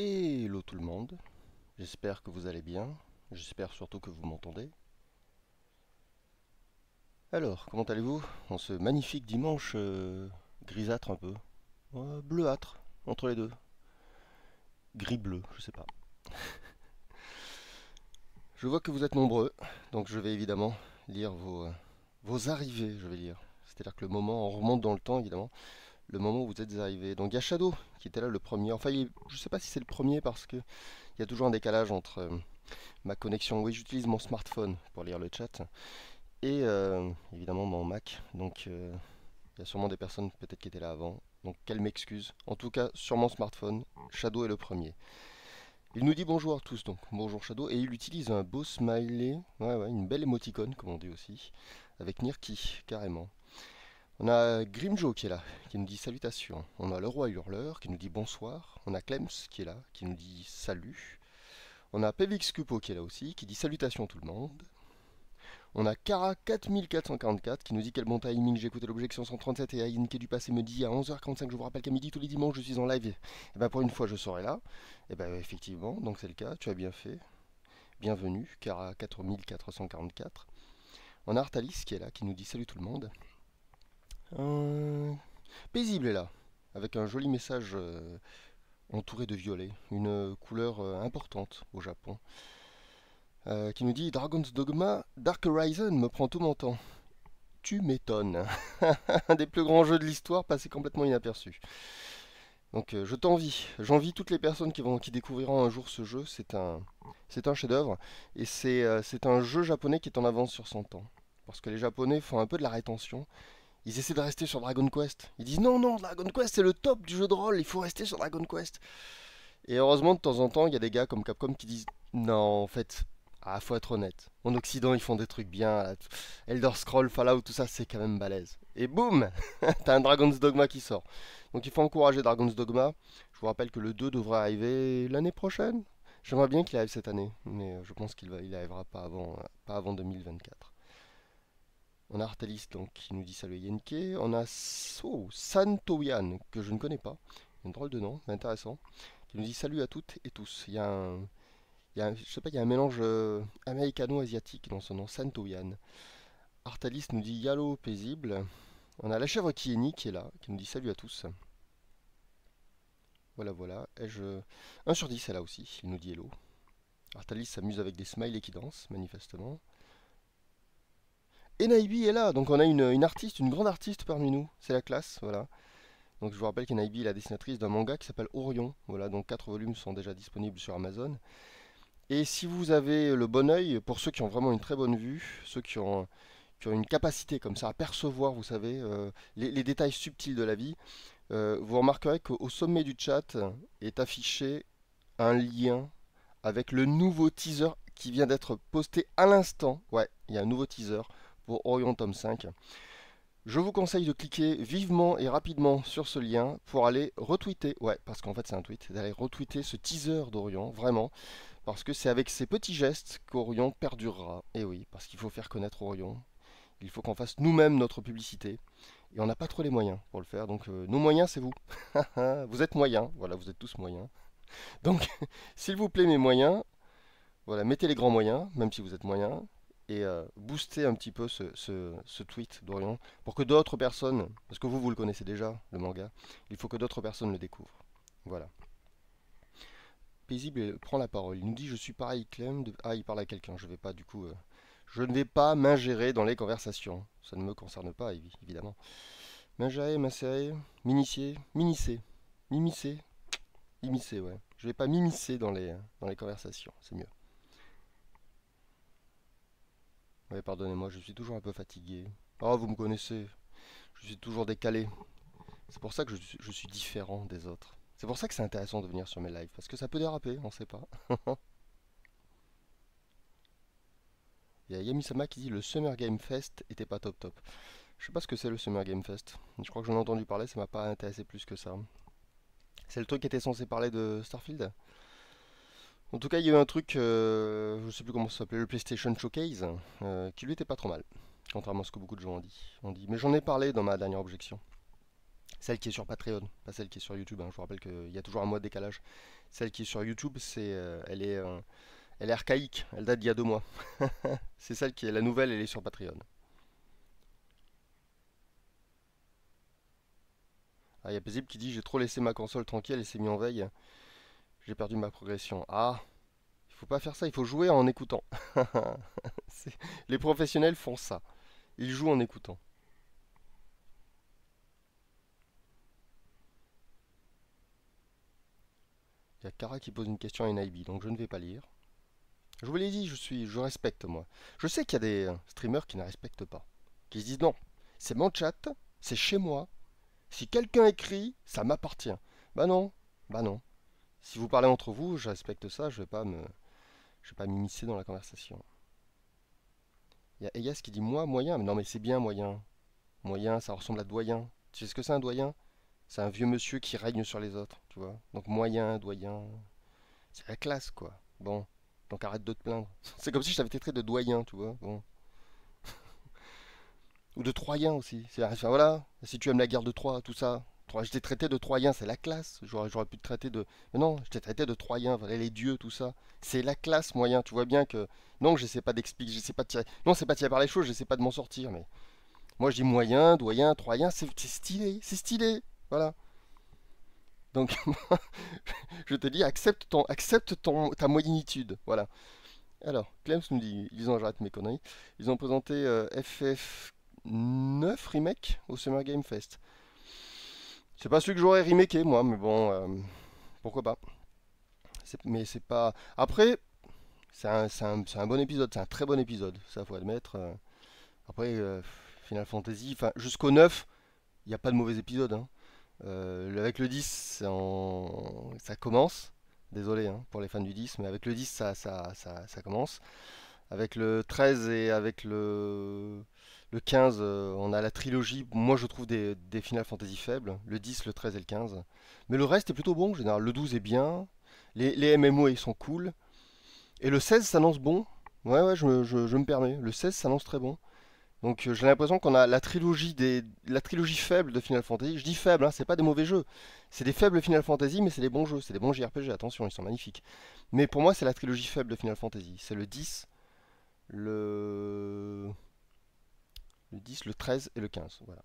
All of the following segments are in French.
Hello tout le monde, j'espère que vous allez bien, j'espère surtout que vous m'entendez. Alors, comment allez-vous en ce magnifique dimanche grisâtre un peu, bleuâtre, entre les deux, gris-bleu, je sais pas. Je vois que vous êtes nombreux, donc je vais évidemment lire vos arrivées, je vais lire. C'est-à-dire que le moment, on remonte dans le temps évidemment, le moment où vous êtes arrivés. Donc il y a Shadow qui était là le premier, enfin je sais pas si c'est le premier parce que il y a toujours un décalage entre ma connexion, oui j'utilise mon smartphone pour lire le chat, et évidemment mon Mac. Donc il y a sûrement des personnes peut-être qui étaient là avant. Donc qu'elles m'excusent. En tout cas, sur mon smartphone, Shadow est le premier. Il nous dit bonjour à tous, donc bonjour Shadow, et il utilise un beau smiley, ouais, une belle émoticône, comme on dit aussi, avec Nirki, carrément. On a Grimjo qui est là, qui nous dit salutations. On a le roi hurleur qui nous dit bonsoir. On a Clems qui est là, qui nous dit salut. On a Pevix Cupo qui est là aussi, qui dit salutations tout le monde. On a Kara 4444 qui nous dit quel bon timing, j'ai écouté l'objection 137 et Aïnke du passé me dit à 11h45, je vous rappelle qu'à midi tous les dimanches je suis en live. Et ben pour une fois je serai là. Et ben effectivement, donc c'est le cas, tu as bien fait. Bienvenue, Kara 4444. On a Artalis qui est là, qui nous dit salut tout le monde. Paisible est là, avec un joli message entouré de violet, une couleur importante au Japon. Qui nous dit Dragon's Dogma, Dark Horizon me prend tout mon temps. Tu m'étonnes. Un des plus grands jeux de l'histoire passé complètement inaperçu. Donc je t'envie. J'envie toutes les personnes qui découvriront un jour ce jeu. C'est un chef-d'œuvre. Et c'est un jeu japonais qui est en avance sur son temps. Parce que les Japonais font un peu de la rétention. Ils essaient de rester sur Dragon Quest. Ils disent non, non, Dragon Quest c'est le top du jeu de rôle, il faut rester sur Dragon Quest. Et heureusement, de temps en temps, il y a des gars comme Capcom qui disent non, en fait, faut être honnête. En Occident, ils font des trucs bien. Là, Elder Scroll, Fallout, tout ça, c'est quand même balèze. Et boum, t'as un Dragon's Dogma qui sort. Donc il faut encourager Dragon's Dogma. Je vous rappelle que le 2 devrait arriver l'année prochaine. J'aimerais bien qu'il arrive cette année, mais je pense il arrivera pas avant 2024. On a Artalis donc, qui nous dit salut Yenke. On a Santoyan, que je ne connais pas. Un drôle de nom, mais intéressant. Qui nous dit salut à toutes et tous. Je sais pas, il y a un mélange américano-asiatique dans son nom, Santoyan. Artalis nous dit Yalo paisible. On a la chèvre Kieni qui est là, qui nous dit salut à tous. Voilà, voilà. 1 sur 10 est là aussi, il nous dit hello. Artalis s'amuse avec des smileys qui dansent, manifestement. Et Naibi est là, donc on a une artiste, une grande artiste parmi nous. C'est la classe, voilà. Donc je vous rappelle qu'Enaibi est la dessinatrice d'un manga qui s'appelle Orion. Voilà, donc 4 volumes sont déjà disponibles sur Amazon. Et si vous avez le bon œil, pour ceux qui ont vraiment une très bonne vue, ceux qui ont une capacité comme ça à percevoir, vous savez, les détails subtils de la vie, vous remarquerez qu'au sommet du chat est affiché un lien avec le nouveau teaser qui vient d'être posté à l'instant. Ouais, il y a un nouveau teaser pour Orion tome 5. Je vous conseille de cliquer vivement et rapidement sur ce lien pour aller retweeter, ouais, parce qu'en fait c'est un tweet, d'aller retweeter ce teaser d'Orion, vraiment, parce que c'est avec ces petits gestes qu'Orion perdurera. Et oui, parce qu'il faut faire connaître Orion, il faut qu'on fasse nous-mêmes notre publicité, et on n'a pas trop les moyens pour le faire, donc nos moyens c'est vous. Vous êtes moyens, voilà, vous êtes tous moyens. Donc, s'il vous plaît mes moyens, voilà, mettez les grands moyens, même si vous êtes moyens, et booster un petit peu ce tweet d'Orion pour que d'autres personnes, parce que vous le connaissez déjà, le manga, il faut que d'autres personnes le découvrent. Voilà. Paisible prend la parole. Il nous dit je suis pareil Clem. Ah, il parle à quelqu'un. Je vais pas du coup. Je ne vais pas m'ingérer dans les conversations. Ça ne me concerne pas, évidemment. M'ingérer, m'insérer, m'initier, m'immiscer, immiscer, ouais. Je vais pas m'immiscer dans les conversations. C'est mieux. Ouais, pardonnez-moi, je suis toujours un peu fatigué. Oh, vous me connaissez. Je suis toujours décalé. C'est pour ça que je suis différent des autres. C'est pour ça que c'est intéressant de venir sur mes lives. Parce que ça peut déraper, on sait pas. Il y a Yami-sama qui dit le Summer Game Fest était pas top top. Je sais pas ce que c'est le Summer Game Fest. Je crois que j'en ai entendu parler, ça m'a pas intéressé plus que ça. C'est le truc qui était censé parler de Starfield. En tout cas, il y a eu un truc, je sais plus comment ça s'appelait, le PlayStation Showcase, qui lui était pas trop mal. Contrairement à ce que beaucoup de gens ont dit. Mais j'en ai parlé dans ma dernière objection. Celle qui est sur Patreon, pas celle qui est sur YouTube, hein. Je vous rappelle qu'il y a toujours un mois de décalage. Celle qui est sur YouTube, elle est archaïque, elle date d'il y a 2 mois. C'est celle qui est la nouvelle, elle est sur Patreon. Ah, il y a Paisible qui dit j'ai trop laissé ma console tranquille et s'est mis en veille. J'ai perdu ma progression. Ah, il faut pas faire ça, il faut jouer en écoutant. C'est- Les professionnels font ça. Ils jouent en écoutant. Il y a Kara qui pose une question à NIB, donc je ne vais pas lire. Je vous l'ai dit, je respecte moi. Je sais qu'il y a des streamers qui ne respectent pas, qui se disent non, c'est mon chat, c'est chez moi. Si quelqu'un écrit, ça m'appartient. Bah non, bah non. Si vous parlez entre vous, je respecte ça, je vais pas m'immiscer dans la conversation. Il y a Eyas qui dit moi moyen, mais non mais c'est bien moyen. Moyen, ça ressemble à doyen. Tu sais ce que c'est un doyen? C'est un vieux monsieur qui règne sur les autres, tu vois. Donc moyen, doyen, c'est la classe quoi. Bon, donc arrête de te plaindre. C'est comme si je t'avais traité de doyen, tu vois. Bon. Ou de troyen aussi. Enfin voilà, si tu aimes la guerre de Troie, tout ça. Je t'ai traité de troyen, c'est la classe. J'aurais pu te traiter de. Mais non, je t'ai traité de troyen, voilà, les dieux, tout ça. C'est la classe moyen. Tu vois bien que. Non, je sais pas d'expliquer, je sais pas de tirer. Non, c'est pas tirer par les choses, je sais pas de m'en sortir. Mais moi je dis moyen, doyen, troyen, c'est stylé, c'est stylé. Voilà. Donc je te dis, ta moyenitude. Voilà. Alors, Clems nous dit, disons, j'arrête mes conneries. Ils ont présenté FF9 Remake au Summer Game Fest. C'est pas celui que j'aurais remaké, moi, mais bon, pourquoi pas. Mais c'est pas. Après, c'est un bon épisode, c'est un très bon épisode, ça faut admettre. Après, Final Fantasy, enfin, jusqu'au 9, il n'y a pas de mauvais épisode, hein. Avec le 10, ça commence. Désolé hein, pour les fans du 10, mais avec le 10, ça commence. Avec le 13 et avec le 15, on a la trilogie, moi je trouve des Final Fantasy faibles, le 10, le 13 et le 15. Mais le reste est plutôt bon en général. Le 12 est bien, les MMO ils sont cool. Et le 16 s'annonce bon. Ouais, ouais, je me permets. Le 16 s'annonce très bon. Donc j'ai l'impression qu'on a la trilogie faible de Final Fantasy. Je dis faible, hein, c'est pas des mauvais jeux. C'est des faibles Final Fantasy, mais c'est des bons jeux. C'est des bons JRPG, attention, ils sont magnifiques. Mais pour moi, c'est la trilogie faible de Final Fantasy. C'est le 10, le... le 10, le 13 et le 15. Voilà.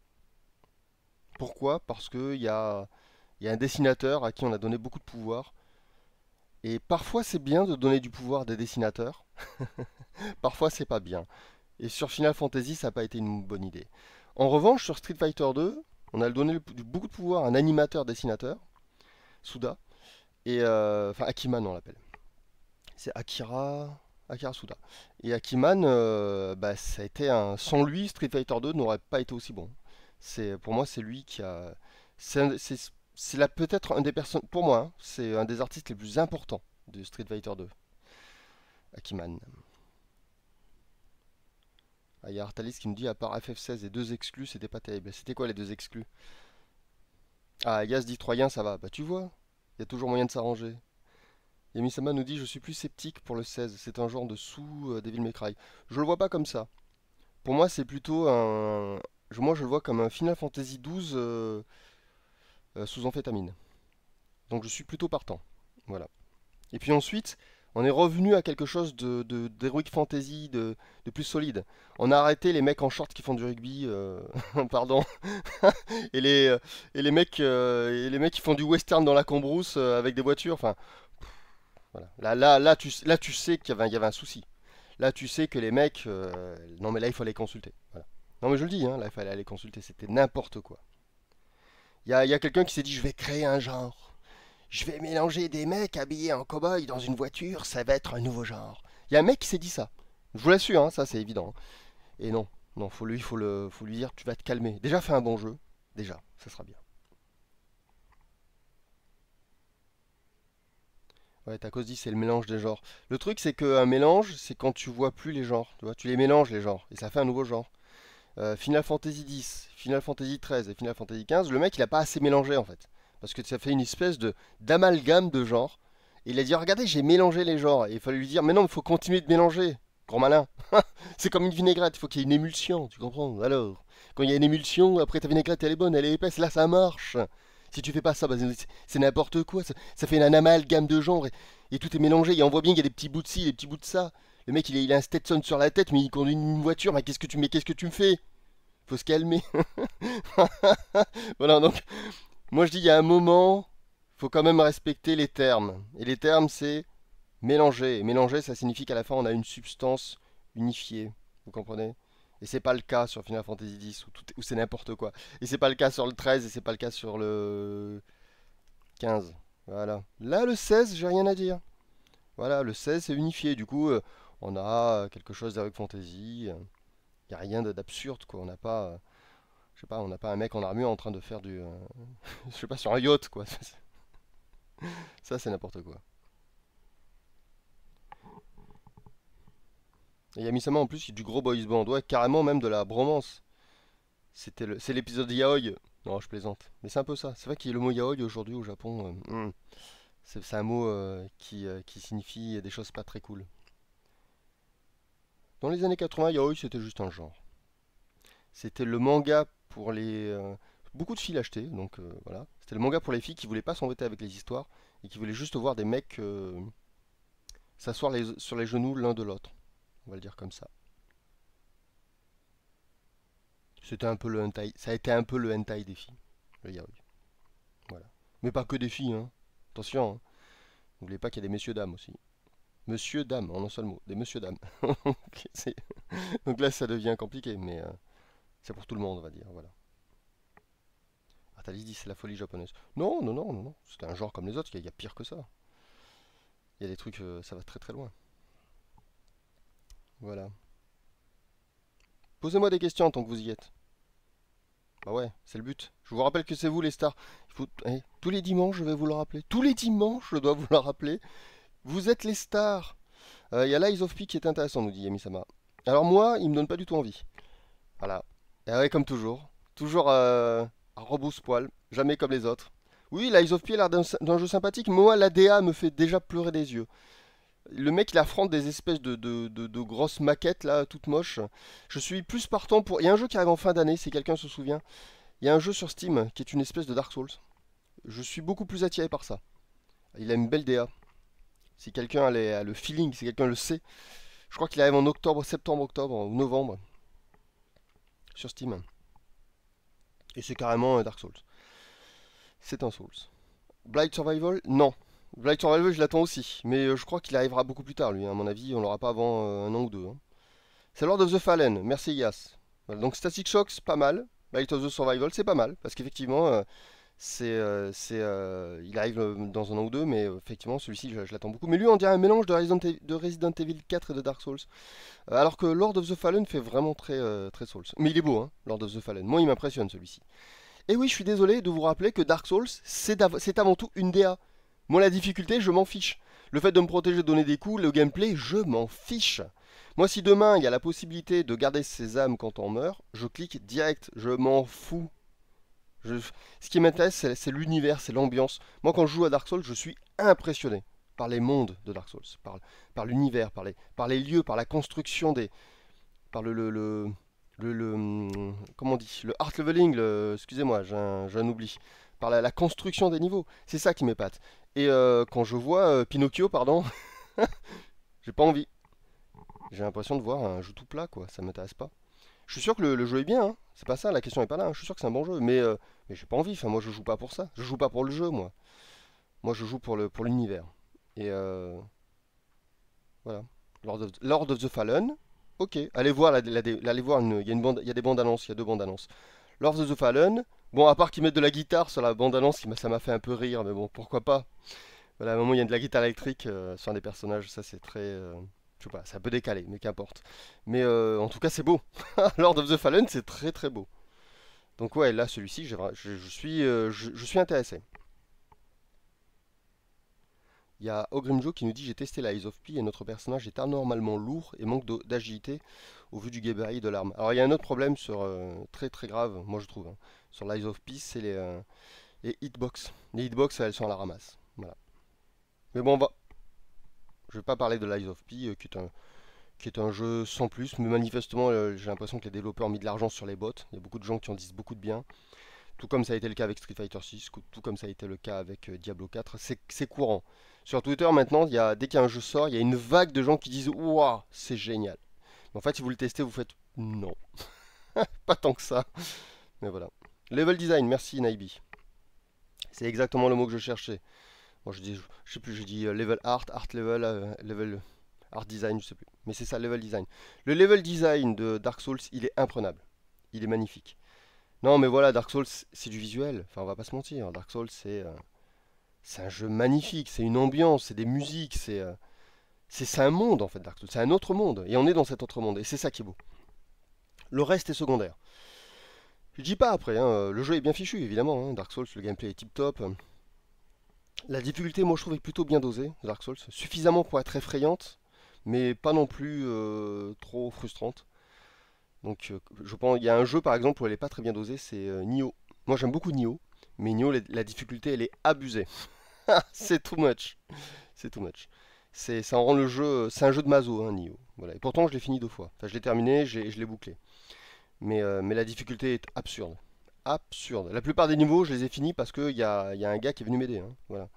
Pourquoi? Parce qu'il y a un dessinateur à qui on a donné beaucoup de pouvoir. Et parfois c'est bien de donner du pouvoir à des dessinateurs. Parfois c'est pas bien. Et sur Final Fantasy, ça n'a pas été une bonne idée. En revanche, sur Street Fighter 2, on a donné beaucoup de pouvoir à un animateur-dessinateur, Suda, et enfin Akiman on l'appelle. C'est Akira Suda. Et Akiman, bah, ça a été sans lui, Street Fighter 2 n'aurait pas été aussi bon. Pour moi, c'est lui qui a. C'est là peut-être un des personnes. Pour moi, hein, c'est un des artistes les plus importants de Street Fighter 2. Akiman. Ah, il y a Artalis qui me dit à part FF16 et 2 exclus, c'était pas terrible. C'était quoi les 2 exclus? Ah, Yas dit Troyen, ça va. Bah tu vois, il y a toujours moyen de s'arranger. Yamisama nous dit je suis plus sceptique pour le 16. C'est un genre de sous Devil May Cry. Je le vois pas comme ça. Pour moi, c'est plutôt un. Moi, je le vois comme un Final Fantasy 12 sous amphétamine. Donc je suis plutôt partant. Voilà. Et puis ensuite, on est revenu à quelque chose d'Heroic Fantasy, de plus solide. On a arrêté les mecs en short qui font du rugby, pardon, et les mecs qui font du western dans la cambrousse avec des voitures. Enfin, voilà. Là, tu sais qu'il y avait un souci. Là, tu sais que les mecs, non mais là, il faut aller consulter. Voilà. Non mais je le dis, hein, là, il fallait aller consulter. C'était n'importe quoi. Il y a quelqu'un qui s'est dit, je vais créer un genre. Je vais mélanger des mecs habillés en cow-boy dans une voiture, ça va être un nouveau genre. Il y a un mec qui s'est dit ça. Je vous l'assure, hein, ça c'est évident. Et non, non, faut lui dire, tu vas te calmer. Déjà, fais un bon jeu. Déjà, ça sera bien. Ouais, Tacos dit c'est le mélange des genres. Le truc, c'est qu'un mélange, c'est quand tu vois plus les genres. Tu vois, tu les mélanges les genres et ça fait un nouveau genre. Final Fantasy X, Final Fantasy XIII et Final Fantasy XV, le mec il a pas assez mélangé en fait. Parce que ça fait une espèce de d'amalgame de genres. Et il a dit regardez, j'ai mélangé les genres. Et il fallait lui dire mais non, il faut continuer de mélanger. Grand malin. C'est comme une vinaigrette, il faut qu'il y ait une émulsion, tu comprends? Alors, Quand il y a une émulsion, après ta vinaigrette elle est bonne, elle est épaisse, là ça marche. Si tu fais pas ça, bah, c'est n'importe quoi. Ça fait un amalgame de genres et tout est mélangé. Et on voit bien qu'il y a des petits bouts de ci, des petits bouts de ça. Le mec il a un Stetson sur la tête, mais il conduit une voiture. Mais qu'est-ce que tu me fais? Faut se calmer. Voilà, donc moi je dis il y a un moment, faut quand même respecter les termes. Et les termes c'est mélanger. Et mélanger, ça signifie qu'à la fin on a une substance unifiée. Vous comprenez? Et c'est pas le cas sur Final Fantasy X où c'est n'importe quoi. Et c'est pas le cas sur le 13 et c'est pas le cas sur le 15. Voilà. Là le 16, j'ai rien à dire. Voilà, le 16 c'est unifié. Du coup, on a quelque chose d'Heroic Fantasy. Il n'y a rien d'absurde quoi. On n'a pas, je sais pas, on n'a pas un mec en armure en train de faire du, je sais pas, sur un yacht quoi. Ça c'est n'importe quoi. Et Yamisama en plus, il y a du gros boys band, ouais, carrément même de la bromance. C'est l'épisode yaoi. Non, je plaisante. Mais c'est un peu ça. C'est vrai qu'il y a le mot yaoi aujourd'hui au Japon. C'est un mot qui signifie des choses pas très cool. Dans les années 80, yaoi c'était juste un genre. C'était le manga pour les. Beaucoup de filles l'achetaient, donc voilà. C'était le manga pour les filles qui voulaient pas s'embêter avec les histoires et qui voulaient juste voir des mecs s'asseoir sur les genoux l'un de l'autre. On va le dire comme ça. C'était un peu le hentai. Ça a été un peu le hentai des filles, le yaoi. Voilà. Mais pas que des filles, hein. Attention, hein. N'oubliez pas qu'il y a des messieurs-dames aussi. Monsieur-dame, en un seul mot. Des messieurs-dames. Donc là, ça devient compliqué, mais c'est pour tout le monde, on va dire. Voilà. Artalis dit c'est la folie japonaise. Non, non, non, non, non. C'est un genre comme les autres, il y a pire que ça. Il y a des trucs, ça va très très loin. Voilà. Posez-moi des questions tant que vous y êtes. Bah ouais, c'est le but. Je vous rappelle que c'est vous les stars. Tous les dimanches, je vais vous le rappeler. Tous les dimanches, je dois vous le rappeler. Vous êtes les stars. Il y a l'Eyes of P qui est intéressant, nous dit Yamisama. Alors moi, il me donne pas du tout envie. Voilà. Et ouais, comme toujours. Toujours à rebrousse-poil. Jamais comme les autres. Oui, l'Eyes of P a l'air d'un jeu sympathique. Moi, la DA me fait déjà pleurer des yeux. Le mec, il affronte des espèces de grosses maquettes, là, toutes moches. Je suis plus partant pour... Il y a un jeu qui arrive en fin d'année, si quelqu'un se souvient. Il y a un jeu sur Steam qui est une espèce de Dark Souls. Je suis beaucoup plus attiré par ça. Il a une belle DA. Si quelqu'un a le feeling, si quelqu'un le sait, je crois qu'il arrive en octobre, septembre, octobre ou novembre sur Steam. Et c'est carrément un Dark Souls. C'est un Souls. Blight Survival, non. Blight Survival, je l'attends aussi. Mais je crois qu'il arrivera beaucoup plus tard, lui. À mon avis, on l'aura pas avant un an ou deux, hein. C'est Lord of the Fallen. Merci, Yas. Voilà, donc Static Shock, c'est pas mal. Blight of the Survival, c'est pas mal. Parce qu'effectivement, il arrive dans un an ou deux, mais effectivement, celui-ci, je l'attends beaucoup. Mais lui, on dirait un mélange de Resident Evil 4 et de Dark Souls. Alors que Lord of the Fallen fait vraiment très, très Souls. Mais il est beau, hein, Lord of the Fallen. Moi, il m'impressionne celui-ci. Et oui, je suis désolé de vous rappeler que Dark Souls, c'est avant tout une DA. Moi, la difficulté, je m'en fiche. Le fait de me protéger, de donner des coups, le gameplay, je m'en fiche. Moi, si demain, il y a la possibilité de garder ses âmes quand on meurt, je clique direct. Je m'en fous. Ce qui m'intéresse, c'est l'univers, c'est l'ambiance. Moi, quand je joue à Dark Souls, je suis impressionné par les mondes de Dark Souls, par l'univers, par les lieux, par la construction par comment on dit, le art leveling, excusez-moi, j'ai un oubli, par la construction des niveaux. C'est ça qui m'épate. Et quand je vois Pinocchio, pardon, j'ai pas envie. J'ai l'impression de voir un jeu tout plat, quoi. Ça m'intéresse pas. Je suis sûr que le jeu est bien, hein. C'est pas ça, la question est pas là, hein. Je suis sûr que c'est un bon jeu, mais j'ai pas envie. Enfin, moi, je joue pas pour ça. Je joue pas pour le jeu, moi. Moi, je joue pour l'univers. Et voilà. Lord of the Fallen. Ok. Allez voir, allez voir il y a il y a des bandes annonces. Il y a deux bandes annonces. Lord of the Fallen. Bon, à part qu'ils mettent de la guitare sur la bande annonce, ça m'a fait un peu rire, mais bon, pourquoi pas. Voilà, à un moment, il y a de la guitare électrique sur un des personnages. Ça, c'est très. Je sais pas, c'est un peu décalé, mais qu'importe. Mais en tout cas, c'est beau. Lord of the Fallen, c'est très très beau. Donc ouais, là, celui-ci, je suis intéressé. Il y a Ogrimjo qui nous dit j'ai testé la Eyes of P et notre personnage est anormalement lourd et manque d'agilité au vu du gabarit de l'arme. Alors il y a un autre problème très très grave, moi je trouve, hein, sur l'Eyes of P, c'est les hitbox. Les hitbox, elles sont à la ramasse. Voilà. Mais bon, je vais pas parler de l'Eyes of P, qui est qui est un jeu sans plus, mais manifestement j'ai l'impression que les développeurs ont mis de l'argent sur les bots. Il y a beaucoup de gens qui en disent beaucoup de bien, tout comme ça a été le cas avec Street Fighter 6, tout comme ça a été le cas avec Diablo 4. C'est courant. Sur Twitter maintenant, dès qu'il y a un jeu sort, il y a une vague de gens qui disent waouh, c'est génial. Mais en fait, si vous le testez, vous faites non, pas tant que ça. Mais voilà. Level design, merci Naibi. C'est exactement le mot que je cherchais. Bon, je sais plus, j'ai dit level art, art level, level art design, je sais plus. Mais c'est ça, level design. Le level design de Dark Souls, il est imprenable. Il est magnifique. Non, mais voilà, Dark Souls, c'est du visuel. Enfin, on va pas se mentir. Dark Souls, c'est un jeu magnifique. C'est une ambiance, c'est des musiques, c'est un monde en fait, Dark Souls. C'est un autre monde. Et on est dans cet autre monde. Et c'est ça qui est beau. Le reste est secondaire. Je dis pas après, hein, le jeu est bien fichu, évidemment. Hein. Dark Souls, le gameplay est tip top. La difficulté, moi, je trouve, est plutôt bien dosée, Dark Souls. Suffisamment pour être effrayante, mais pas non plus trop frustrante. Donc, je pense, il y a un jeu, par exemple, où elle est pas très bien dosée, c'est Nioh. Moi, j'aime beaucoup Nioh, mais Nioh, la difficulté, elle est abusée. C'est too much. C'est too much. Ça en rend le jeu, c'est un jeu de maso, hein, Nioh. Voilà. Et pourtant, je l'ai fini 2 fois. Enfin, je l'ai terminé, je l'ai bouclé. Mais la difficulté est absurde. Absurde. La plupart des niveaux, je les ai finis parce qu'il y a un gars qui est venu m'aider. Hein. Voilà.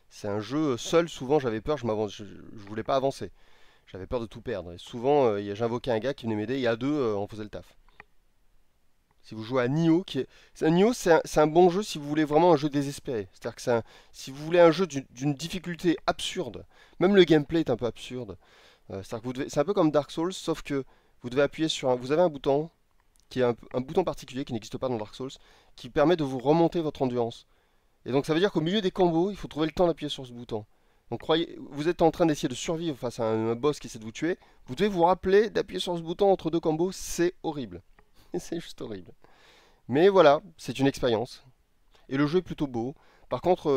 C'est un jeu seul, souvent j'avais peur, je voulais pas avancer. J'avais peur de tout perdre. Et souvent, j'invoquais un gars qui venait m'aider, et à deux, on faisait le taf. Si vous jouez à Nioh, Nioh, c'est un bon jeu si vous voulez vraiment un jeu désespéré. C'est-à-dire que si vous voulez un jeu d'une difficulté absurde, même le gameplay est un peu absurde. C'est-à-dire que c'est un peu comme Dark Souls, sauf que vous devez appuyer sur vous avez un bouton qui est un bouton particulier qui n'existe pas dans Dark Souls, qui permet de vous remonter votre endurance. Et donc ça veut dire qu'au milieu des combos, il faut trouver le temps d'appuyer sur ce bouton. Donc vous êtes en train d'essayer de survivre face à un boss qui essaie de vous tuer, vous devez vous rappeler d'appuyer sur ce bouton entre 2 combos, c'est horrible. C'est juste horrible. Mais voilà, c'est une expérience. Et le jeu est plutôt beau. Par contre,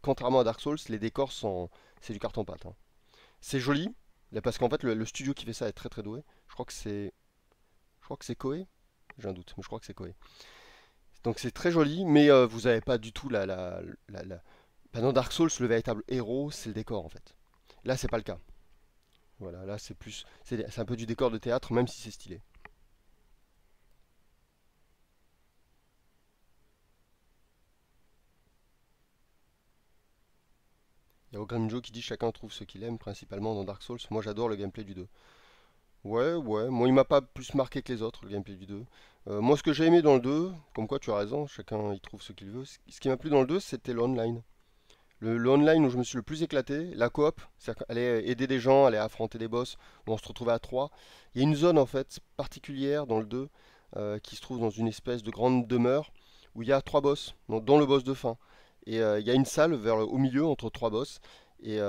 contrairement à Dark Souls, les décors c'est du carton-pâte. Hein. C'est joli, là, parce qu'en fait le studio qui fait ça est très très doué. Je crois que c'est Koei. J'ai un doute, mais je crois que c'est Koei. Donc c'est très joli, mais vous n'avez pas du tout bah, dans Dark Souls, le véritable héros, c'est le décor en fait. Là, c'est pas le cas. Voilà, là c'est plus, c'est un peu du décor de théâtre, même si c'est stylé. Il y a Ogren Joe qui dit chacun trouve ce qu'il aime, principalement dans Dark Souls. Moi, j'adore le gameplay du 2. Ouais, ouais, moi il m'a pas plus marqué que les autres, le gameplay du 2. Moi, ce que j'ai aimé dans le 2, comme quoi tu as raison, chacun il trouve ce qu'il veut. Ce qui m'a plu dans le 2, c'était l'online. Le online où je me suis le plus éclaté, la coop, c'est-à-dire aller aider des gens, aller affronter des boss, où on se retrouvait à 3. Il y a une zone en fait particulière dans le 2 qui se trouve dans une espèce de grande demeure où il y a 3 boss, dont le boss de fin. Et il y a une salle au milieu entre 3 boss. Et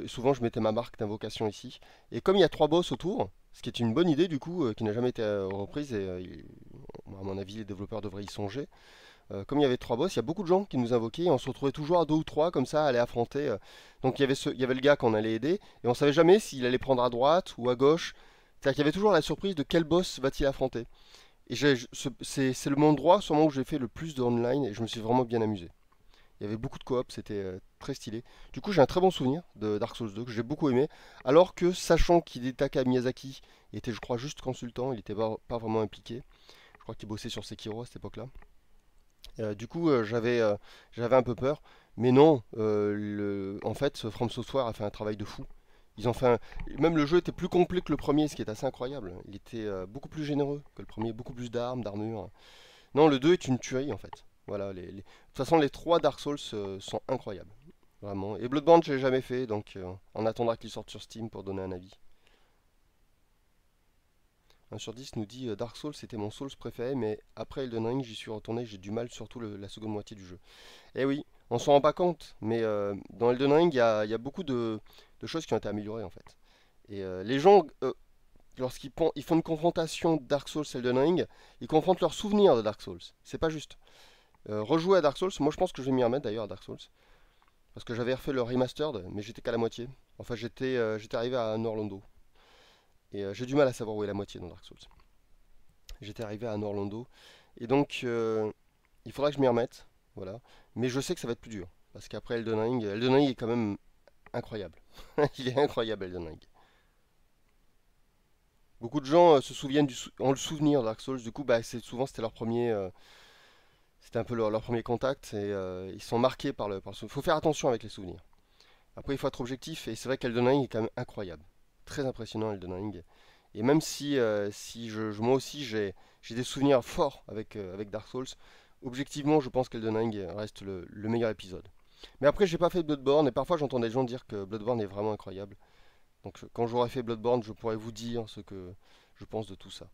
souvent je mettais ma marque d'invocation ici. Et comme il y a 3 boss autour, ce qui est une bonne idée du coup, qui n'a jamais été reprise, et à mon avis les développeurs devraient y songer. Comme il y avait 3 boss, il y a beaucoup de gens qui nous invoquaient et on se retrouvait toujours à 2 ou 3 comme ça à aller affronter. Donc il y avait le gars qu'on allait aider et on savait jamais s'il allait prendre à droite ou à gauche. C'est-à-dire qu'il y avait toujours la surprise de quel boss va-t-il affronter. Et c'est le moment droit sûrement où j'ai fait le plus de online et je me suis vraiment bien amusé. Il y avait beaucoup de coop, c'était très stylé. Du coup j'ai un très bon souvenir de Dark Souls 2 que j'ai beaucoup aimé. Alors que sachant qu'il est Taka Miyazaki, il était je crois juste consultant, il n'était pas vraiment impliqué. Je crois qu'il bossait sur Sekiro à cette époque-là. Du coup, j'avais un peu peur. Mais non, en fait, From Software a fait un travail de fou. Ils ont fait Même le jeu était plus complet que le premier, ce qui est assez incroyable. Il était beaucoup plus généreux que le premier, beaucoup plus d'armes, d'armures. Non, le 2 est une tuerie en fait. Voilà, de toute façon, les 3 Dark Souls sont incroyables. Vraiment. Et Bloodborne, je l'ai jamais fait, donc on attendra qu'il sorte sur Steam pour donner un avis. 1 sur 10 nous dit Dark Souls c'était mon Souls préféré, mais après Elden Ring j'y suis retourné, j'ai du mal surtout la seconde moitié du jeu. Eh oui, on s'en rend pas compte, mais dans Elden Ring il y a beaucoup de choses qui ont été améliorées en fait. Et les gens, ils font une confrontation Dark Souls Elden Ring, ils confrontent leurs souvenirs de Dark Souls. C'est pas juste. Rejouer à Dark Souls, moi je pense que je vais m'y remettre d'ailleurs à Dark Souls. Parce que j'avais refait le remastered, mais j'étais qu'à la moitié. Enfin j'étais arrivé à Norlondo. Et j'ai du mal à savoir où est la moitié dans Dark Souls. J'étais arrivé à Norlondo. Et donc, il faudra que je m'y remette. Voilà. Mais je sais que ça va être plus dur. Parce qu'après Elden Ring est quand même incroyable. Il est incroyable Elden Ring. Beaucoup de gens se souviennent ont le souvenir de Dark Souls, du coup, bah, c'était leur premier, c'était un peu leur premier contact, et ils sont marqués par le. Faut faire attention avec les souvenirs. Après, il faut être objectif, et c'est vrai qu'Elden Ring est quand même incroyable. Très impressionnant, Elden Ring. Et même si moi aussi j'ai des souvenirs forts avec Dark Souls, objectivement, je pense qu'Elden Ring reste le meilleur épisode. Mais après, j'ai pas fait Bloodborne, et parfois j'entends des gens dire que Bloodborne est vraiment incroyable. Donc quand j'aurai fait Bloodborne, je pourrai vous dire ce que je pense de tout ça.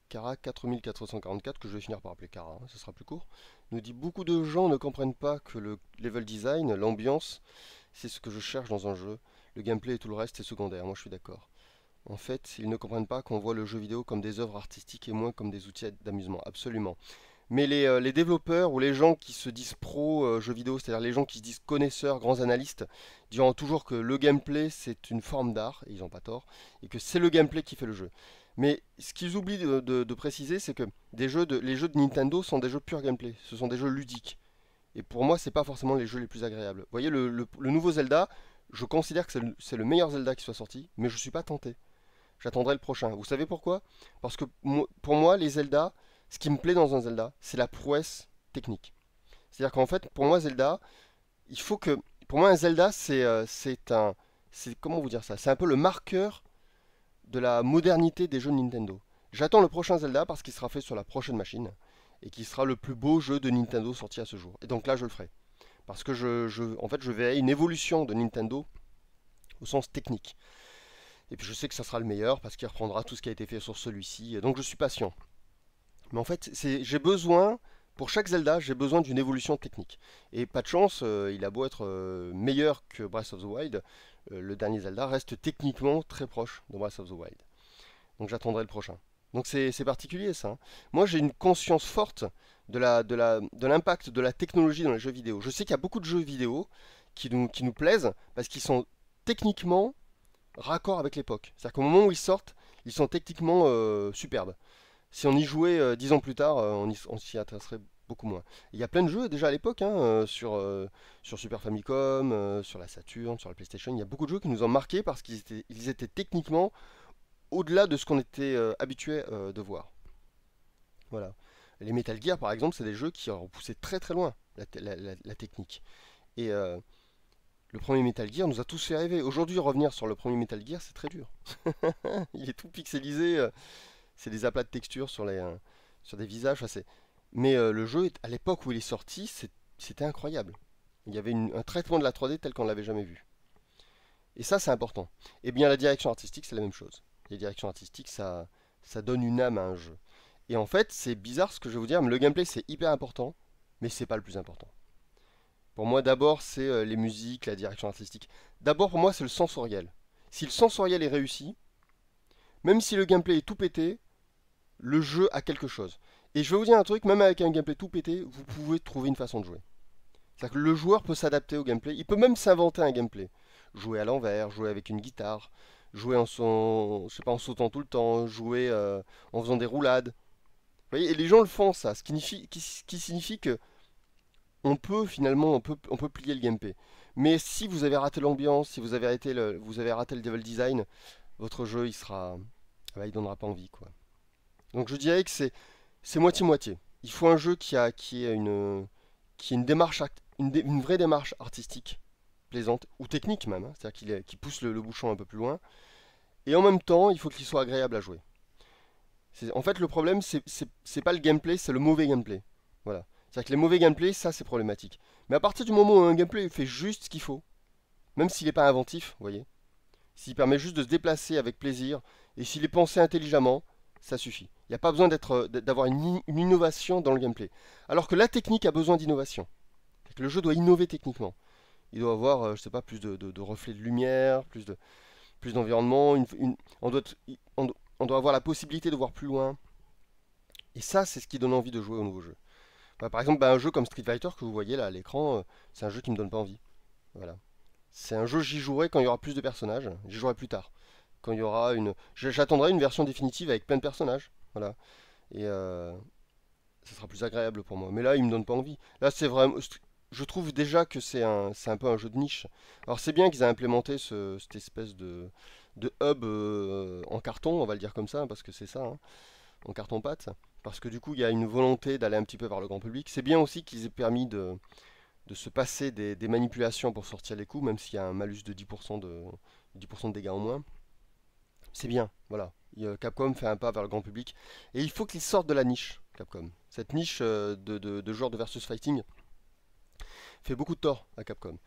Kara 4444, que je vais finir par appeler Kara, hein, ce sera plus court, nous dit: beaucoup de gens ne comprennent pas que le level design, l'ambiance, c'est ce que je cherche dans un jeu. Le gameplay et tout le reste est secondaire, moi je suis d'accord. En fait, ils ne comprennent pas qu'on voit le jeu vidéo comme des œuvres artistiques et moins comme des outils d'amusement, absolument. Mais les développeurs ou les gens qui se disent pro jeux vidéo, c'est-à-dire les gens qui se disent connaisseurs, grands analystes, diront toujours que le gameplay c'est une forme d'art, et ils n'ont pas tort, et que c'est le gameplay qui fait le jeu. Mais ce qu'ils oublient de préciser, c'est que les jeux de Nintendo sont des jeux pur gameplay, ce sont des jeux ludiques. Et pour moi, c'est pas forcément les jeux les plus agréables. Vous voyez, le nouveau Zelda, je considère que c'est le meilleur Zelda qui soit sorti, mais je suis pas tenté. J'attendrai le prochain. Vous savez pourquoi? Parce que pour moi, les Zelda, ce qui me plaît dans un Zelda, c'est la prouesse technique. C'est-à-dire qu'en fait, pour moi, Zelda, il faut que. Pour moi, un Zelda, c'est un. Comment vous dire ça? C'est un peu le marqueur de la modernité des jeux de Nintendo. J'attends le prochain Zelda parce qu'il sera fait sur la prochaine machine et qui sera le plus beau jeu de Nintendo sorti à ce jour. Et donc là, je le ferai. Parce que en fait, je verrai une évolution de Nintendo au sens technique. Et puis je sais que ça sera le meilleur parce qu'il reprendra tout ce qui a été fait sur celui-ci. Donc je suis patient. Mais en fait, j'ai besoin, pour chaque Zelda, j'ai besoin d'une évolution technique. Et pas de chance, il a beau être meilleur que Breath of the Wild, le dernier Zelda reste techniquement très proche de Breath of the Wild. Donc j'attendrai le prochain. Donc c'est particulier ça, hein. Moi j'ai une conscience forte de l'impact de la technologie dans les jeux vidéo. Je sais qu'il y a beaucoup de jeux vidéo qui nous plaisent parce qu'ils sont techniquement raccord avec l'époque. C'est-à-dire qu'au moment où ils sortent, ils sont techniquement superbes. Si on y jouait 10 ans plus tard, on s'y intéresserait beaucoup moins. Il y a plein de jeux déjà à l'époque, hein, sur Super Famicom, sur la Saturn, sur la PlayStation. Il y a beaucoup de jeux qui nous ont marqués parce qu'ils étaient techniquement au-delà de ce qu'on était habitué de voir. Voilà. Les Metal Gear, par exemple, c'est des jeux qui ont poussé très très loin la technique. Et le premier Metal Gear nous a tous fait rêver. Aujourd'hui, revenir sur le premier Metal Gear, c'est très dur. Il est tout pixelisé, c'est des aplats de textures sur des visages. Mais le jeu, à l'époque où il est sorti, c'était incroyable. Il y avait un traitement de la 3D tel qu'on ne l'avait jamais vu. Et ça, c'est important. Et bien, la direction artistique, c'est la même chose. Les directions artistiques, ça donne une âme à un jeu. Et en fait, c'est bizarre ce que je vais vous dire, mais le gameplay, c'est hyper important, mais c'est pas le plus important. Pour moi, d'abord, c'est les musiques, la direction artistique. D'abord, pour moi, c'est le sensoriel. Si le sensoriel est réussi, même si le gameplay est tout pété, le jeu a quelque chose. Et je vais vous dire un truc, même avec un gameplay tout pété, vous pouvez trouver une façon de jouer. C'est-à-dire que le joueur peut s'adapter au gameplay, il peut même s'inventer un gameplay. Jouer à l'envers, jouer avec une guitare, jouer je sais pas, en sautant tout le temps, jouer en faisant des roulades. Vous voyez, et les gens le font ça, ce qui signifie que on peut plier le gameplay. Mais si vous avez raté l'ambiance, si vous avez raté le level design, votre jeu il donnera pas envie quoi. Donc je dirais que c'est moitié-moitié. Il faut un jeu qui a une démarche, une vraie démarche artistique plaisante, ou technique même, hein, c'est-à-dire qu'il pousse le bouchon un peu plus loin. Et en même temps, il faut qu'il soit agréable à jouer. En fait, le problème, c'est pas le gameplay, c'est le mauvais gameplay. Voilà. C'est-à-dire que les mauvais gameplays, ça c'est problématique. Mais à partir du moment où un gameplay fait juste ce qu'il faut, même s'il n'est pas inventif, vous voyez, s'il permet juste de se déplacer avec plaisir, et s'il est pensé intelligemment, ça suffit. Il n'y a pas besoin d'avoir une innovation dans le gameplay. Alors que la technique a besoin d'innovation. Le jeu doit innover techniquement. Il doit avoir, je sais pas, plus de reflets de lumière, plus d'environnement. On doit avoir la possibilité de voir plus loin. Et ça, c'est ce qui donne envie de jouer au nouveau jeu. Bah, par exemple, un jeu comme Street Fighter que vous voyez là à l'écran, c'est un jeu qui me donne pas envie. Voilà. C'est un jeu, j'y jouerai quand il y aura plus de personnages. J'y jouerai plus tard. Quand il y aura j'attendrai une version définitive avec plein de personnages. Voilà. Et ça sera plus agréable pour moi. Mais là, il me donne pas envie. Là, c'est vraiment. Je trouve déjà que c'est un peu un jeu de niche. Alors c'est bien qu'ils aient implémenté cette espèce de hub en carton, on va le dire comme ça, hein, parce que c'est ça, hein, en carton-pâte. Parce que du coup, il y a une volonté d'aller un petit peu vers le grand public. C'est bien aussi qu'ils aient permis de se passer des manipulations pour sortir les coups, même s'il y a un malus de 10% 10% de dégâts en moins. C'est bien, voilà. Capcom fait un pas vers le grand public. Et il faut qu'ils sortent de la niche, Capcom. Cette niche de joueurs de versus fighting fait beaucoup de tort à Capcom.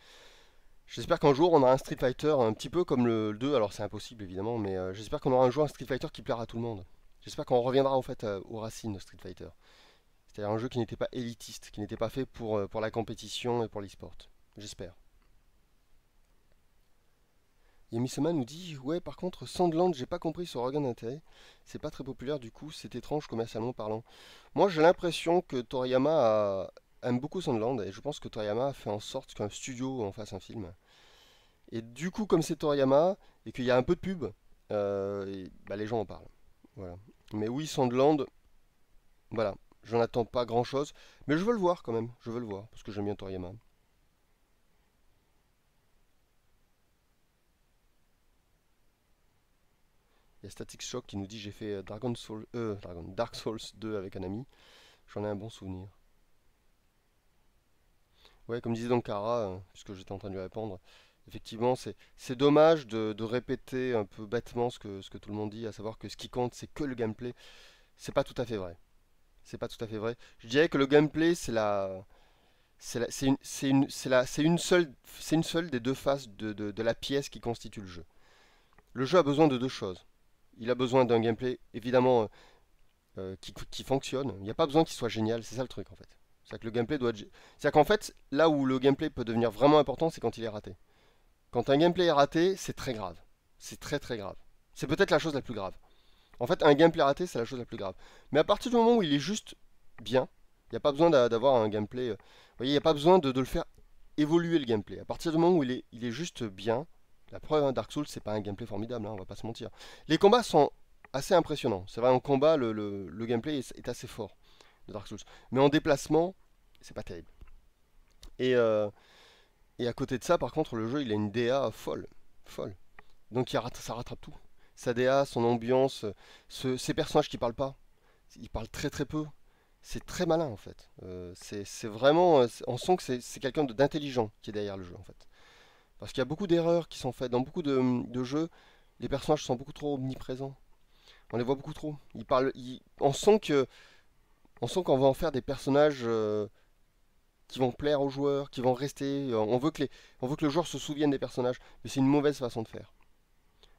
J'espère qu'un jour on aura un Street Fighter un petit peu comme le 2, alors c'est impossible évidemment, mais j'espère qu'on aura un jour un Street Fighter qui plaira à tout le monde. J'espère qu'on reviendra en fait aux racines de Street Fighter. C'est-à-dire un jeu qui n'était pas élitiste, qui n'était pas fait pour la compétition et pour l'e-sport. J'espère. Yamisoma nous dit ouais, par contre, Sandland, j'ai pas compris son regain d'intérêt. C'est pas très populaire du coup, c'est étrange commercialement parlant. Moi j'ai l'impression que aime beaucoup Sandland et je pense que Toriyama a fait en sorte qu'un studio en fasse un film. Et du coup, comme c'est Toriyama et qu'il y a un peu de pub, bah, les gens en parlent. Voilà. Mais oui, Sandland, voilà, j'en attends pas grand chose, mais je veux le voir quand même, je veux le voir parce que j'aime bien Toriyama. Il y a Static Shock qui nous dit j'ai fait Dark Souls 2 avec un ami. J'en ai un bon souvenir. Ouais, comme disait Donkara, puisque j'étais en train de lui répondre, effectivement, c'est dommage de répéter un peu bêtement ce que tout le monde dit, à savoir que ce qui compte, c'est que le gameplay. C'est pas tout à fait vrai. C'est pas tout à fait vrai. Je dirais que le gameplay, c'est une seule des deux faces de la pièce qui constitue le jeu. Le jeu a besoin de deux choses. Il a besoin d'un gameplay, évidemment, qui fonctionne. Il n'y a pas besoin qu'il soit génial, c'est ça le truc en fait. C'est-à-dire que le gameplay doit être... C'est-à-dire qu'en fait, là où le gameplay peut devenir vraiment important, c'est quand il est raté. Quand un gameplay est raté, c'est très grave. C'est très très grave. C'est peut-être la chose la plus grave. En fait, un gameplay raté, c'est la chose la plus grave. Mais à partir du moment où il est juste bien, il n'y a pas besoin d'avoir un gameplay... Vous voyez, il n'y a pas besoin de le faire évoluer le gameplay. À partir du moment où il est juste bien, la preuve, hein, Dark Souls, c'est pas un gameplay formidable, hein, on va pas se mentir. Les combats sont assez impressionnants. C'est vrai, en combat, le gameplay est assez fort de Dark Souls. Mais en déplacement, c'est pas terrible. Et, euh, et à côté de ça, par contre, le jeu, il a une DA folle. Folle. Donc ça rattrape tout. Sa DA, son ambiance, ces personnages qui parlent pas. Ils parlent très très peu. C'est très malin en fait. C'est vraiment. On sent que c'est quelqu'un d'intelligent qui est derrière le jeu en fait. Parce qu'il y a beaucoup d'erreurs qui sont faites. Dans beaucoup de jeux, les personnages sont beaucoup trop omniprésents. On les voit beaucoup trop. On sent qu'on va en faire des personnages qui vont plaire aux joueurs, qui vont rester. On veut que le joueur se souvienne des personnages, mais c'est une mauvaise façon de faire.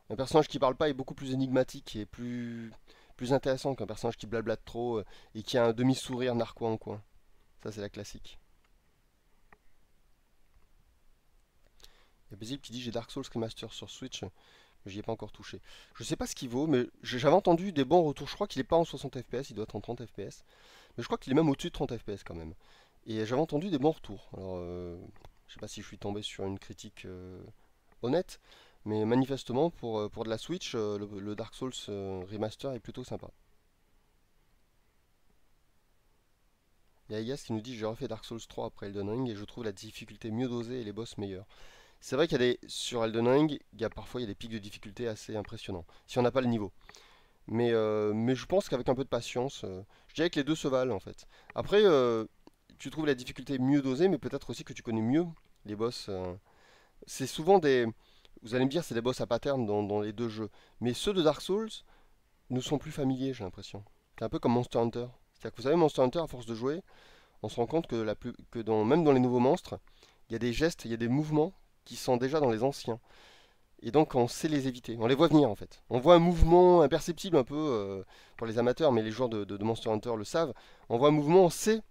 Un personnage qui parle pas est beaucoup plus énigmatique et plus intéressant qu'un personnage qui blablate trop et qui a un demi-sourire narquois en coin. Ça, c'est la classique. Il y a Bézil qui dit j'ai Dark Souls Remaster sur Switch, mais j'y ai pas encore touché. Je sais pas ce qu'il vaut, mais j'avais entendu des bons retours. Je crois qu'il est pas en 60 FPS, il doit être en 30 FPS. Mais je crois qu'il est même au-dessus de 30 FPS quand même. Et j'avais entendu des bons retours. Alors, je sais pas si je suis tombé sur une critique honnête, mais manifestement, pour de la Switch, le Dark Souls Remaster est plutôt sympa. Il y a Elias qui nous dit j'ai refait Dark Souls 3 après Elden Ring et je trouve la difficulté mieux dosée et les boss meilleurs. C'est vrai qu'il y a sur Elden Ring, parfois il y a des pics de difficulté assez impressionnants, si on n'a pas le niveau. Mais je pense qu'avec un peu de patience, je dirais que les deux se valent en fait. Après, tu trouves la difficulté mieux dosée, mais peut-être aussi que tu connais mieux les boss. C'est souvent des... Vous allez me dire, c'est des boss à pattern dans les deux jeux. Mais ceux de Dark Souls nous sont plus familiers, j'ai l'impression. C'est un peu comme Monster Hunter. C'est-à-dire que vous savez, Monster Hunter, à force de jouer, on se rend compte que même dans les nouveaux monstres, il y a des gestes, il y a des mouvements qui sont déjà dans les anciens. Et donc on sait les éviter. On les voit venir en fait. On voit un mouvement imperceptible un peu pour les amateurs, mais les joueurs de Monster Hunter le savent. On voit un mouvement, on sait,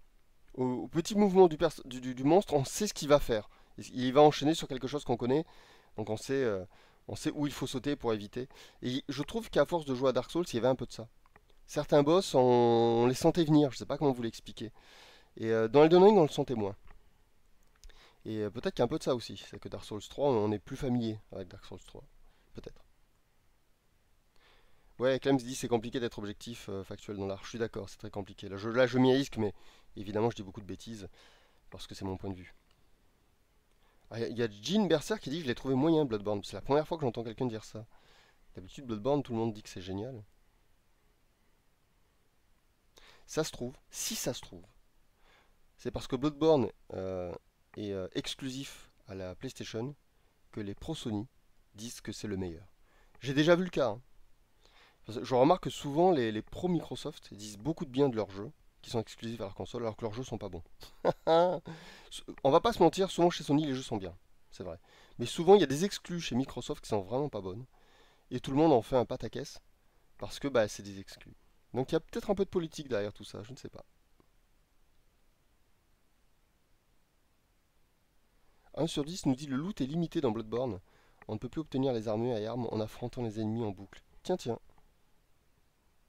au petit mouvement du monstre, on sait ce qu'il va faire. Il va enchaîner sur quelque chose qu'on connaît, donc on sait où il faut sauter pour éviter. Et je trouve qu'à force de jouer à Dark Souls, il y avait un peu de ça. Certains boss, on les sentait venir, je sais pas comment vous l'expliquer. Et dans Elden Ring, on le sentait moins. Et peut-être qu'il y a un peu de ça aussi, c'est que Dark Souls 3, on est plus familier avec Dark Souls 3. Peut-être. Ouais, Clem se dit c'est compliqué d'être objectif factuel dans l'art. Je suis d'accord, c'est très compliqué. Là, je m'y risque, mais évidemment, je dis beaucoup de bêtises parce que c'est mon point de vue. Ah, il y a Jean Berser qui dit je l'ai trouvé moyen Bloodborne. C'est la première fois que j'entends quelqu'un dire ça. D'habitude, Bloodborne, tout le monde dit que c'est génial. Ça se trouve, si ça se trouve, c'est parce que Bloodborne est exclusif à la PlayStation que les pros Sony disent que c'est le meilleur. J'ai déjà vu le cas, hein. Je remarque que souvent les pros Microsoft disent beaucoup de bien de leurs jeux qui sont exclusifs à leur console alors que leurs jeux sont pas bons. On va pas se mentir, souvent chez Sony les jeux sont bien, c'est vrai. Mais souvent il y a des exclus chez Microsoft qui sont vraiment pas bonnes et tout le monde en fait un pataquès parce que bah, c'est des exclus. Donc il y a peut-être un peu de politique derrière tout ça, je ne sais pas. 1/10 nous dit le loot est limité dans Bloodborne. On ne peut plus obtenir les armures et armes en affrontant les ennemis en boucle. Tiens, tiens.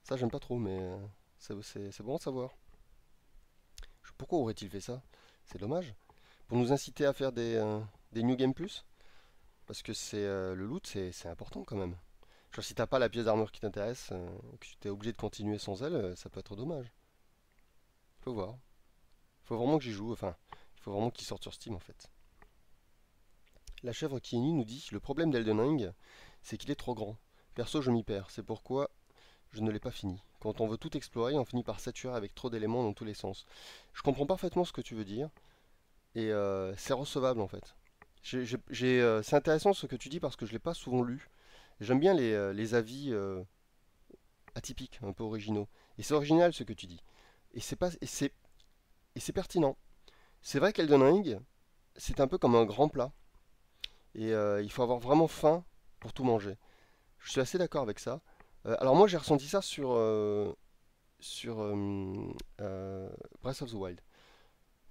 Ça, j'aime pas trop, mais c'est bon à savoir. Pourquoi aurait-il fait ça? C'est dommage. Pour nous inciter à faire des New Game Plus? Parce que le loot, c'est important quand même. Genre, si t'as pas la pièce d'armure qui t'intéresse, que tu t'es obligé de continuer sans elle, ça peut être dommage. Faut voir. Faut vraiment que j'y joue, enfin, il faut vraiment qu'il sorte sur Steam en fait. La chèvre qui est nue nous dit le problème d'Elden Ring, c'est qu'il est trop grand. Perso, je m'y perds, c'est pourquoi je ne l'ai pas fini. Quand on veut tout explorer, on finit par saturer avec trop d'éléments dans tous les sens. Je comprends parfaitement ce que tu veux dire, et c'est recevable en fait. C'est intéressant ce que tu dis parce que je ne l'ai pas souvent lu. J'aime bien les avis atypiques, un peu originaux. Et c'est original ce que tu dis. Et c'est pas, et c'est pertinent. C'est vrai qu'Elden Ring, c'est un peu comme un grand plat. Et il faut avoir vraiment faim pour tout manger. Je suis assez d'accord avec ça. Alors moi j'ai ressenti ça sur Breath of the Wild.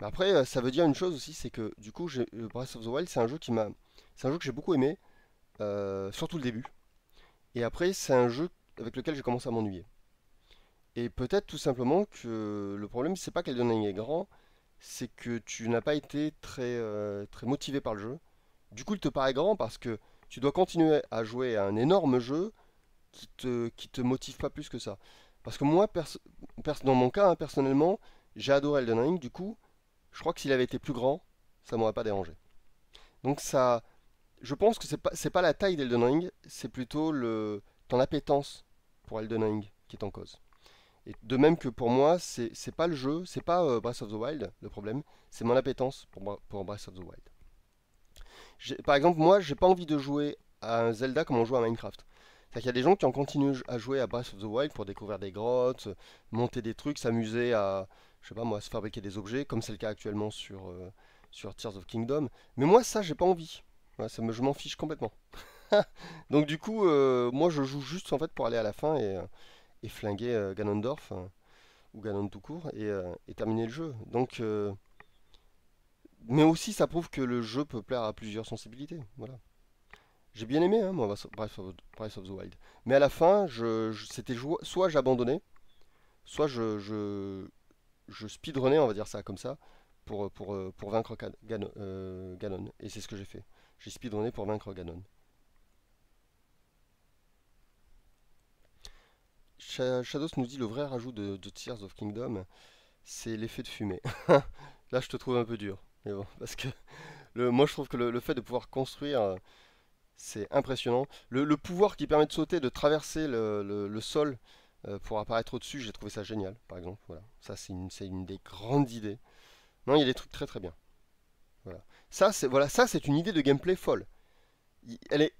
Mais après ça veut dire une chose aussi, c'est que du coup Breath of the Wild c'est un jeu que j'ai beaucoup aimé, surtout le début. Et après c'est un jeu avec lequel j'ai commencé à m'ennuyer. Et peut-être tout simplement que le problème c'est pas qu'Elden Ring est grand, c'est que tu n'as pas été très motivé par le jeu. Du coup il te paraît grand parce que tu dois continuer à jouer à un énorme jeu qui te motive pas plus que ça. Parce que moi, dans mon cas, hein, personnellement, j'ai adoré Elden Ring, du coup, je crois que s'il avait été plus grand, ça m'aurait pas dérangé. Donc ça, je pense que c'est pas la taille d'Elden Ring, c'est plutôt ton appétence pour Elden Ring qui est en cause. Et de même que pour moi, c'est pas le jeu, c'est pas Breath of the Wild le problème, c'est mon appétence pour Breath of the Wild. Par exemple, moi, j'ai pas envie de jouer à un Zelda comme on joue à Minecraft. C'est-à-dire qu'il y a des gens qui ont continué à jouer à Breath of the Wild pour découvrir des grottes, monter des trucs, s'amuser à, je sais pas moi, se fabriquer des objets, comme c'est le cas actuellement sur Tears of Kingdom. Mais moi, ça, j'ai pas envie. Ouais, je m'en fiche complètement. Donc du coup, moi, je joue juste en fait pour aller à la fin et flinguer Ganondorf, ou Ganon tout court, et terminer le jeu. Donc, mais aussi, ça prouve que le jeu peut plaire à plusieurs sensibilités. Voilà. J'ai bien aimé, hein, moi, Breath of the Wild. Mais à la fin, soit j'abandonnais, soit je speedrunnais, on va dire ça comme ça, pour vaincre Ganon. Et c'est ce que j'ai fait. J'ai speedrunné pour vaincre Ganon. Shadows nous dit le vrai rajout de Tears of Kingdom, c'est l'effet de fumée. Là, je te trouve un peu dur. Mais bon, parce que moi, je trouve que le fait de pouvoir construire, c'est impressionnant. Le pouvoir qui permet de sauter, de traverser le sol pour apparaître au-dessus, j'ai trouvé ça génial, par exemple. Voilà. Ça, c'est une des grandes idées. Non, il y a des trucs très très bien. Voilà. Ça, c'est une idée de gameplay folle.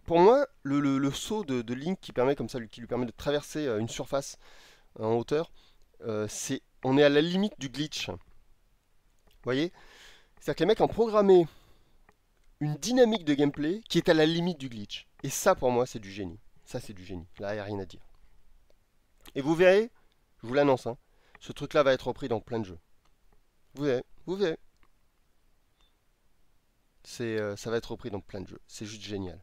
Pour moi, le saut de Link qui lui permet de traverser une surface en hauteur, on est à la limite du glitch. Vous voyez? C'est-à-dire que les mecs ont programmé une dynamique de gameplay qui est à la limite du glitch. Et ça, pour moi, c'est du génie. Ça, c'est du génie. Là, il n'y a rien à dire. Et vous verrez, je vous l'annonce, hein, ce truc-là va être repris dans plein de jeux. Vous verrez, vous verrez. Ça va être repris dans plein de jeux. C'est juste génial.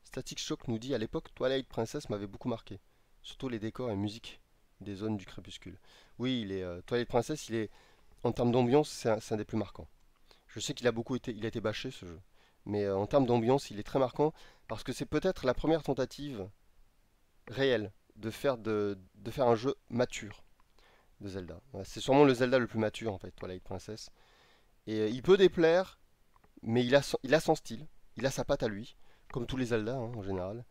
Static Shock nous dit à l'époque, Twilight Princess m'avait beaucoup marqué. Surtout les décors et musique des zones du crépuscule. Oui, Twilight Princess, en termes d'ambiance, c'est un des plus marquants. Je sais qu'il a été bâché ce jeu. Mais en termes d'ambiance, il est très marquant parce que c'est peut-être la première tentative réelle de faire un jeu mature de Zelda. Voilà, c'est sûrement le Zelda le plus mature en fait, Twilight Princess. Et il peut déplaire, mais il a son style. Il a sa patte à lui, comme tous les Zelda hein, en général.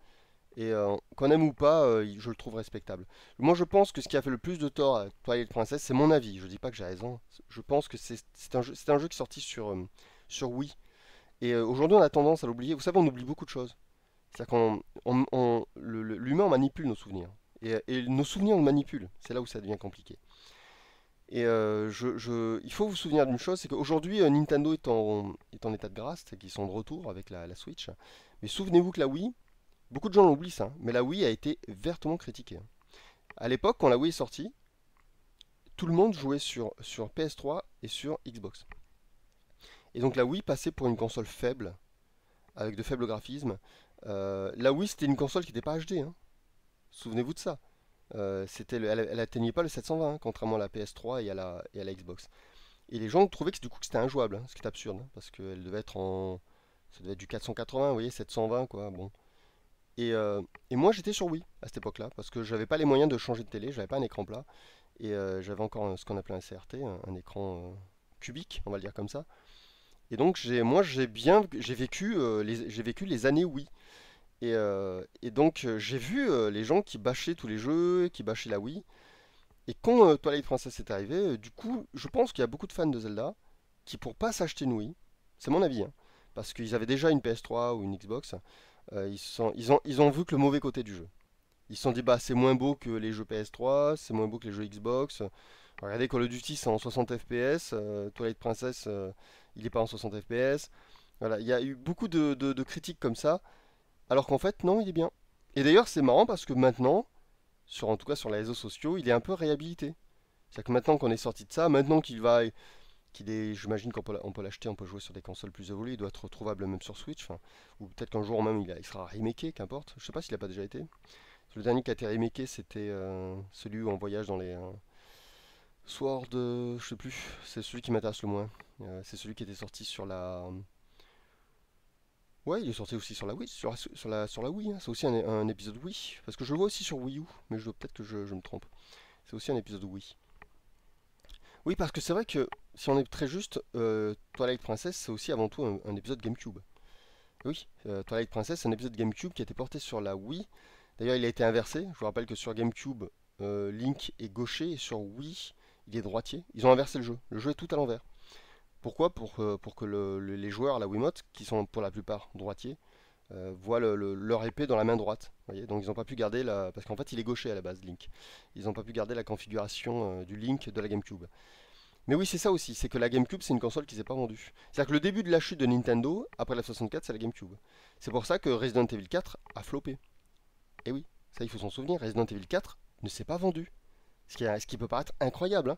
Et qu'on aime ou pas, je le trouve respectable. Moi, je pense que ce qui a fait le plus de tort à Twilight Princess, c'est mon avis. Je dis pas que j'ai raison. Je pense que c'est un jeu qui est sorti sur Wii. Et aujourd'hui, on a tendance à l'oublier. Vous savez, on oublie beaucoup de choses. C'est-à-dire l'humain on manipule nos souvenirs. Et nos souvenirs on manipule. C'est là où ça devient compliqué. Et il faut vous souvenir d'une chose, c'est qu'aujourd'hui, Nintendo est en état de grâce, c'est qu'ils sont de retour avec la Switch. Mais souvenez-vous que la Wii, beaucoup de gens l'oublient ça, hein, mais la Wii a été vertement critiquée, hein. À l'époque, quand la Wii est sortie, tout le monde jouait sur PS3 et sur Xbox. Et donc la Wii passait pour une console faible, avec de faibles graphismes. La Wii, c'était une console qui n'était pas HD, hein. Souvenez-vous de ça. Elle atteignait pas le 720, hein, contrairement à la PS3 et à la Xbox. Et les gens trouvaient que du coup que c'était injouable, hein, ce qui est absurde, hein, parce qu'elle devait être ça devait être du 480, vous voyez, 720 quoi. Bon. Et moi j'étais sur Wii à cette époque-là, parce que j'avais pas les moyens de changer de télé, j'avais pas un écran plat, et j'avais encore ce qu'on appelait un CRT, un écran cubique, on va le dire comme ça. Et donc moi j'ai vécu les années Wii. Et donc j'ai vu les gens qui bâchaient tous les jeux, qui bâchaient la Wii. Et quand Twilight Princess est arrivé, du coup, je pense qu'il y a beaucoup de fans de Zelda qui, pour pas s'acheter une Wii, c'est mon avis, hein, parce qu'ils avaient déjà une PS3 ou une Xbox, ils ont vu que le mauvais côté du jeu. Ils se sont dit, bah c'est moins beau que les jeux PS3, c'est moins beau que les jeux Xbox. Regardez Call of Duty, c'est en 60 FPS, Twilight Princess, il est pas en 60 FPS. Voilà, il y a eu beaucoup de critiques comme ça, alors qu'en fait, non, il est bien. Et d'ailleurs, c'est marrant parce que maintenant, en tout cas sur les réseaux sociaux, il est un peu réhabilité. C'est-à-dire que maintenant qu'on est sorti de ça, maintenant j'imagine qu'on peut l'acheter, on peut jouer sur des consoles plus évoluées, il doit être retrouvable même sur Switch, enfin, ou peut-être qu'un jour même il sera remaké, qu'importe. Je sais pas s'il a pas déjà été. Le dernier qui a été remaké, c'était celui où on voyage dans les Sword, je sais plus. C'est celui qui m'intéresse le moins. C'est celui qui était sorti sur la. Ouais, il est sorti aussi sur la Wii, sur la Wii, hein. C'est aussi un épisode Wii, parce que je le vois aussi sur Wii U, mais peut-être que je me trompe. C'est aussi un épisode Wii. Oui, parce que c'est vrai que si on est très juste, Twilight Princess, c'est aussi avant tout un épisode GameCube. Oui, Twilight Princess, c'est un épisode GameCube qui a été porté sur la Wii. D'ailleurs, il a été inversé. Je vous rappelle que sur GameCube, Link est gaucher et sur Wii, il est droitier. Ils ont inversé le jeu. Le jeu est tout à l'envers. Pourquoi? Pour que les joueurs à la Wiimote, qui sont pour la plupart droitiers, voient leur épée dans la main droite. Vous voyez, donc ils n'ont pas pu garder la. Parce qu'en fait, il est gaucher à la base, Link. Ils n'ont pas pu garder la configuration du Link de la GameCube. Mais oui, c'est ça aussi, c'est que la GameCube, c'est une console qui s'est pas vendue. C'est-à-dire que le début de la chute de Nintendo, après la 64, c'est la GameCube. C'est pour ça que Resident Evil 4 a floppé. Et oui, ça il faut s'en souvenir, Resident Evil 4 ne s'est pas vendu. Ce qui peut paraître incroyable, hein.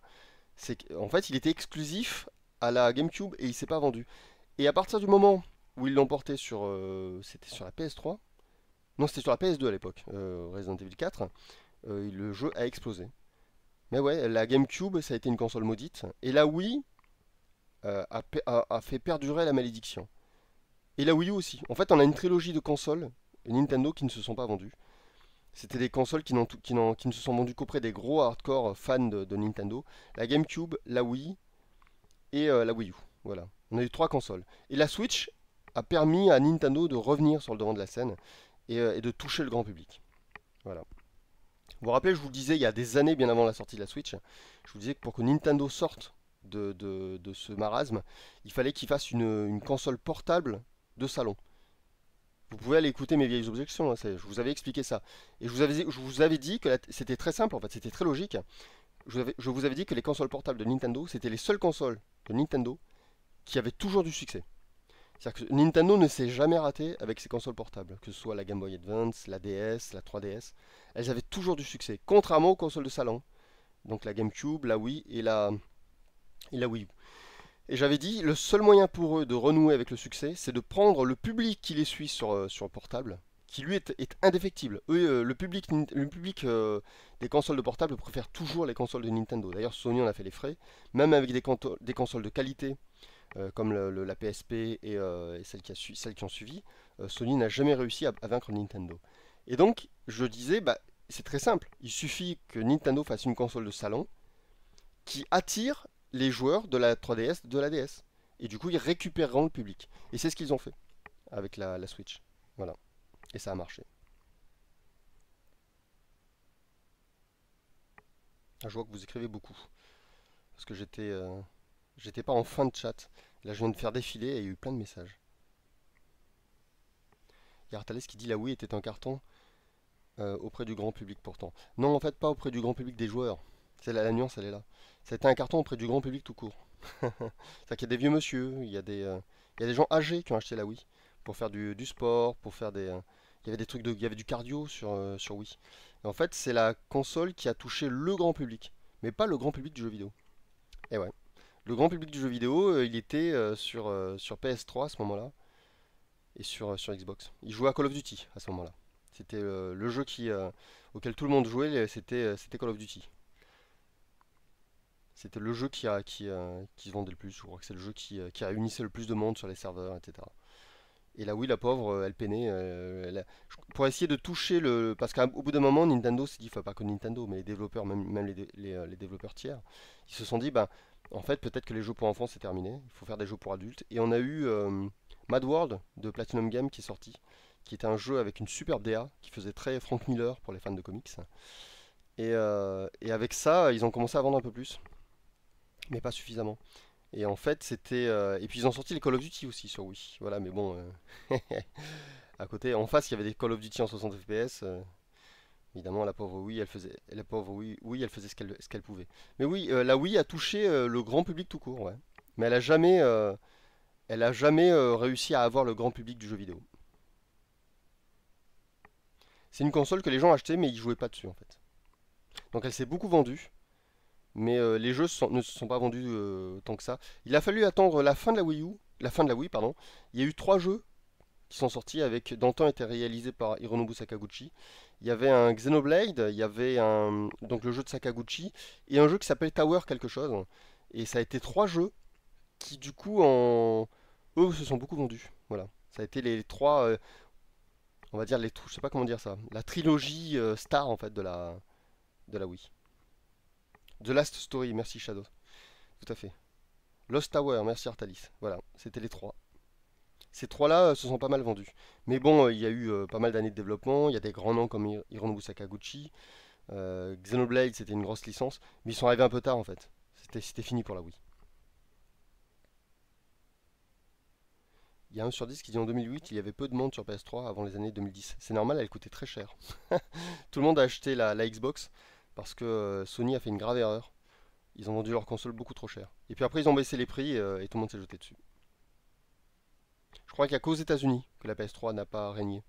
C'est qu'en fait, il était exclusif à la GameCube et il s'est pas vendu. Et à partir du moment où ils l'ont porté c'était sur la PS3, non, c'était sur la PS2 à l'époque, Resident Evil 4, le jeu a explosé. Mais ouais, la GameCube, ça a été une console maudite. Et la Wii a fait perdurer la malédiction. Et la Wii U aussi. En fait, on a une trilogie de consoles Nintendo qui ne se sont pas vendues. C'était des consoles qui ne se sont vendues qu'auprès des gros hardcore fans de Nintendo. La GameCube, la Wii et la Wii U. Voilà. On a eu trois consoles. Et la Switch a permis à Nintendo de revenir sur le devant de la scène et de toucher le grand public. Voilà. Vous vous rappelez, je vous le disais il y a des années, bien avant la sortie de la Switch, je vous disais que pour que Nintendo sorte de ce marasme, il fallait qu'il fasse une console portable de salon. Vous pouvez aller écouter mes vieilles objections, hein, je vous avais expliqué ça. Et je vous avais dit que c'était très simple, en fait, c'était très logique. Je vous avais dit que les consoles portables de Nintendo, c'était les seules consoles de Nintendo qui avaient toujours du succès. C'est-à-dire que Nintendo ne s'est jamais raté avec ses consoles portables, que ce soit la Game Boy Advance, la DS, la 3DS. Elles avaient toujours du succès, contrairement aux consoles de salon. Donc la GameCube, la Wii et la Wii U. Et j'avais dit, le seul moyen pour eux de renouer avec le succès, c'est de prendre le public qui les suit sur portable, qui lui est indéfectible. Eux, le public des consoles de portable préfère toujours les consoles de Nintendo. D'ailleurs, Sony en a fait les frais, même avec des consoles de qualité comme la PSP et celles qui ont suivi, Sony n'a jamais réussi à vaincre Nintendo. Et donc, je disais, bah, c'est très simple. Il suffit que Nintendo fasse une console de salon qui attire les joueurs de la 3DS, de la DS. Et du coup, ils récupéreront le public. Et c'est ce qu'ils ont fait avec la Switch. Voilà. Et ça a marché. Ah, je vois que vous écrivez beaucoup. Parce que j'étais pas en fin de chat. Là, je viens de faire défiler et il y a eu plein de messages. Il y a Artales qui dit la Wii était un carton auprès du grand public pourtant. Non, en fait, pas auprès du grand public des joueurs. C'est la nuance, elle est là. C'était un carton auprès du grand public tout court. C'est-à-dire qu'il y a des vieux monsieur, il y a des gens âgés qui ont acheté la Wii pour faire du sport, pour faire des. Il y avait des trucs il y avait du cardio sur Wii. Et en fait, c'est la console qui a touché le grand public, mais pas le grand public du jeu vidéo. Et ouais. Le grand public du jeu vidéo, il était sur PS3 à ce moment-là et sur Xbox. Il jouait à Call of Duty à ce moment-là. C'était le jeu auquel tout le monde jouait, c'était Call of Duty. C'était le jeu qui se vendait le plus. Je crois que c'est le jeu qui a unissé le plus de monde sur les serveurs, etc. Et là, oui, la pauvre, elle peinait. Pour essayer de toucher le. Parce qu'au bout d'un moment, Nintendo s'est dit, enfin pas que Nintendo, mais les développeurs, même les développeurs tiers, ils se sont dit, ben, en fait, peut-être que les jeux pour enfants c'est terminé, il faut faire des jeux pour adultes. Et on a eu Mad World de Platinum Games qui est sorti, qui était un jeu avec une superbe DA, qui faisait très Frank Miller pour les fans de comics. Et avec ça, ils ont commencé à vendre un peu plus, mais pas suffisamment. Et en fait, c'était. Et puis ils ont sorti les Call of Duty aussi sur Wii. Voilà, mais bon. À côté, en face, il y avait des Call of Duty en 60 FPS. Évidemment, la pauvre Wii, elle faisait ce qu'elle pouvait. Mais oui, la Wii a touché le grand public tout court, ouais. Mais elle a jamais réussi à avoir le grand public du jeu vidéo. C'est une console que les gens achetaient, mais ils jouaient pas dessus en fait. Donc elle s'est beaucoup vendue, mais les jeux ne se sont pas vendus tant que ça. Il a fallu attendre la fin de la Wii U, la fin de la Wii, pardon. Il y a eu 3 jeux qui sont sortis avec, dans le temps, était réalisé par Hironobu Sakaguchi. Il y avait un Xenoblade, il y avait donc le jeu de Sakaguchi, et un jeu qui s'appelle Tower quelque chose. Et ça a été 3 jeux qui, du coup, eux se sont beaucoup vendus. Voilà. Ça a été les trois, on va dire, je sais pas comment dire ça, la trilogie star, en fait, de la Wii. The Last Story, merci Shadow. Tout à fait. Lost Tower, merci Artalis. Voilà, c'était les 3. Ces 3-là se sont pas mal vendus. Mais bon, il y a eu pas mal d'années de développement. Il y a des grands noms comme Hironobu Sakaguchi. Xenoblade, c'était une grosse licence. Mais ils sont arrivés un peu tard en fait. C'était fini pour la Wii. Il y a un sur 10 qui dit en 2008, il y avait peu de monde sur PS3 avant les années 2010. C'est normal, elle coûtait très cher. Tout le monde a acheté la Xbox parce que Sony a fait une grave erreur. Ils ont vendu leur console beaucoup trop cher. Et puis après, ils ont baissé les prix et tout le monde s'est jeté dessus. Je crois qu'il n'y a qu'aux États-Unis que la PS3 n'a pas régné.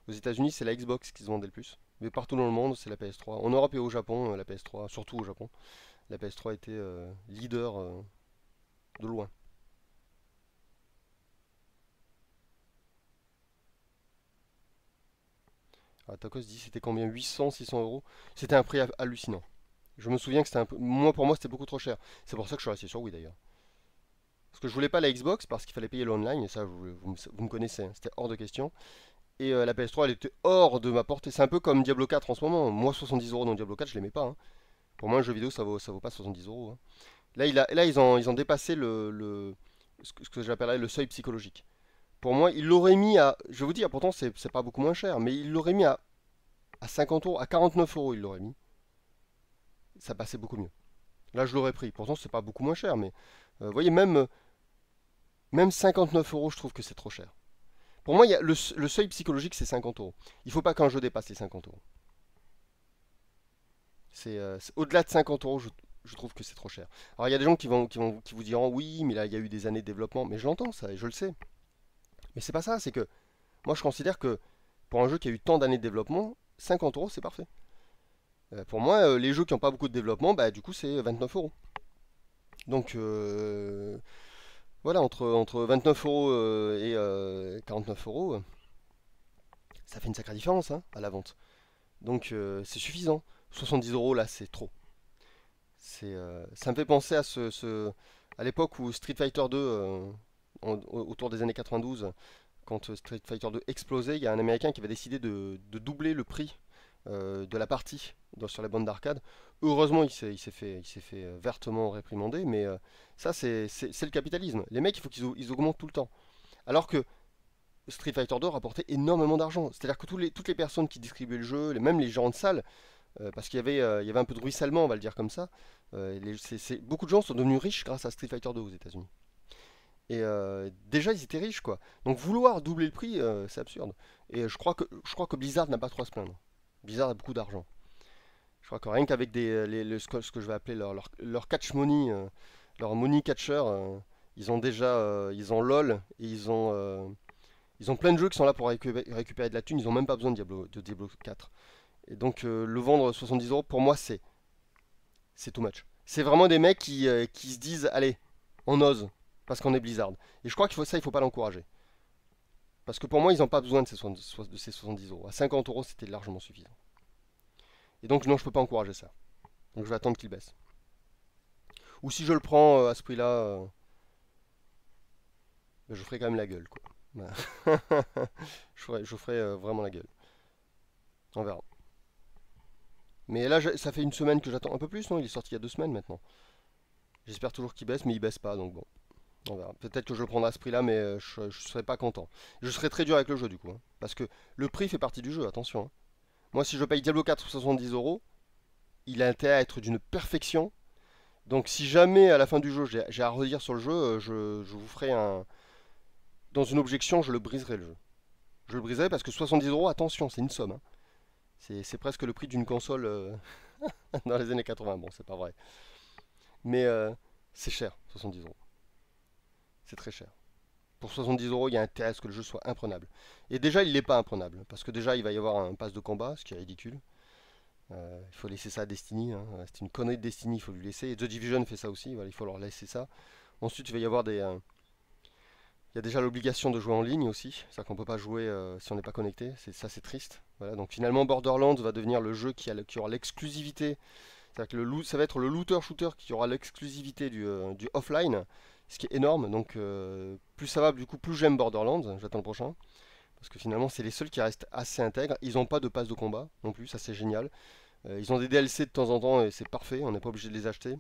Aux États-Unis, c'est la Xbox qui se vendait le plus. Mais partout dans le monde, c'est la PS3. En Europe et au Japon, la PS3, surtout au Japon, la PS3 était leader de loin. Ah, Tacos dit c'était combien? 800, 600 euros. C'était un prix hallucinant. Je me souviens que c'était un peu. Moi, pour moi, c'était beaucoup trop cher. C'est pour ça que je suis resté sur Wii d'ailleurs. Parce que je voulais pas la Xbox parce qu'il fallait payer l'online, et ça, vous me connaissez, hein, c'était hors de question. Et la PS3, elle était hors de ma portée. C'est un peu comme Diablo 4 en ce moment. Moi, 70 euros dans Diablo 4, je l'aimais pas, hein. Pour moi, un jeu vidéo, ça vaut pas 70 euros, hein. Là, ils ont dépassé ce que j'appellerais le seuil psychologique. Pour moi, ils l'auraient mis à. Je vais vous dire, pourtant, c'est pas beaucoup moins cher, mais ils l'auraient mis à 50 euros, à 49 euros, ils l'auraient mis. Ça passait beaucoup mieux. Là, je l'aurais pris. Pourtant, c'est pas beaucoup moins cher, mais vous voyez, même 59 euros, je trouve que c'est trop cher. Pour moi, le seuil psychologique, c'est 50 euros. Il faut pas qu'un jeu dépasse les 50 euros. Au-delà de 50 euros, je trouve que c'est trop cher. Alors, il y a des gens qui vous diront oui, mais là, il y a eu des années de développement. Mais je l'entends, ça, et je le sais. Mais c'est pas ça, c'est que moi, je considère que pour un jeu qui a eu tant d'années de développement, 50 euros, c'est parfait. Pour moi, les jeux qui n'ont pas beaucoup de développement, bah, du coup, c'est 29 euros. Donc, voilà, entre 29 euros et 49 euros, ça fait une sacrée différence hein, à la vente. Donc c'est suffisant. 70 euros là, c'est trop. Ça me fait penser à l'époque où Street Fighter 2, autour des années 92, quand Street Fighter 2 explosait, il y a un Américain qui avait décidé de doubler le prix de la partie sur la bande d'arcade. Heureusement, il s'est fait vertement réprimander, mais ça, c'est le capitalisme. Les mecs, il faut qu'ils augmentent tout le temps. Alors que Street Fighter 2 rapportait énormément d'argent. C'est-à-dire que toutes les personnes qui distribuaient le jeu, même les gens de salle, parce il y avait un peu de ruissellement, on va le dire comme ça, beaucoup de gens sont devenus riches grâce à Street Fighter 2 aux États-Unis. Et déjà, ils étaient riches, quoi. Donc vouloir doubler le prix, c'est absurde. Et je crois que Blizzard n'a pas trop à se plaindre. Blizzard a beaucoup d'argent. Je crois que rien qu'avec ce que je vais appeler leur catch money, leur money catcher, ils ont déjà, ils ont LOL et ils ont plein de jeux qui sont là pour récupérer de la thune. Ils ont même pas besoin de Diablo 4. Et donc le vendre 70 euros, pour moi, c'est too much. C'est vraiment des mecs qui se disent, allez, on ose, parce qu'on est Blizzard. Et je crois il faut pas l'encourager. Parce que pour moi, ils n'ont pas besoin de ces 70 euros. À 50 euros, c'était largement suffisant. Et donc, non, je peux pas encourager ça. Donc, je vais attendre qu'il baisse. Ou si je le prends à ce prix-là, ben, je ferai quand même la gueule, quoi. Voilà. Je ferai vraiment la gueule. On verra. Mais là, ça fait une semaine que j'attends un peu plus, non? Il est sorti il y a 2 semaines maintenant. J'espère toujours qu'il baisse, mais il baisse pas, donc bon. On verra. Peut-être que je le prendrai à ce prix-là, mais je serai pas content. Je serai très dur avec le jeu, du coup, hein. Parce que le prix fait partie du jeu, attention, hein. Moi, si je paye Diablo 4 70 euros, il a intérêt à être d'une perfection. Donc, si jamais à la fin du jeu j'ai à redire sur le jeu, je vous ferai un. Dans une objection, je le briserai le jeu. Je le briserai parce que 70 euros, attention, c'est une somme, hein. C'est presque le prix d'une console dans les années 80. Bon, c'est pas vrai. Mais c'est cher, 70 euros. C'est très cher. Pour 70 euros, il y a intérêt à ce que le jeu soit imprenable. Et déjà, il n'est pas imprenable. Parce que déjà, il va y avoir un pass de combat, ce qui est ridicule. Il faut laisser ça à Destiny, hein. C'est une connerie de Destiny, il faut lui laisser. Et The Division fait ça aussi, voilà, il faut leur laisser ça. Ensuite, il va y avoir il y a déjà l'obligation de jouer en ligne aussi. C'est-à-dire qu'on ne peut pas jouer si on n'est pas connecté. Ça, c'est triste. Voilà, donc finalement, Borderlands va devenir le jeu qui aura l'exclusivité. C'est-à-dire que ça va être le looter-shooter qui aura l'exclusivité du offline. Ce qui est énorme. Donc, plus ça va, du coup, plus j'aime Borderlands. J'attends le prochain. Parce que finalement, c'est les seuls qui restent assez intègres. Ils n'ont pas de passe de combat non plus, ça c'est génial. Ils ont des DLC de temps en temps et c'est parfait, on n'est pas obligé de les acheter.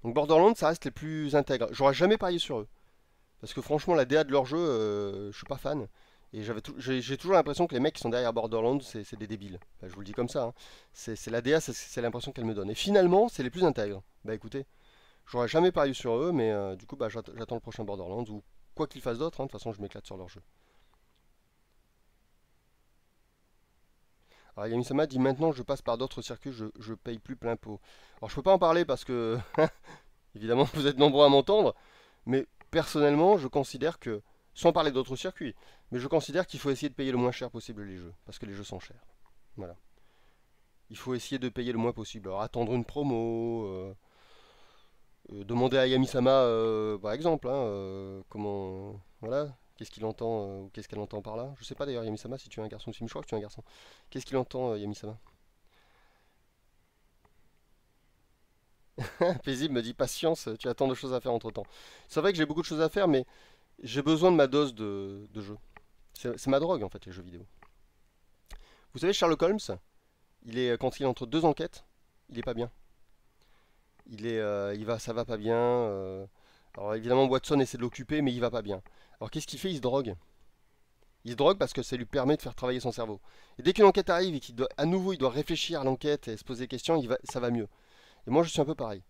Donc Borderlands, ça reste les plus intègres. J'aurais jamais parié sur eux. Parce que franchement, la DA de leur jeu, je suis pas fan. Et j'ai toujours l'impression que les mecs qui sont derrière Borderlands, c'est des débiles. Enfin, je vous le dis comme ça, hein. C'est la DA, c'est l'impression qu'elle me donne. Et finalement, c'est les plus intègres. Bah écoutez, j'aurais jamais parié sur eux, mais du coup, bah, j'attends le prochain Borderlands. Ou quoi qu'ils fassent d'autre, hein, de toute façon, je m'éclate sur leur jeu. Alors Yamisama dit maintenant je passe par d'autres circuits, je paye plus plein pot. Alors je peux pas en parler parce que évidemment vous êtes nombreux à m'entendre, mais personnellement je considère que, sans parler d'autres circuits, mais je considère qu'il faut essayer de payer le moins cher possible les jeux, parce que les jeux sont chers. Voilà. Il faut essayer de payer le moins possible. Alors attendre une promo, demander à Yamisama par exemple, hein, comment. Voilà. Qu'est-ce qu'il entend ou qu'est-ce qu'elle entend par là? Je sais pas d'ailleurs Yamisama si tu es un garçon de film, je crois que tu es un garçon. Qu'est-ce qu'il entend Yamisama? Paisible me dit patience, tu as tant de choses à faire entre temps. C'est vrai que j'ai beaucoup de choses à faire, mais j'ai besoin de ma dose de jeu. C'est ma drogue en fait, les jeux vidéo. Vous savez, Sherlock Holmes, quand il est entre deux enquêtes, il est pas bien. Ça va pas bien. Alors évidemment, Watson essaie de l'occuper, mais il va pas bien. Alors qu'est-ce qu'il fait? Il se drogue. Il se drogue parce que ça lui permet de faire travailler son cerveau. Et dès qu'une enquête arrive et à nouveau il doit réfléchir à l'enquête et se poser des questions, ça va mieux. Et moi je suis un peu pareil.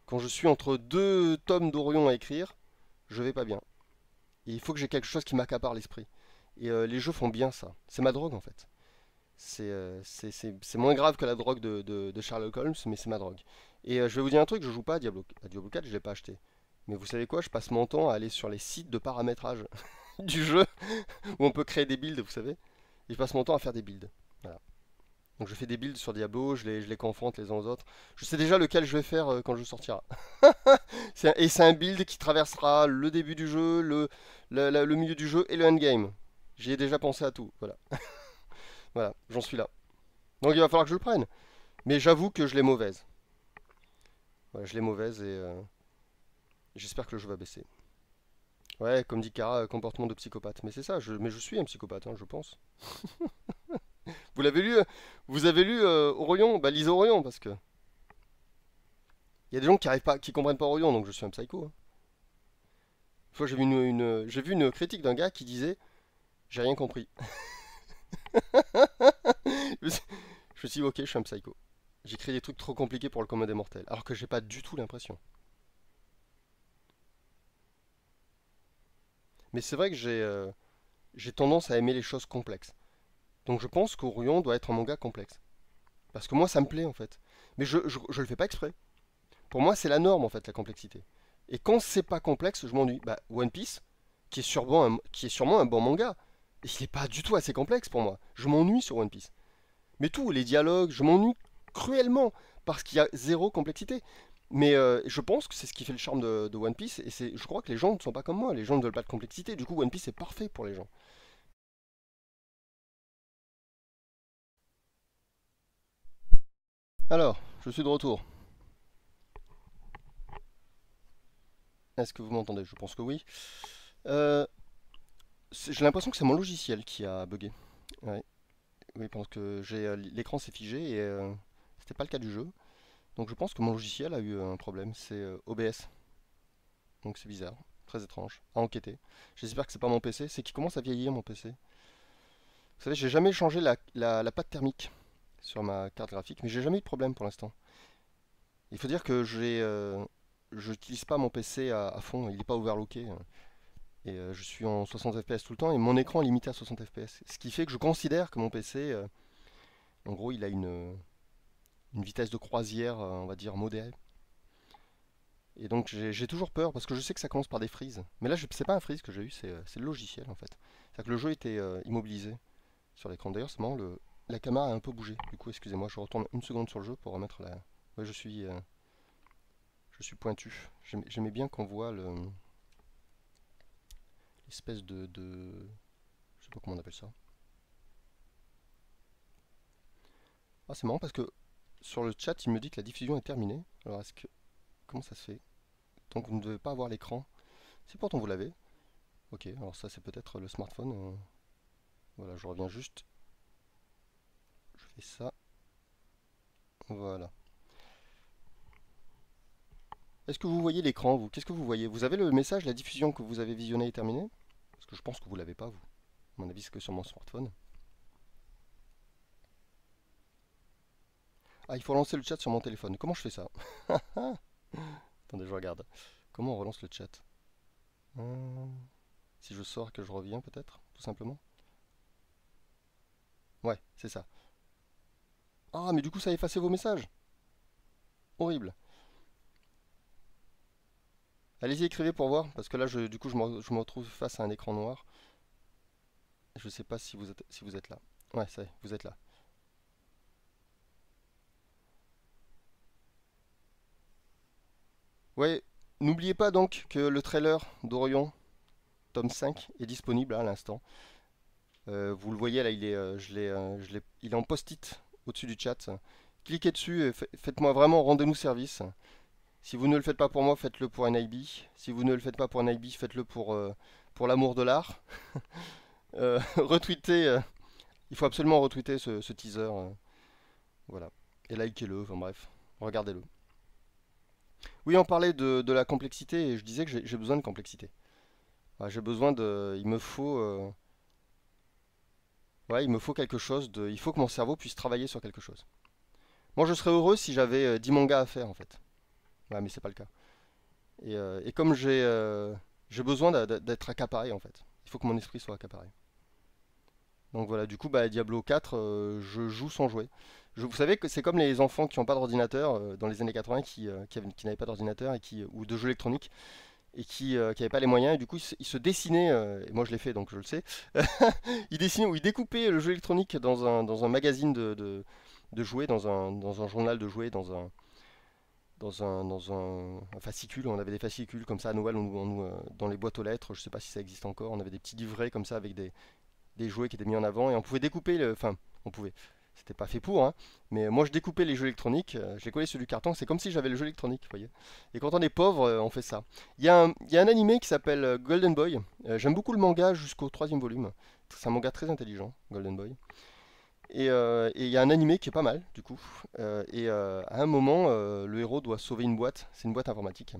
Quand je suis entre deux tomes d'Orion à écrire, je vais pas bien. Et il faut que j'ai quelque chose qui m'accapare l'esprit. Et les jeux font bien ça. C'est ma drogue en fait. C'est moins grave que la drogue de Sherlock Holmes, mais c'est ma drogue. Et je vais vous dire un truc, je joue pas à Diablo 4, je l'ai pas acheté. Mais vous savez quoi, je passe mon temps à aller sur les sites de paramétrage du jeu, où on peut créer des builds, vous savez. Et je passe mon temps à faire des builds. Voilà. Donc je fais des builds sur Diablo, je les confronte les uns aux autres. Je sais déjà lequel je vais faire quand le jeu sortira. Et c'est un build qui traversera le début du jeu, le milieu du jeu et le endgame. J'y ai déjà pensé à tout. Voilà, voilà, j'en suis là. Donc il va falloir que je le prenne. Mais j'avoue que je l'ai mauvaise. Voilà, je l'ai mauvaise et j'espère que le jeu va baisser. Ouais, comme dit Kara, comportement de psychopathe. Mais c'est ça, mais je suis un psychopathe, hein, je pense. Vous l'avez lu Vous avez lu Orion? Bah lisez Orion parce que il y a des gens qui arrivent pas, qui comprennent pas Orion, donc je suis un psycho, hein. fois, j'ai vu une critique d'un gars qui disait j'ai rien compris. Je me suis dit, ok, je suis un psycho. J'écris des trucs trop compliqués pour le commun des mortels, alors que j'ai pas du tout l'impression. Mais c'est vrai que j'ai tendance à aimer les choses complexes. Donc je pense qu'Orion doit être un manga complexe. Parce que moi, ça me plaît en fait. Mais je le fais pas exprès. Pour moi, c'est la norme en fait, la complexité. Et quand c'est pas complexe, je m'ennuie. Bah, One Piece, qui est sûrement un bon manga, et il est pas du tout assez complexe pour moi. Je m'ennuie sur One Piece. Mais tout, les dialogues, je m'ennuie cruellement parce qu'il y a zéro complexité. Mais je pense que c'est ce qui fait le charme de One Piece. Et je crois que les gens ne sont pas comme moi. Les gens ne veulent pas de complexité. Du coup, One Piece est parfait pour les gens. Alors, je suis de retour. Est-ce que vous m'entendez? Je pense que oui. Euh, j'ai l'impression que c'est mon logiciel qui a bugué. Ouais. Oui, parce que l'écran s'est figé et c'était pas le cas du jeu. Donc je pense que mon logiciel a eu un problème. C'est OBS. Donc c'est bizarre, très étrange, à enquêter. J'espère que c'est pas mon PC, c'est qu'il commence à vieillir mon PC. Vous savez, j'ai jamais changé la pâte thermique sur ma carte graphique, mais j'ai jamais eu de problème pour l'instant. Il faut dire que je n'utilise pas mon PC à fond, il n'est pas overclocké. Et je suis en 60 fps tout le temps, et mon écran est limité à 60 fps. Ce qui fait que je considère que mon PC, en gros, il a une vitesse de croisière, on va dire, modérée. Et donc j'ai toujours peur parce que je sais que ça commence par des freezes. Mais là, c'est pas un freeze que j'ai eu, c'est le logiciel en fait. C'est-à-dire que le jeu était immobilisé sur l'écran. D'ailleurs, c'est marrant, la caméra a un peu bougé. Du coup, excusez-moi, je retourne une seconde sur le jeu pour remettre la. Ouais, je suis pointu. J'aimais bien qu'on voit l'espèce je sais pas comment on appelle ça. Ah, c'est marrant parce que sur le chat, il me dit que la diffusion est terminée. Alors, comment ça se fait? Donc, vous ne devez pas avoir l'écran. Si pourtant vous l'avez. Ok, alors ça, c'est peut-être le smartphone. Voilà, je reviens juste. Je fais ça. Voilà. Est-ce que vous voyez l'écran, vous? Qu'est-ce que vous voyez? Vous avez le message, la diffusion que vous avez visionnée est terminée? Parce que je pense que vous l'avez pas, vous. À mon avis, c'est que sur mon smartphone. Ah, il faut lancer le chat sur mon téléphone. Comment je fais ça? Attendez, je regarde. Comment on relance le chat? Si je sors que je reviens, peut-être, tout simplement. Ouais, c'est ça. Ah, mais du coup, ça a effacé vos messages. Horrible. Allez-y, écrivez pour voir, parce que là, du coup, je me retrouve face à un écran noir. Je sais pas si vous êtes là. Ouais, ça y est, vous êtes là. Ouais, n'oubliez pas donc que le trailer d'Orion, tome 5, est disponible à l'instant. Vous le voyez là, il est en post-it au-dessus du chat. Cliquez dessus et faites-moi vraiment, rendez-nous service. Si vous ne le faites pas pour moi, faites-le pour NIB. Si vous ne le faites pas pour NIB, faites-le pour l'amour de l'art. Retweetez, il faut absolument retweeter ce teaser. Voilà. Et likez-le, enfin bref, regardez-le. Oui, on parlait de la complexité et je disais que j'ai besoin de complexité. Ouais, j'ai besoin de. Ouais, il me faut quelque chose de. Il faut que mon cerveau puisse travailler sur quelque chose. Moi, je serais heureux si j'avais 10 mangas à faire en fait. Ouais, mais c'est pas le cas. Et comme j'ai besoin d'être accaparé en fait. Il faut que mon esprit soit accaparé. Donc voilà, du coup, bah, Diablo 4, je joue sans jouer. Vous savez que c'est comme les enfants qui n'ont pas d'ordinateur dans les années 80 qui n'avaient pas d'ordinateur ou de jeux électroniques et qui n'avaient pas les moyens et du coup ils se dessinaient, et moi je l'ai fait donc je le sais, ils dessinaient ou ils découpaient le jeu électronique dans un magazine de jouets, dans un journal de jouets, dans un fascicule. On avait des fascicules comme ça à Noël, dans les boîtes aux lettres, je sais pas si ça existe encore, on avait des petits livrets comme ça avec des jouets qui étaient mis en avant et on pouvait découper enfin on pouvait, c'était pas fait pour hein, mais moi je découpais les jeux électroniques, je les collais sur du carton, c'est comme si j'avais le jeu électronique, vous voyez. Et quand on est pauvre, on fait ça. Il y a un animé qui s'appelle Golden Boy. J'aime beaucoup le manga jusqu'au troisième volume. C'est un manga très intelligent, Golden Boy. Et il y a un animé qui est pas mal du coup. À un moment, le héros doit sauver une boîte, c'est une boîte informatique.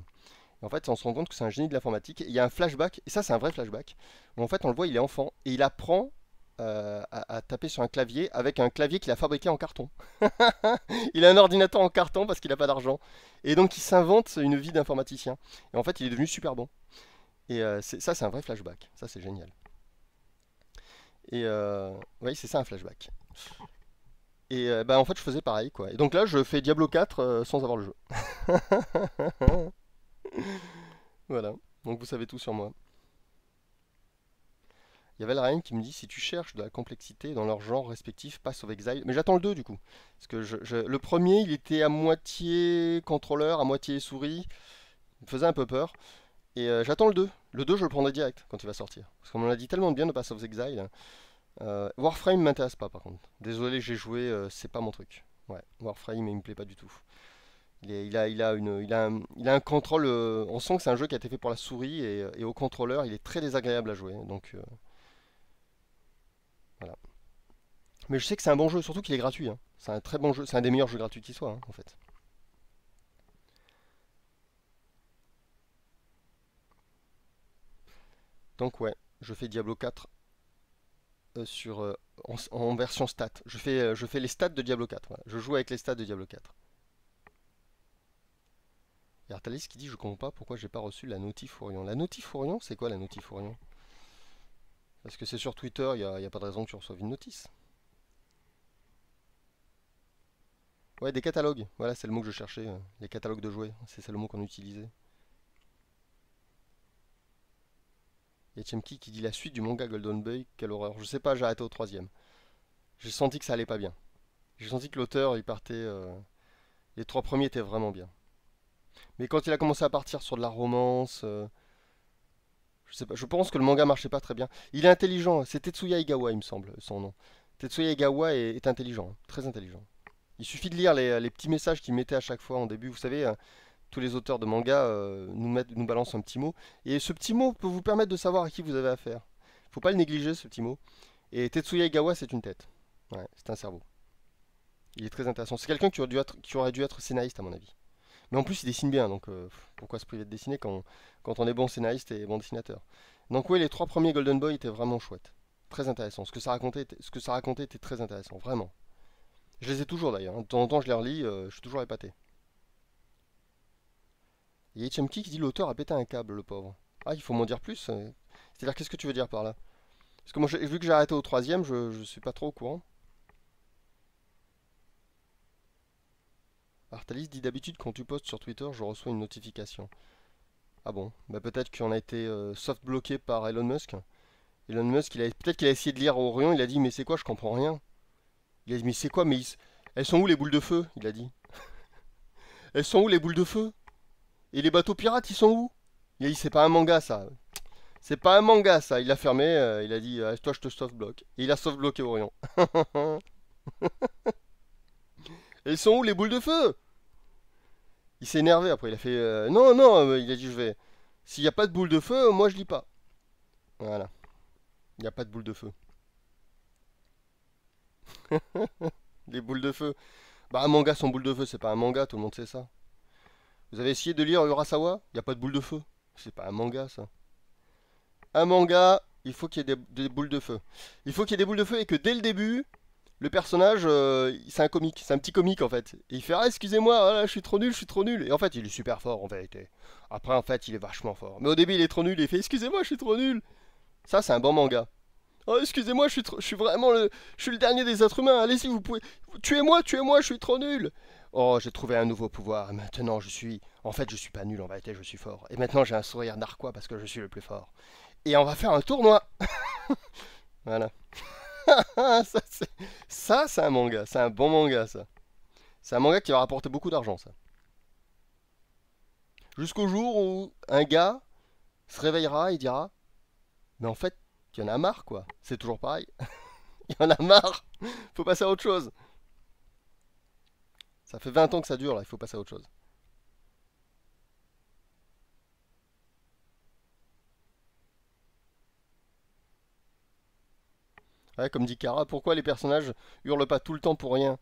En fait, on se rend compte que c'est un génie de l'informatique. Il y a un flashback, et ça c'est un vrai flashback, où en fait on le voit, il est enfant, et il apprend à taper sur un clavier avec un clavier qu'il a fabriqué en carton. Il a un ordinateur en carton parce qu'il n'a pas d'argent. Et donc il s'invente une vie d'informaticien. Et en fait il est devenu super bon. Et ça c'est un vrai flashback. Ça c'est génial. Et oui, c'est ça un flashback. Et bah en fait je faisais pareil quoi. Et donc là je fais Diablo 4 sans avoir le jeu. Voilà. Donc vous savez tout sur moi. Il y avait Ryan qui me dit si tu cherches de la complexité dans leur genre respectif, passe of Exile. Mais j'attends le 2 du coup. Parce que le premier il était à moitié contrôleur, à moitié souris. Il me faisait un peu peur. Et j'attends le 2. Le 2 je le prendrai direct quand il va sortir. Parce qu'on m'en a dit tellement de bien de Pass of Exile. Warframe m'intéresse pas par contre. Désolé, j'ai joué, c'est pas mon truc. Ouais, Warframe il me plaît pas du tout. Il a un contrôle. On sent que c'est un jeu qui a été fait pour la souris et au contrôleur, il est très désagréable à jouer. Donc voilà. Mais je sais que c'est un bon jeu, surtout qu'il est gratuit, hein. C'est un très bon jeu, c'est un des meilleurs jeux gratuits qui soit, hein, en fait. Donc ouais, je fais Diablo 4 en version stat. Je fais les stats de Diablo 4. Voilà. Je joue avec les stats de Diablo 4. Il y a Artalis qui dit je comprends pas pourquoi j'ai pas reçu la notif Orion. La notif Orion, c'est quoi la notif Orion? Parce que c'est sur Twitter, il y a pas de raison que tu reçoives une notice. Ouais, des catalogues. Voilà, c'est le mot que je cherchais. Les catalogues de jouets. C'est le mot qu'on utilisait. Il y a Chemki qui dit la suite du manga Golden Boy. Quelle horreur. Je sais pas, j'ai arrêté au troisième. J'ai senti que ça allait pas bien. J'ai senti que l'auteur, il partait. Les trois premiers étaient vraiment bien. Mais quand il a commencé à partir sur de la romance. Je sais pas, je pense que le manga marchait pas très bien. Il est intelligent. C'est Tetsuya Egawa, il me semble, son nom. Tetsuya Egawa est intelligent. Très intelligent. Il suffit de lire les petits messages qu'il mettait à chaque fois en début. Vous savez, tous les auteurs de manga nous balancent un petit mot. Et ce petit mot peut vous permettre de savoir à qui vous avez affaire. Faut pas le négliger, ce petit mot. Et Tetsuya Egawa, c'est une tête. Ouais, c'est un cerveau. Il est très intéressant. C'est quelqu'un qui aurait dû être scénariste, à mon avis. Mais en plus, il dessine bien, donc pourquoi se priver de dessiner quand on est bon scénariste et bon dessinateur. Donc oui, les trois premiers Golden Boy étaient vraiment chouettes. Très intéressants. Ce que ça racontait était très intéressant, vraiment. Je les ai toujours d'ailleurs, hein. De temps en temps, je les relis, je suis toujours épaté. Il y a Chemki qui dit l'auteur a pété un câble, le pauvre. Ah, il faut m'en dire plus. C'est-à-dire, qu'est-ce que tu veux dire par là? Parce que moi, vu que j'ai arrêté au troisième, je suis pas trop au courant. Artalis dit d'habitude, quand tu postes sur Twitter, je reçois une notification. Ah bon? Bah peut-être qu'on a été soft bloqué par Elon Musk. Elon Musk, peut-être qu'il a essayé de lire Orion, il a dit mais c'est quoi, je comprends rien. Il a dit mais c'est quoi, elles sont où les boules de feu? Il a dit. Elles sont où les boules de feu? Et les bateaux pirates, ils sont où? Il a dit c'est pas un manga ça. C'est pas un manga ça. Il l'a fermé, il a dit toi je te soft bloque. Et il a soft bloqué Orion. Elles sont où les boules de feu? Il s'est énervé après, il a fait non, non, il a dit je vais. S'il n'y a pas de boules de feu, moi je lis pas. Voilà, il n'y a pas de boules de feu. Les boules de feu. Bah un manga sans boules de feu, c'est pas un manga, tout le monde sait ça. Vous avez essayé de lire Urasawa? Il n'y a pas de boules de feu. C'est pas un manga ça. Un manga, il faut qu'il y ait des boules de feu. Il faut qu'il y ait des boules de feu et que dès le début, le personnage, c'est un comique, c'est un petit comique en fait. Et il fait ah excusez-moi, voilà, je suis trop nul, je suis trop nul. Et en fait il est super fort en vérité. Après en fait il est vachement fort. Mais au début il est trop nul, il fait excusez-moi, je suis trop nul. Ça c'est un bon manga. Oh excusez-moi, je suis vraiment je suis le dernier des êtres humains. Allez-y, vous pouvez, tuez-moi, je suis trop nul. Oh j'ai trouvé un nouveau pouvoir. Et maintenant en fait je suis pas nul en vérité, je suis fort. Et maintenant j'ai un sourire narquois parce que je suis le plus fort. Et on va faire un tournoi. Voilà. Ça, c'est un manga. C'est un bon manga, ça. C'est un manga qui va rapporter beaucoup d'argent, ça. Jusqu'au jour où un gars se réveillera et dira mais en fait, il y en a marre, quoi. C'est toujours pareil. Il y en a marre. Faut passer à autre chose. Ça fait 20 ans que ça dure, là. Il faut passer à autre chose. Ouais, comme dit Kara, pourquoi les personnages hurlent pas tout le temps pour rien?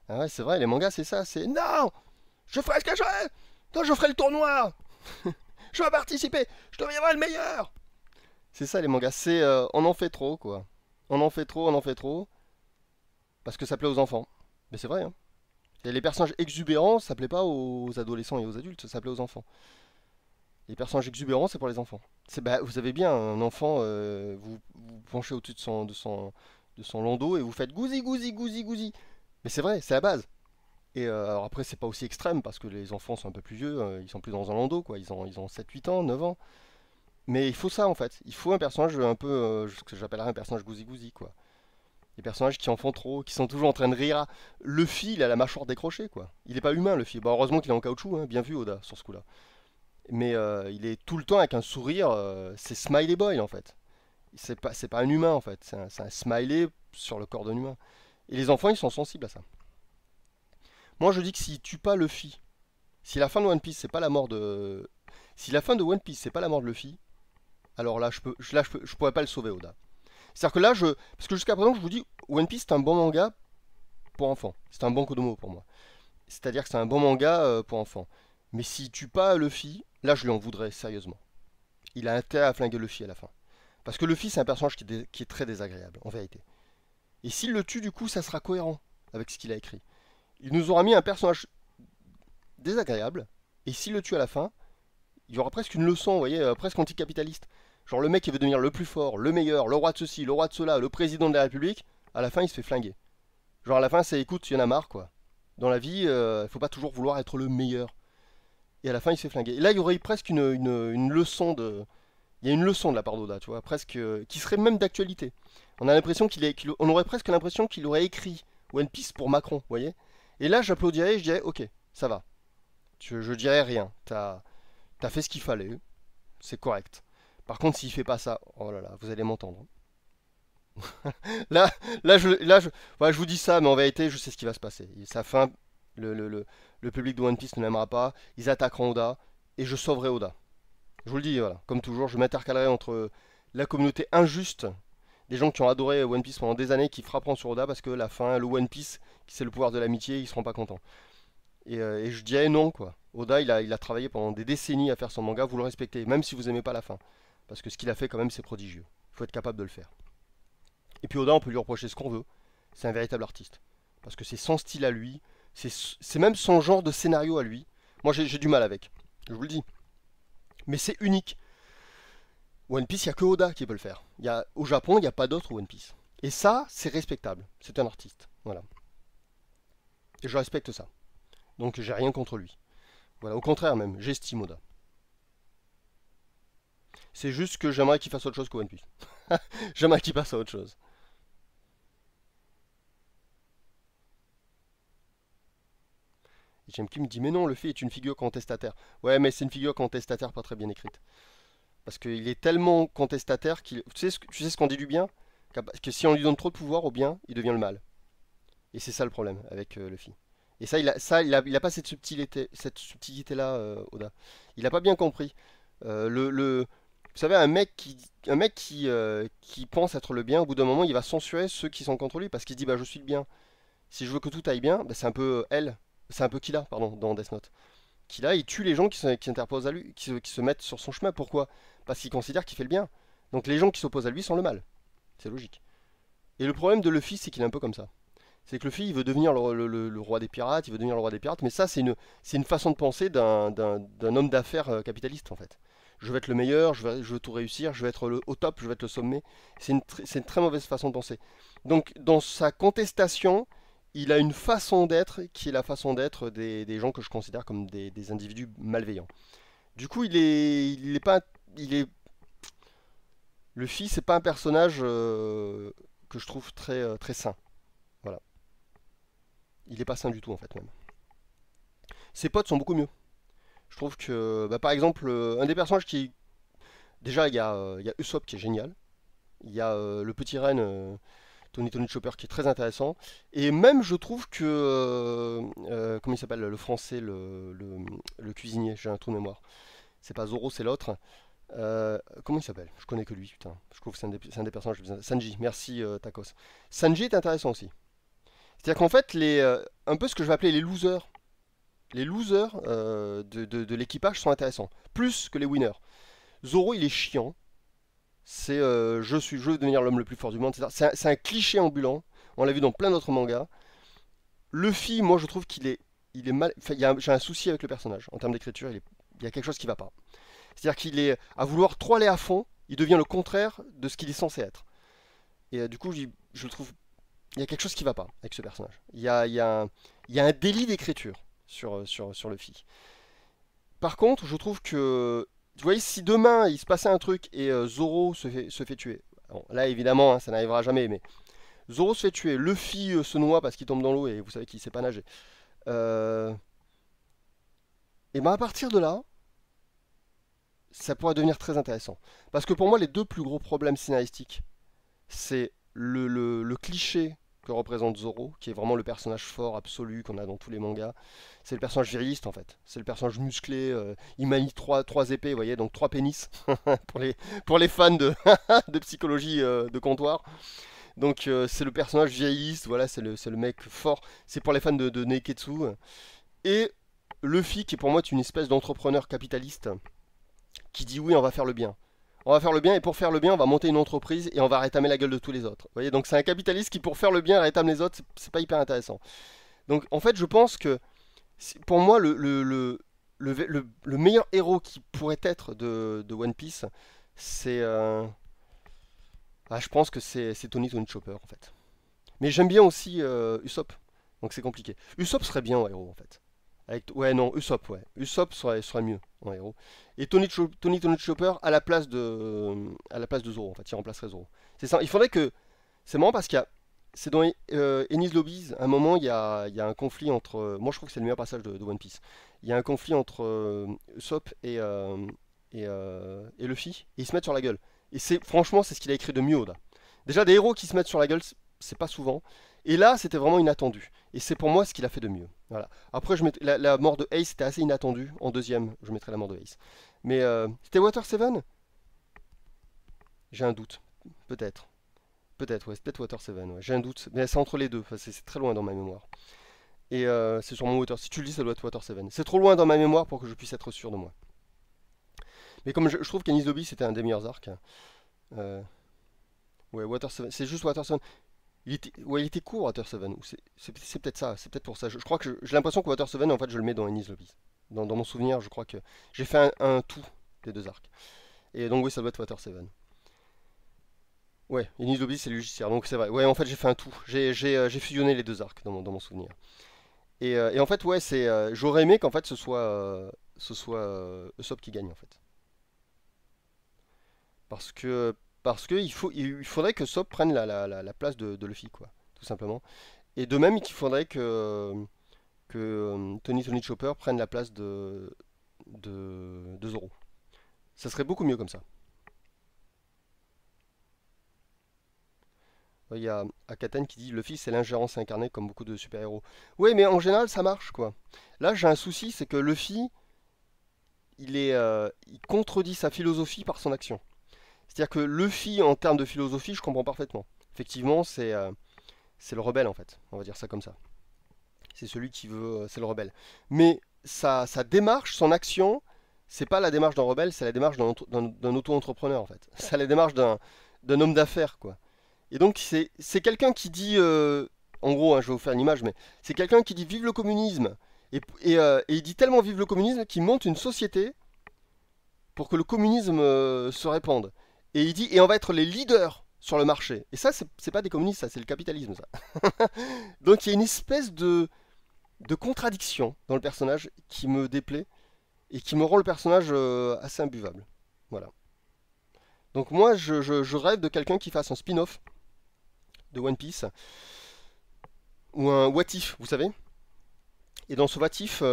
Ah ouais, c'est vrai, les mangas, c'est ça. C'est non, je ferai ce que je ferai. Non, je ferai le tournoi. je veux participer, je deviendrai le meilleur. C'est ça les mangas, c'est on en fait trop quoi. On en fait trop, on en fait trop, parce que ça plaît aux enfants. Mais c'est vrai, hein. Et les personnages exubérants, ça plaît pas aux adolescents et aux adultes, ça plaît aux enfants. Les personnages exubérants, c'est pour les enfants. Bah, vous savez bien, un enfant, vous penchez au-dessus de son landau et vous faites gousi, gousi, gousi, gousi. Mais c'est vrai, c'est la base. Et alors après, c'est pas aussi extrême parce que les enfants sont un peu plus vieux, ils sont plus dans un landau, quoi. Ils ont 7, 8 ans, 9 ans. Mais il faut ça en fait. Il faut un personnage un peu, ce que j'appellerais un personnage gousi, gousi, quoi. Les personnages qui en font trop, qui sont toujours en train de rire. Luffy, il a la mâchoire décrochée, quoi. Il est pas humain, Luffy. Bon, heureusement qu'il est en caoutchouc, hein. Bien vu, Oda, sur ce coup-là. Mais il est tout le temps avec un sourire. C'est Smiley Boy en fait. C'est pas un humain en fait. C'est un smiley sur le corps d'un humain. Et les enfants, ils sont sensibles à ça. Moi, je dis que s'il tue pas Luffy, si la fin de One Piece, c'est pas la mort de. Si la fin de One Piece, c'est pas la mort de Luffy, alors là, je pourrais pas le sauver, Oda. C'est-à-dire que là, parce que jusqu'à présent, je vous dis, One Piece, c'est un bon manga pour enfants. C'est un bon Kodomo pour moi. C'est-à-dire que c'est un bon manga pour enfants. Mais s'il tue pas Luffy, là, je lui en voudrais sérieusement. Il a intérêt à flinguer Luffy à la fin. Parce que Luffy, c'est un personnage qui est très désagréable, en vérité. Et s'il le tue, du coup, ça sera cohérent avec ce qu'il a écrit. Il nous aura mis un personnage désagréable, et s'il le tue à la fin, il y aura presque une leçon, vous voyez, presque anticapitaliste. Genre le mec qui veut devenir le plus fort, le meilleur, le roi de ceci, le roi de cela, le président de la République, à la fin il se fait flinguer. Genre à la fin c'est écoute, il y en a marre quoi. Dans la vie, il faut pas toujours vouloir être le meilleur. Et à la fin il se fait flinguer. Et là il y aurait presque une leçon de. Il y a une leçon de la part d'Oda, tu vois, presque. Qui serait même d'actualité. On a l'impression on aurait presque l'impression qu'il aurait écrit One Piece pour Macron, vous voyez. Et là j'applaudirais et je dirais ok, ça va. Je dirais rien. T'as fait ce qu'il fallait, c'est correct. Par contre, s'il fait pas ça, oh là là, vous allez m'entendre. Là, ouais, je vous dis ça, mais en vérité, je sais ce qui va se passer. Sa fin, le public de One Piece ne l'aimera pas. Ils attaqueront Oda et je sauverai Oda. Je vous le dis, voilà. Comme toujours, je m'intercalerai entre la communauté injuste, des gens qui ont adoré One Piece pendant des années, qui frapperont sur Oda parce que la fin, le One Piece, qui c'est le pouvoir de l'amitié, ils seront pas contents. Et je dirais non, quoi. Oda, il a travaillé pendant des décennies à faire son manga, vous le respectez, même si vous aimez pas la fin. Parce que ce qu'il a fait, quand même, c'est prodigieux. Il faut être capable de le faire. Et puis Oda, on peut lui reprocher ce qu'on veut. C'est un véritable artiste. Parce que c'est son style à lui, c'est même son genre de scénario à lui. Moi, j'ai du mal avec. Je vous le dis. Mais c'est unique. One Piece, il n'y a que Oda qui peut le faire. Au Japon, il n'y a pas d'autre One Piece. Et ça, c'est respectable. C'est un artiste. Voilà. Et je respecte ça. Donc, j'ai rien contre lui. Voilà, au contraire même, j'estime Oda. C'est juste que j'aimerais qu'il fasse autre chose que One Piece. J'aimerais qu'il passe à autre chose. Et James Kim me dit mais non, Luffy est une figure contestataire. Ouais, mais c'est une figure contestataire pas très bien écrite. Parce qu'il est tellement contestataire qu'il. Tu sais ce qu'on dit du bien? Que si on lui donne trop de pouvoir au bien, il devient le mal. Et c'est ça le problème avec Luffy. Et il a pas cette subtilité là, Oda. Il a pas bien compris. Vous savez, un mec qui pense être le bien, au bout d'un moment, il va censurer ceux qui sont contre lui parce qu'il se dit bah je suis le bien. Si je veux que tout aille bien, bah, c'est un peu elle, c'est un peu Killa, pardon, dans Death Note. Killa, il tue les gens qui s'interposent à lui, qui se mettent sur son chemin. Pourquoi? Parce qu'il considère qu'il fait le bien. Donc les gens qui s'opposent à lui sont le mal. C'est logique. Et le problème de Luffy, c'est qu'il est un peu comme ça. C'est que Luffy, il veut devenir le roi des pirates, il veut devenir le roi des pirates, mais ça, c'est une façon de penser d'un homme d'affaires capitaliste, en fait. Je veux être le meilleur, je veux tout réussir, je veux être au top, je veux être le sommet. C'est une très mauvaise façon de penser. Donc, dans sa contestation, il a une façon d'être qui est la façon d'être des gens que je considère comme des individus malveillants. Du coup, il est pas, il est, Luffy, c'est pas un personnage que je trouve très sain. Voilà. Il est pas sain du tout, en fait, même. Ses potes sont beaucoup mieux. Je trouve que, bah, par exemple, un des personnages qui. Déjà, il y a Usopp qui est génial. Il y a le petit renne Tony Chopper qui est très intéressant. Et même, je trouve que. Comment il s'appelle le français, le cuisinier, j'ai un trou de mémoire. C'est pas Zoro, c'est l'autre. Comment il s'appelle? Je connais que lui, putain. Je trouve que c'est un des personnages. Sanji, merci Tacos. Sanji est intéressant aussi. C'est-à-dire qu'en fait, un peu ce que je vais appeler les losers les losers de l'équipage sont intéressants, plus que les winners. Zoro, il est chiant. C'est je veux devenir l'homme le plus fort du monde, etc. C'est un cliché ambulant. On l'a vu dans plein d'autres mangas. Luffy, moi, je trouve il est mal. Enfin, j'ai un souci avec le personnage en termes d'écriture. Il y a quelque chose qui va pas. C'est-à-dire qu'il est à vouloir trop aller à fond. Il devient le contraire de ce qu'il est censé être. Et du coup, je trouve il y a quelque chose qui va pas avec ce personnage. Il y a un délit d'écriture sur Luffy. Par contre, je trouve que, tu vois, si demain il se passait un truc et Zoro se fait tuer, bon, là évidemment hein, ça n'arrivera jamais, mais Zoro se fait tuer, Luffy se noie parce qu'il tombe dans l'eau et vous savez qu'il sait pas nager. Euh, et ben à partir de là, ça pourrait devenir très intéressant. Parce que pour moi, les deux plus gros problèmes scénaristiques, c'est le cliché que représente Zoro, qui est vraiment le personnage fort absolu qu'on a dans tous les mangas. C'est le personnage viriliste en fait. C'est le personnage musclé. Il manie trois épées, vous voyez, donc trois pénis pour pour les fans de psychologie de comptoir. Donc c'est le personnage viriliste, voilà, c'est le mec fort. C'est pour les fans de Neiketsu. Et Luffy, qui pour moi est une espèce d'entrepreneur capitaliste, qui dit oui, on va faire le bien. On va faire le bien et pour faire le bien, on va monter une entreprise et on va rétamer la gueule de tous les autres. Vous voyez, donc c'est un capitaliste qui pour faire le bien rétame les autres, c'est pas hyper intéressant. Donc en fait, je pense que pour moi, le meilleur héros qui pourrait être de One Piece, c'est. Je pense que c'est Tony Chopper en fait. Mais j'aime bien aussi Usopp, donc c'est compliqué. Usopp serait bien en héros en fait. Ouais, non, Usopp, ouais. Usopp serait mieux en héros. Et Tony Chopper à la place de Zoro, en fait, il remplacerait Zoro. C'est ça, il faudrait que. C'est marrant parce qu'il y a. C'est dans Enies Lobbies, à un moment, il y a un conflit entre. Moi, je trouve que c'est le meilleur passage de One Piece. Il y a un conflit entre Usopp et Luffy, et ils se mettent sur la gueule. Et franchement, c'est ce qu'il a écrit de mieux, Oda. Déjà, des héros qui se mettent sur la gueule, c'est pas souvent. Et là, c'était vraiment inattendu. Et c'est pour moi ce qu'il a fait de mieux. Voilà. Après, la mort de Ace était assez inattendue. En deuxième, je mettrais la mort de Ace. Mais c'était Water 7. J'ai un doute. Peut-être. Peut-être, ouais, c'est peut-être Water 7. Ouais. J'ai un doute. Mais c'est entre les deux. Enfin, c'est très loin dans ma mémoire. Et c'est sur mon Water. Si tu le dis, ça doit être Water 7. C'est trop loin dans ma mémoire pour que je puisse être sûr de moi. Mais comme je trouve qu'Anis Lobby c'était un des meilleurs arcs. euh, ouais, Water 7. C'est juste Water 7. Ouais, il était court, Water 7. C'est peut-être ça, c'est peut-être pour ça. Je crois que j'ai l'impression que Water 7, en fait, je le mets dans Enies Lobby. Dans mon souvenir, je crois que j'ai fait un tout des deux arcs. Et donc, oui, ça doit être Water 7. Ouais, Enies Lobby, c'est le logiciel, donc c'est vrai. Ouais, en fait, j'ai fait un tout. J'ai fusionné les deux arcs dans mon souvenir. Et en fait, ouais, j'aurais aimé qu'en fait, ce soit Usopp qui gagne, en fait. Parce que, il faudrait que Usopp prenne la place de Luffy, quoi, tout simplement. Et de même qu'il faudrait que Tony Chopper prenne la place de Zoro. Ça serait beaucoup mieux comme ça. Il y a Akaten qui dit Luffy c'est l'ingérence incarnée comme beaucoup de super-héros. Oui, mais en général ça marche quoi. Là j'ai un souci, c'est que Luffy il contredit sa philosophie par son action. C'est-à-dire que Luffy en termes de philosophie, je comprends parfaitement. Effectivement, c'est le rebelle en fait. On va dire ça comme ça. C'est celui qui veut, c'est le rebelle. Mais sa démarche, son action, c'est pas la démarche d'un rebelle, c'est la démarche d'un auto-entrepreneur en fait. C'est la démarche d'un homme d'affaires quoi. Et donc c'est quelqu'un qui dit, en gros, hein, je vais vous faire une image, mais c'est quelqu'un qui dit vive le communisme. Et il dit tellement vive le communisme qu'il monte une société pour que le communisme se répande. Et il dit et on va être les leaders sur le marché. Et ça, c'est pas des communistes, ça, c'est le capitalisme, ça. Donc il y a une espèce de contradiction dans le personnage qui me déplaît et qui me rend le personnage assez imbuvable. Voilà. Donc moi, je rêve de quelqu'un qui fasse un spin-off de One Piece ou un What If, vous savez. Et dans ce What If,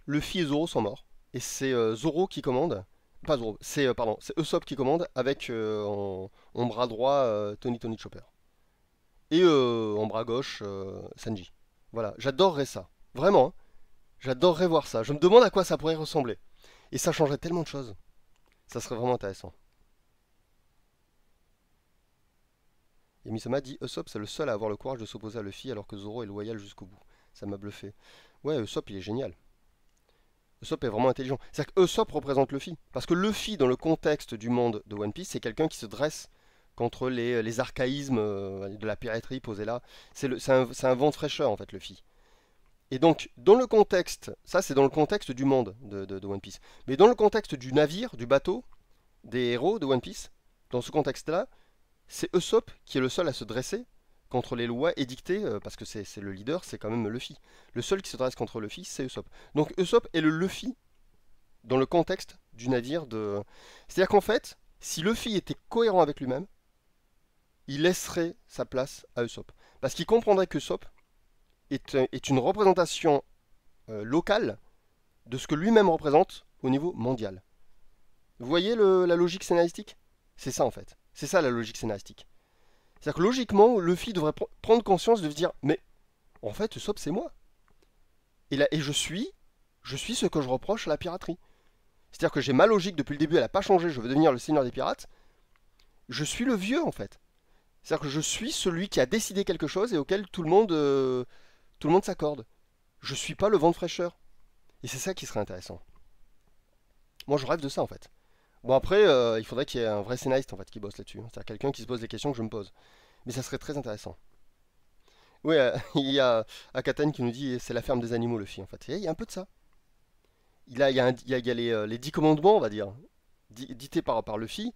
Luffy et Zoro sont morts. Et c'est Zoro qui commande. Pas Zoro, pardon, c'est Usopp qui commande avec en bras droit Tony Chopper. Et en bras gauche Sanji. Voilà, j'adorerais ça. Vraiment, hein. J'adorerais voir ça. Je me demande à quoi ça pourrait ressembler. Et ça changerait tellement de choses. Ça serait vraiment intéressant. Et Misama dit Usopp c'est le seul à avoir le courage de s'opposer à Luffy alors que Zoro est loyal jusqu'au bout. Ça m'a bluffé. Ouais, Usopp, il est génial. Usopp est vraiment intelligent. C'est-à-dire que Usopp représente Luffy. Parce que Luffy, dans le contexte du monde de One Piece, c'est quelqu'un qui se dresse contre les archaïsmes de la piraterie posés là. C'est un vent de fraîcheur, en fait, Luffy. Et donc, dans le contexte, ça c'est dans le contexte du monde de One Piece. Mais dans le contexte du navire, du bateau, des héros de One Piece, dans ce contexte-là, c'est Usopp qui est le seul à se dresser contre les lois édictées, parce que c'est le leader, c'est quand même Luffy. Le seul qui se dresse contre Luffy, c'est Usopp. Donc Usopp est le Luffy dans le contexte du navire de... C'est-à-dire qu'en fait, si Luffy était cohérent avec lui-même, il laisserait sa place à Usopp. Parce qu'il comprendrait que Usopp est une représentation locale de ce que lui-même représente au niveau mondial. Vous voyez la logique scénaristique? C'est ça en fait. C'est ça la logique scénaristique. C'est-à-dire que logiquement, Luffy devrait prendre conscience de se dire, mais en fait, Usopp c'est moi. Et je suis ce que je reproche à la piraterie. C'est-à-dire que j'ai ma logique depuis le début, elle n'a pas changé, je veux devenir le seigneur des pirates. Je suis le vieux en fait. C'est-à-dire que je suis celui qui a décidé quelque chose et auquel tout le monde s'accorde. Je suis pas le vent de fraîcheur. Et c'est ça qui serait intéressant. Moi, je rêve de ça en fait. Bon, après, il faudrait qu'il y ait un vrai scénariste en fait qui bosse là-dessus. C'est-à-dire quelqu'un qui se pose les questions que je me pose. Mais ça serait très intéressant. Oui, il y a Akaten qui nous dit c'est la ferme des animaux, Luffy en fait. Et il y a un peu de ça. Il y a les 10 commandements, on va dire, dictés par Luffy.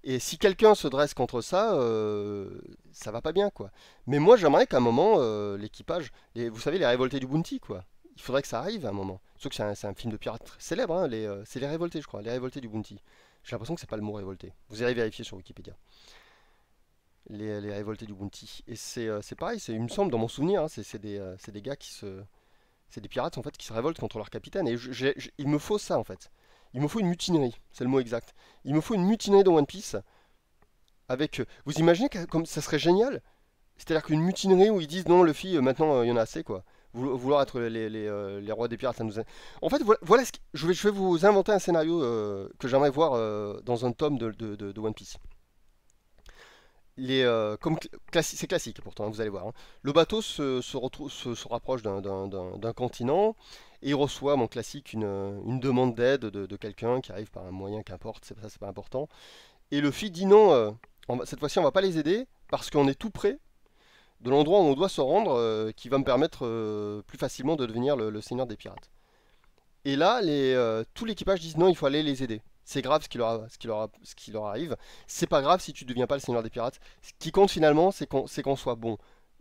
Et si quelqu'un se dresse contre ça, ça va pas bien, quoi. Mais moi, j'aimerais qu'à un moment, l'équipage, vous savez, les révoltés du Bounty, quoi. Il faudrait que ça arrive à un moment. Sauf que c'est un film de pirates célèbre, hein, c'est les révoltés, je crois, les révoltés du Bounty. J'ai l'impression que c'est pas le mot révolté. Vous irez vérifier sur Wikipédia. Les révoltés du Bounty. Et c'est pareil, il me semble, dans mon souvenir, hein, c'est des gars qui se... C'est des pirates, en fait, qui se révoltent contre leur capitaine. Et il me faut ça, en fait. Il me faut une mutinerie, c'est le mot exact. Il me faut une mutinerie dans One Piece avec. Vous imaginez comme ça serait génial? C'est-à-dire qu'une mutinerie où ils disent non, Luffy, maintenant il y en a assez quoi. Vouloir être les rois des pirates, ça nous. En fait, voilà je vais vous inventer un scénario que j'aimerais voir dans un tome de One Piece. C'est classique pourtant, hein, vous allez voir, hein. Le bateau se rapproche d'un continent et il reçoit, mon classique, une demande d'aide de quelqu'un qui arrive par un moyen qu'importe, ça c'est pas important. Et le fille dit non, cette fois-ci on va pas les aider parce qu'on est tout près de l'endroit où on doit se rendre qui va me permettre plus facilement de devenir le seigneur des pirates. Et là, tout l'équipage dit non, il faut aller les aider. C'est grave ce qui leur arrive. C'est pas grave si tu ne deviens pas le seigneur des pirates. Ce qui compte finalement, c'est qu'on soit bon.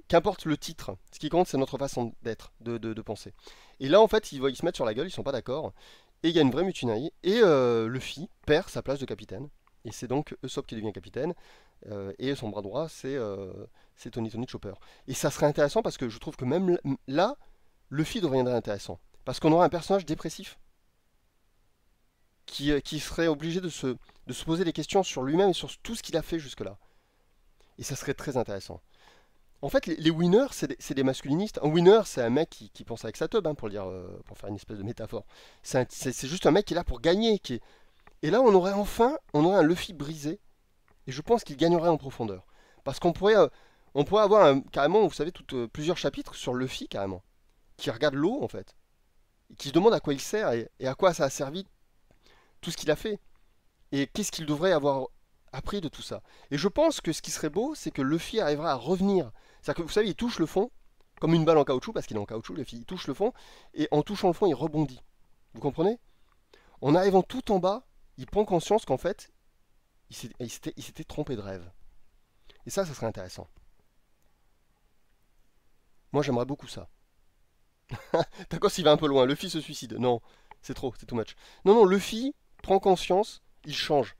Qu'importe le titre, ce qui compte, c'est notre façon d'être, de penser. Et là, en fait, ils se mettent sur la gueule, ils sont pas d'accord. Et il y a une vraie mutinerie. Et Luffy perd sa place de capitaine. Et c'est donc Usopp qui devient capitaine. Et son bras droit, c'est Tony Chopper. Et ça serait intéressant parce que je trouve que même là, Luffy deviendrait intéressant. Parce qu'on aura un personnage dépressif qui serait obligé de se poser des questions sur lui-même et sur tout ce qu'il a fait jusque-là. Et ça serait très intéressant. En fait, les winners, c'est des masculinistes. Un winner, c'est un mec qui pense avec sa teub, hein, pour faire une espèce de métaphore. C'est juste un mec qui est là pour gagner. Et là, on aurait un Luffy brisé. Et je pense qu'il gagnerait en profondeur. Parce on pourrait avoir carrément, vous savez, plusieurs chapitres sur Luffy, carrément. Qui regarde l'eau, en fait. Et qui se demande à quoi il sert et à quoi ça a servi tout ce qu'il a fait. Et qu'est-ce qu'il devrait avoir appris de tout ça. Et je pense que ce qui serait beau, c'est que Luffy arrivera à revenir. C'est-à-dire que vous savez, il touche le fond, comme une balle en caoutchouc, parce qu'il est en caoutchouc, Luffy. Il touche le fond, et en touchant le fond, il rebondit. Vous comprenez? En arrivant tout en bas, il prend conscience qu'en fait, il s'était trompé de rêve. Et ça serait intéressant. Moi, j'aimerais beaucoup ça. D'accord, s'il va un peu loin. Luffy se suicide. Non, c'est trop, c'est too much. Non, non, Luffy prend conscience, il change.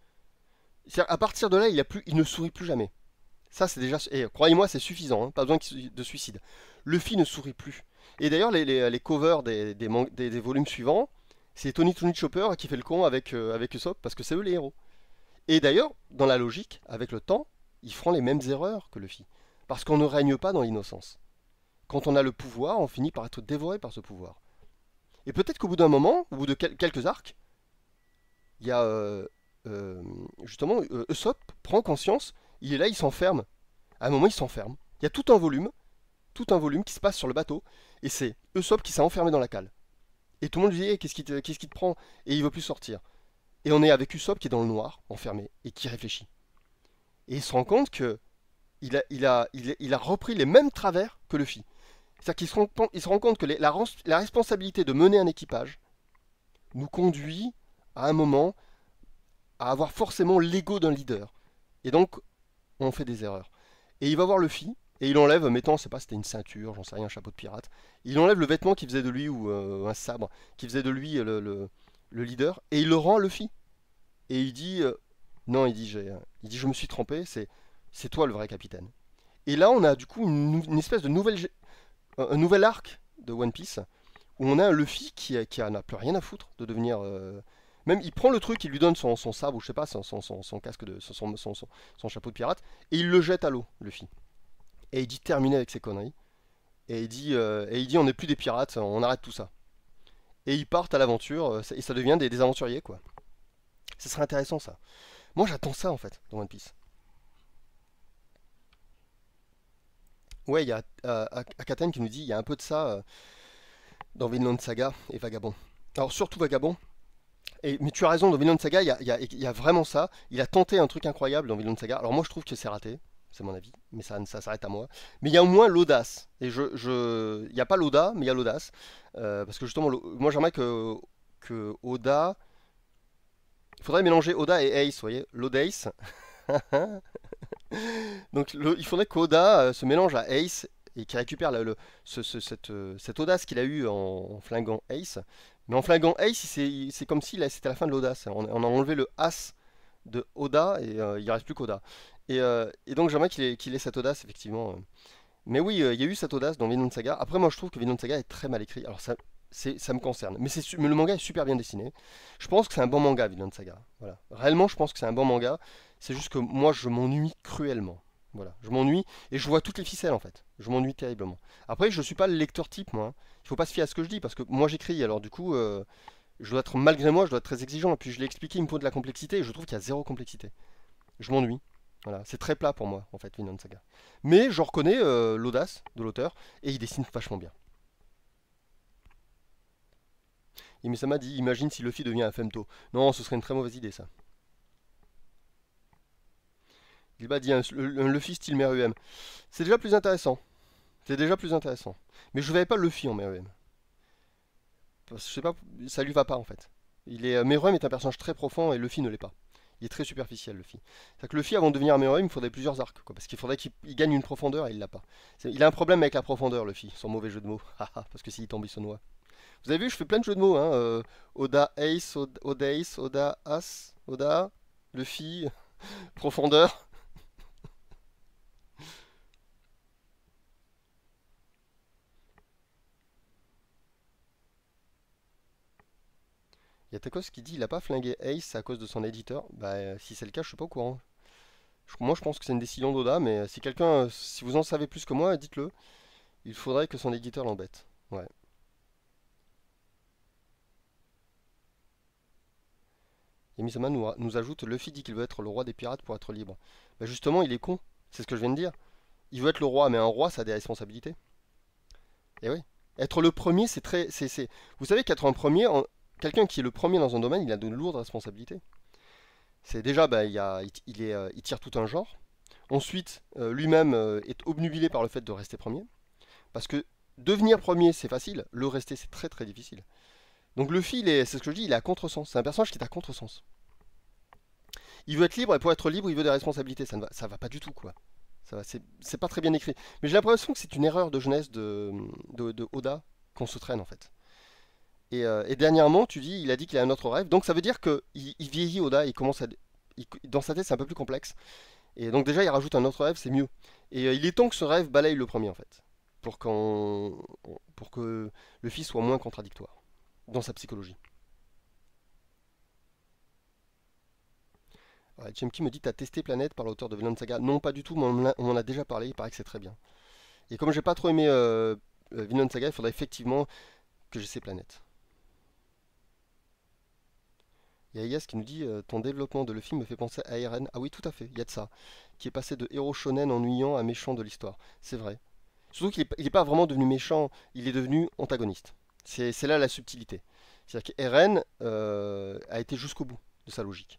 À partir de là, il ne sourit plus jamais. Ça, c'est déjà. Et croyez-moi, c'est suffisant. Hein, pas besoin de suicide. Luffy ne sourit plus. Et d'ailleurs, les covers des volumes suivants, c'est Tony Chopper qui fait le con avec Usopp, parce que c'est eux les héros. Et d'ailleurs, dans la logique, avec le temps, ils feront les mêmes erreurs que Luffy. Parce qu'on ne règne pas dans l'innocence. Quand on a le pouvoir, on finit par être dévoré par ce pouvoir. Et peut-être qu'au bout d'un moment, au bout de quelques arcs, il y a justement Usopp prend conscience, il est là, il s'enferme. À un moment, il s'enferme. Il y a tout un volume qui se passe sur le bateau, Et c'est Usopp qui s'est enfermé dans la cale. Et tout le monde lui dit hey, qu'est-ce qui te prend? Et il veut plus sortir. Et on est avec Usopp qui est dans le noir, enfermé, et qui réfléchit. Et il se rend compte que il a repris les mêmes travers que Luffy. C'est-à-dire il se rend compte que la responsabilité de mener un équipage nous conduit à un moment à avoir forcément l'ego d'un leader. Et donc, on fait des erreurs. Et il va voir Luffy, et il enlève, mettons, je sais pas, c'était une ceinture, j'en sais rien, un chapeau de pirate. Il enlève le vêtement qui faisait de lui, ou un sabre, qui faisait de lui le leader, et il le rend à Luffy. Et il dit, non, il dit, je me suis trompé, c'est toi le vrai capitaine. Et là, on a du coup une espèce de un nouvel arc de One Piece, où on a un Luffy qui en a plus rien à foutre de devenir... Même il prend le truc, il lui donne son sabre, ou je sais pas, son casque, son chapeau de pirate, et il le jette à l'eau, Luffy. Et il dit terminé avec ses conneries. Et il dit on n'est plus des pirates, on arrête tout ça. Et ils partent à l'aventure, et ça devient des aventuriers, quoi. Ce serait intéressant, ça. Moi, j'attends ça, en fait, dans One Piece. Ouais, il y a Akaten qui nous dit il y a un peu de ça dans Vinland Saga et Vagabond. Alors, surtout Vagabond. Mais tu as raison, dans Vinland Saga, il y a vraiment ça. Il a tenté un truc incroyable dans Vinland Saga. Alors, moi, je trouve que c'est raté. C'est mon avis, mais ça s'arrête à moi. Mais il y a au moins l'audace. Et il n'y a pas l'Oda, mais il y a l'audace. Parce que justement, moi j'aimerais que Oda. Il faudrait mélanger Oda et Ace, vous voyez, l'Odace. Donc il faudrait qu'Oda se mélange à Ace et qu'il récupère cette audace qu'il a eue en flinguant Ace. Mais en flinguant Ace, c'est comme si c'était la fin de l'audace. On a enlevé le As de Oda et il ne reste plus qu'Oda. Et donc j'aimerais qu'il ait cette audace, effectivement. Mais oui, il y a eu cette audace dans Vinland Saga. Après, moi je trouve que Vinland Saga est très mal écrit. Alors ça me concerne. Mais le manga est super bien dessiné. Je pense que c'est un bon manga, Vinland Saga. Voilà. Réellement, je pense que c'est un bon manga. C'est juste que moi, je m'ennuie cruellement. Voilà. Je m'ennuie et je vois toutes les ficelles en fait. Je m'ennuie terriblement. Après, je suis pas le lecteur type, moi. Il faut pas se fier à ce que je dis parce que moi j'écris. Alors du coup, je dois être, malgré moi, je dois être très exigeant. Et puis je l'ai expliqué, il me faut de la complexité et je trouve qu'il y a zéro complexité. Je m'ennuie. Voilà, c'est très plat pour moi, en fait, Vinland Saga. Mais je reconnais l'audace de l'auteur, et il dessine vachement bien. Et Misama dit, imagine si Luffy devient un femto. Non, ce serait une très mauvaise idée, ça. Gilba dit, un Luffy style Meruem. C'est déjà plus intéressant. C'est déjà plus intéressant. Mais je ne verrais pas Luffy en Meruem. Parce que je sais pas, ça lui va pas, en fait. Meruem est un personnage très profond, et Luffy ne l'est pas. Il est très superficiel, Luffy. C'est-à-dire que Luffy, avant de devenir Meruem, il faudrait plusieurs arcs, quoi, parce qu'il faudrait qu'il gagne une profondeur et il l'a pas. Il a un problème avec la profondeur, Luffy, son mauvais jeu de mots. Parce que s'il tombe, il se noie. Vous avez vu, je fais plein de jeux de mots, hein. Oda Ace, Oda Ace, Oda As, Oda, Luffy, profondeur. Il y a Takos qui dit il a pas flingué Ace à cause de son éditeur. Bah, si c'est le cas, je suis pas au courant. Moi, je pense que c'est une décision d'Oda, mais si si vous en savez plus que moi, dites-le. Il faudrait que son éditeur l'embête. Ouais. Et Misama nous ajoute Luffy dit qu'il veut être le roi des pirates pour être libre. Bah justement, il est con. C'est ce que je viens de dire. Il veut être le roi, mais un roi, ça a des responsabilités. Et oui. Être le premier, c'est très. Vous savez qu'être un premier, quelqu'un qui est le premier dans un domaine, il a de lourdes responsabilités. C'est déjà, bah, il tire tout un genre. Ensuite, lui-même est obnubilé par le fait de rester premier. Parce que devenir premier, c'est facile. Le rester, c'est très très difficile. Donc Luffy, c'est ce que je dis, il est à contresens. C'est un personnage qui est à contresens. Il veut être libre, et pour être libre, il veut des responsabilités. Ça va pas du tout, quoi. C'est pas très bien écrit. Mais j'ai l'impression que c'est une erreur de jeunesse de Oda qu'on se traîne, en fait. Et dernièrement, tu dis, il a dit qu'il a un autre rêve. Donc ça veut dire qu'il vieillit Oda, dans sa tête, c'est un peu plus complexe. Et donc déjà, il rajoute un autre rêve, c'est mieux. Et il est temps que ce rêve balaye le premier, en fait. Pour, pour que le fils soit moins contradictoire dans sa psychologie. Ouais, Chemki me dit, t'as testé Planète par l'auteur de Vinland Saga? Non, pas du tout, mais on en a déjà parlé, il paraît que c'est très bien. Et comme j'ai pas trop aimé Vinland Saga, il faudrait effectivement que j'essaie Planète. Il y a Yas qui nous dit ton développement de le film me fait penser à Eren. Ah oui, tout à fait, il y a de ça. Qui est passé de héros shonen ennuyant à méchant de l'histoire. C'est vrai. Surtout qu'il n'est pas vraiment devenu méchant, il est devenu antagoniste. C'est là la subtilité. C'est-à-dire que Eren a été jusqu'au bout de sa logique.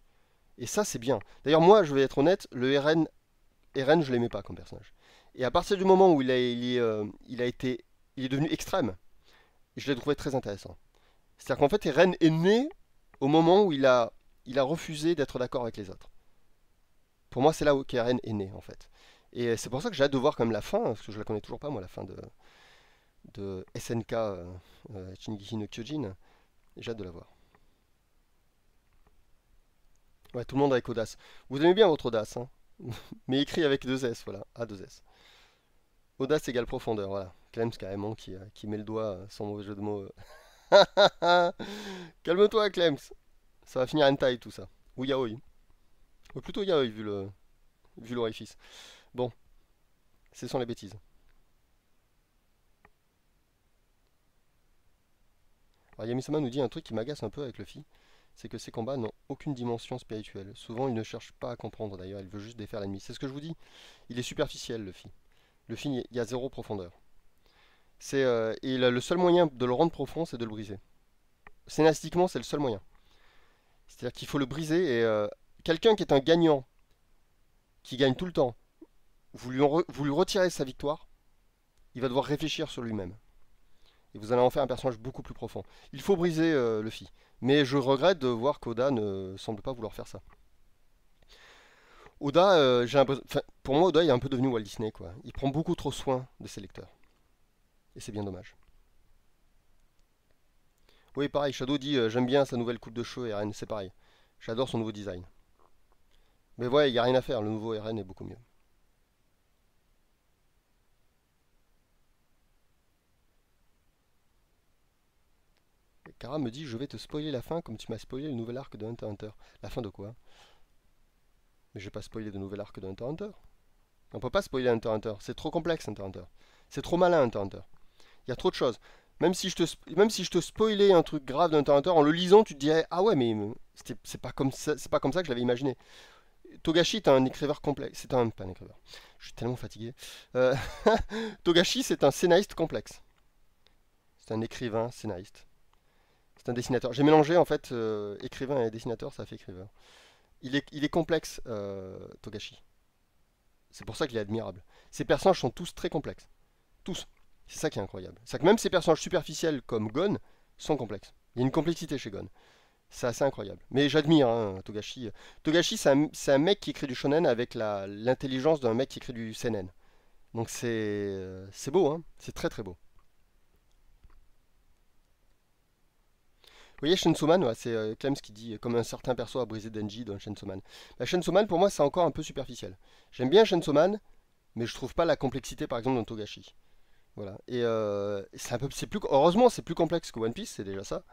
Et ça, c'est bien. D'ailleurs, moi, je vais être honnête, Eren, je l'aimais pas comme personnage. Et à partir du moment où il est devenu extrême, je l'ai trouvé très intéressant. C'est-à-dire qu'en fait, Eren est né au moment où il a refusé d'être d'accord avec les autres. Pour moi, c'est là où Eren est né, en fait. Et c'est pour ça que j'ai hâte de voir comme la fin, parce que je la connais toujours pas, moi, la fin de SNK Shingeki no Kyojin. J'ai hâte de la voir. Ouais, tout le monde avec audace. Vous aimez bien votre audace, hein. Mais écrit avec deux S, voilà. A deux S. Audace égale profondeur, voilà. Clems carrément qui met le doigt sans mauvais jeu de mots. Calme-toi, Clems. Ça va finir hentai tout ça. Ou yaoi. Ou plutôt yaoi vu l'orifice. Bon, ce sont les bêtises. Alors Yamisama nous dit un truc qui m'agace un peu avec Luffy, c'est que ses combats n'ont aucune dimension spirituelle. Souvent il ne cherche pas à comprendre d'ailleurs, il veut juste défaire l'ennemi. C'est ce que je vous dis, il est superficiel Luffy. Luffy, il y a zéro profondeur. Et le seul moyen de le rendre profond, c'est de le briser. Scénaristiquement, c'est le seul moyen. C'est-à-dire qu'il faut le briser et quelqu'un qui est un gagnant, qui gagne tout le temps, vous lui retirez sa victoire, il va devoir réfléchir sur lui-même. Et vous allez en faire un personnage beaucoup plus profond. Il faut briser Luffy. Mais je regrette de voir qu'Oda ne semble pas vouloir faire ça. Oda, pour moi, Oda il est un peu devenu Walt Disney, quoi. Il prend beaucoup trop soin de ses lecteurs. Et c'est bien dommage. Oui, pareil, Shadow dit j'aime bien sa nouvelle coupe de cheveux et Eren, c'est pareil. J'adore son nouveau design. Mais ouais, il n'y a rien à faire, le nouveau Eren est beaucoup mieux. Et Kara me dit je vais te spoiler la fin comme tu m'as spoilé le nouvel arc de Hunter x Hunter. La fin de quoi? Mais je vais pas spoiler de nouvel arc de Hunter x Hunter. On peut pas spoiler Hunter x Hunter, c'est trop complexe Hunter x Hunter. C'est trop malin Hunter x Hunter. Il y a trop de choses. Même si je te spoilais un truc grave d'Hunter x Hunter, en le lisant, tu te dirais ah ouais mais c'est pas comme ça que je l'avais imaginé. Togashi est un écrivain complexe. C'est un pas un écrivain. Je suis tellement fatigué. Euh, Togashi c'est un scénariste complexe. C'est un écrivain scénariste. C'est un dessinateur. J'ai mélangé en fait écrivain et dessinateur, ça fait écrivain. Il est complexe Togashi. C'est pour ça qu'il est admirable. Ses personnages sont tous très complexes. Tous. C'est ça qui est incroyable. C'est que même ces personnages superficiels comme Gon sont complexes. Il y a une complexité chez Gon. C'est assez incroyable. Mais j'admire hein, Togashi. Togashi, c'est un mec qui écrit du shonen avec l'intelligence d'un mec qui écrit du seinen. Donc c'est beau, hein. C'est très très beau. Vous voyez, Chainsaw Man, ouais, c'est Clems qui dit comme un certain perso a brisé Denji dans Chainsaw Man. Bah, Chainsaw Man, pour moi, c'est encore un peu superficiel. J'aime bien Chainsaw Man, mais je trouve pas la complexité, par exemple, dans Togashi. Voilà. Et heureusement, c'est plus complexe que One Piece, c'est déjà ça.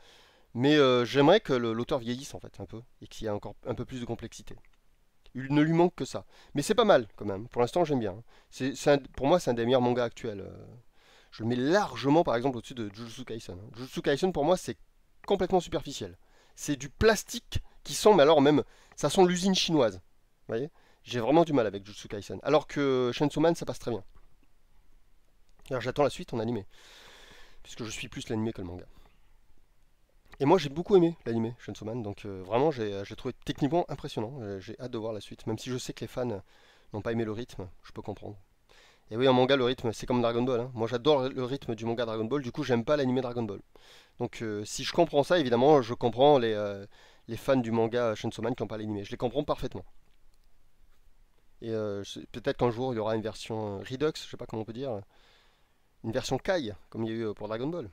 Mais j'aimerais que l'auteur vieillisse en fait un peu et qu'il y ait encore un peu plus de complexité. Il ne lui manque que ça. Mais c'est pas mal quand même. Pour l'instant, j'aime bien. Pour moi, c'est un des meilleurs mangas actuels. Je le mets largement par exemple au-dessus de Jujutsu Kaisen. Jujutsu Kaisen pour moi, c'est complètement superficiel. C'est du plastique qui sent, mais alors même, ça sent l'usine chinoise. Vous voyez? J'ai vraiment du mal avec Jujutsu Kaisen. Alors que Chainsaw Man, ça passe très bien. Alors j'attends la suite en animé. Puisque je suis plus l'animé que le manga. Et moi j'ai beaucoup aimé l'animé Chainsaw Man, donc vraiment j'ai trouvé techniquement impressionnant. J'ai hâte de voir la suite, même si je sais que les fans n'ont pas aimé le rythme, je peux comprendre. Et oui, en manga le rythme c'est comme Dragon Ball, hein. Moi j'adore le rythme du manga Dragon Ball, du coup j'aime pas l'animé Dragon Ball. Donc si je comprends ça, évidemment je comprends les fans du manga Chainsaw Man qui n'ont pas l'animé, je les comprends parfaitement. Et peut-être qu'un jour il y aura une version Redux, je sais pas comment on peut dire, une version Kai, comme il y a eu pour Dragon Ball.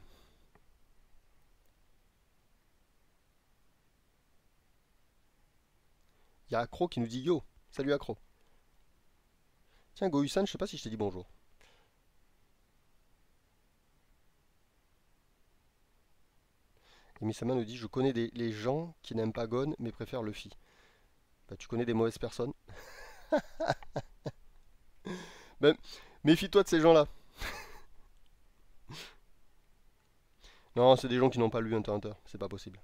Il y a Acro qui nous dit yo, salut Acro. Tiens, Gohusan, je sais pas si je t'ai dit bonjour. Et Misama nous dit je connais les gens qui n'aiment pas Gon mais préfèrent Luffy. Bah, tu connais des mauvaises personnes. Ben, méfie-toi de ces gens-là. Non, c'est des gens qui n'ont pas lu Hunter x Hunter, c'est pas possible.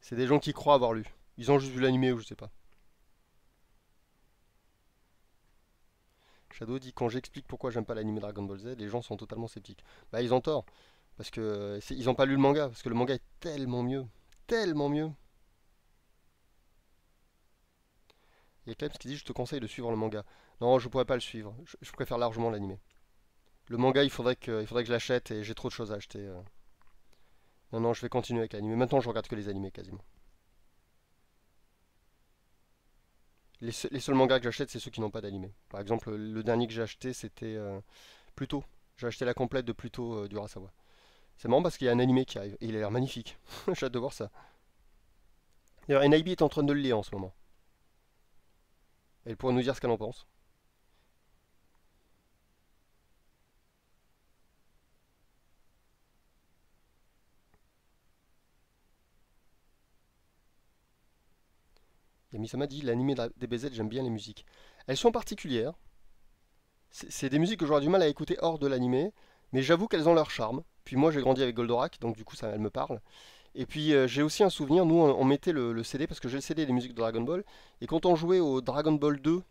C'est des gens qui croient avoir lu. Ils ont juste vu l'animé ou je sais pas. Shadow dit quand j'explique pourquoi j'aime pas l'anime Dragon Ball Z, les gens sont totalement sceptiques. Bah ils ont tort, parce que ils ont pas lu le manga, parce que le manga est tellement mieux. Tellement mieux. Il y a Klebs qui dit je te conseille de suivre le manga. Non, je pourrais pas le suivre. Je préfère largement l'anime. Le manga, il faudrait que je l'achète et j'ai trop de choses à acheter. Non, non, je vais continuer avec l'anime. Maintenant, je regarde que les animés quasiment. Les seuls mangas que j'achète, c'est ceux qui n'ont pas d'animé. Par exemple, le dernier que j'ai acheté, c'était Pluto. J'ai acheté la complète de Pluto d'Urasawa. C'est marrant parce qu'il y a un animé qui arrive. Et il a l'air magnifique. J'ai hâte de voir ça. D'ailleurs, NIB est en train de le lire en ce moment. Elle pourrait nous dire ce qu'elle en pense. Yamisama dit l'animé DBZ, j'aime bien les musiques. Elles sont particulières. C'est des musiques que j'aurais du mal à écouter hors de l'animé. Mais j'avoue qu'elles ont leur charme. Puis moi, j'ai grandi avec Goldorak, donc du coup, ça, elles me parlent. Et puis j'ai aussi un souvenir, nous on mettait le CD, parce que j'ai le CD des musiques de Dragon Ball, et quand on jouait au Dragon Ball 2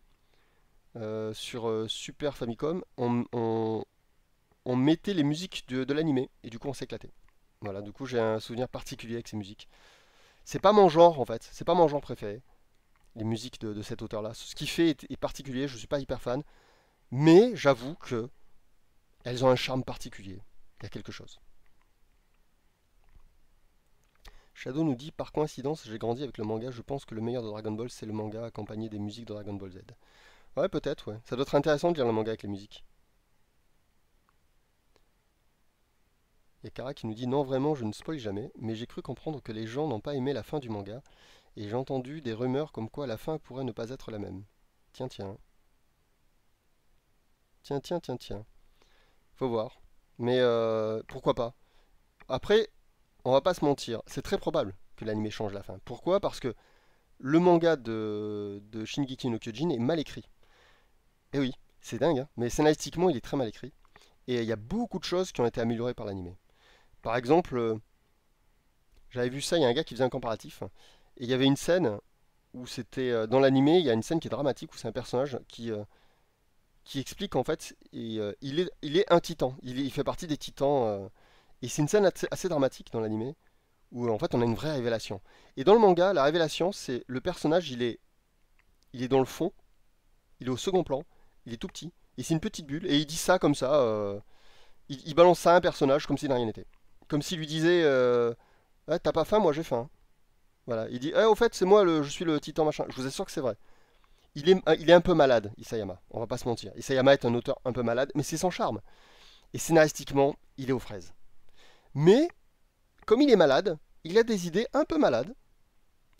sur Super Famicom, on mettait les musiques de l'animé, et du coup on s'éclatait. Voilà, du coup j'ai un souvenir particulier avec ces musiques. C'est pas mon genre en fait, c'est pas mon genre préféré, les musiques de cet auteur-là. Ce qu'il fait est particulier, je suis pas hyper fan, mais j'avoue que elles ont un charme particulier. Il y a quelque chose. Shadow nous dit, par coïncidence, j'ai grandi avec le manga, je pense que le meilleur de Dragon Ball, c'est le manga accompagné des musiques de Dragon Ball Z. Ouais, peut-être, ouais. Ça doit être intéressant de lire le manga avec les musiques. Il y a Kara qui nous dit, non, vraiment, je ne spoil jamais, mais j'ai cru comprendre que les gens n'ont pas aimé la fin du manga, et j'ai entendu des rumeurs comme quoi la fin pourrait ne pas être la même. Tiens, tiens. Tiens, tiens, tiens, tiens. Faut voir. Mais pourquoi pas. Après, on va pas se mentir, c'est très probable que l'anime change la fin. Pourquoi? Parce que le manga de Shingeki no Kyojin est mal écrit. Et oui, c'est dingue, hein, mais scénaristiquement, il est très mal écrit. Et il y a beaucoup de choses qui ont été améliorées par l'anime. Par exemple, j'avais vu ça, il y a un gars qui faisait un comparatif, et il y avait une scène où c'était dans l'animé, il y a une scène qui est dramatique où c'est un personnage qui explique en fait, il est un titan, il fait partie des titans, et c'est une scène assez dramatique dans l'animé où en fait on a une vraie révélation. Et dans le manga, la révélation, c'est le personnage, il est dans le fond, il est au second plan, il est tout petit, et c'est une petite bulle, et il dit ça comme ça, il balance ça à un personnage comme si de rien n'était. Comme s'il lui disait ah, t'as pas faim, moi j'ai faim. Voilà, il dit au fait, c'est moi, je suis le titan machin. Je vous assure que c'est vrai. Il est un peu malade, Isayama, on va pas se mentir. Isayama est un auteur un peu malade, mais c'est son charme. Et scénaristiquement, il est aux fraises. Mais, comme il est malade, il a des idées un peu malades,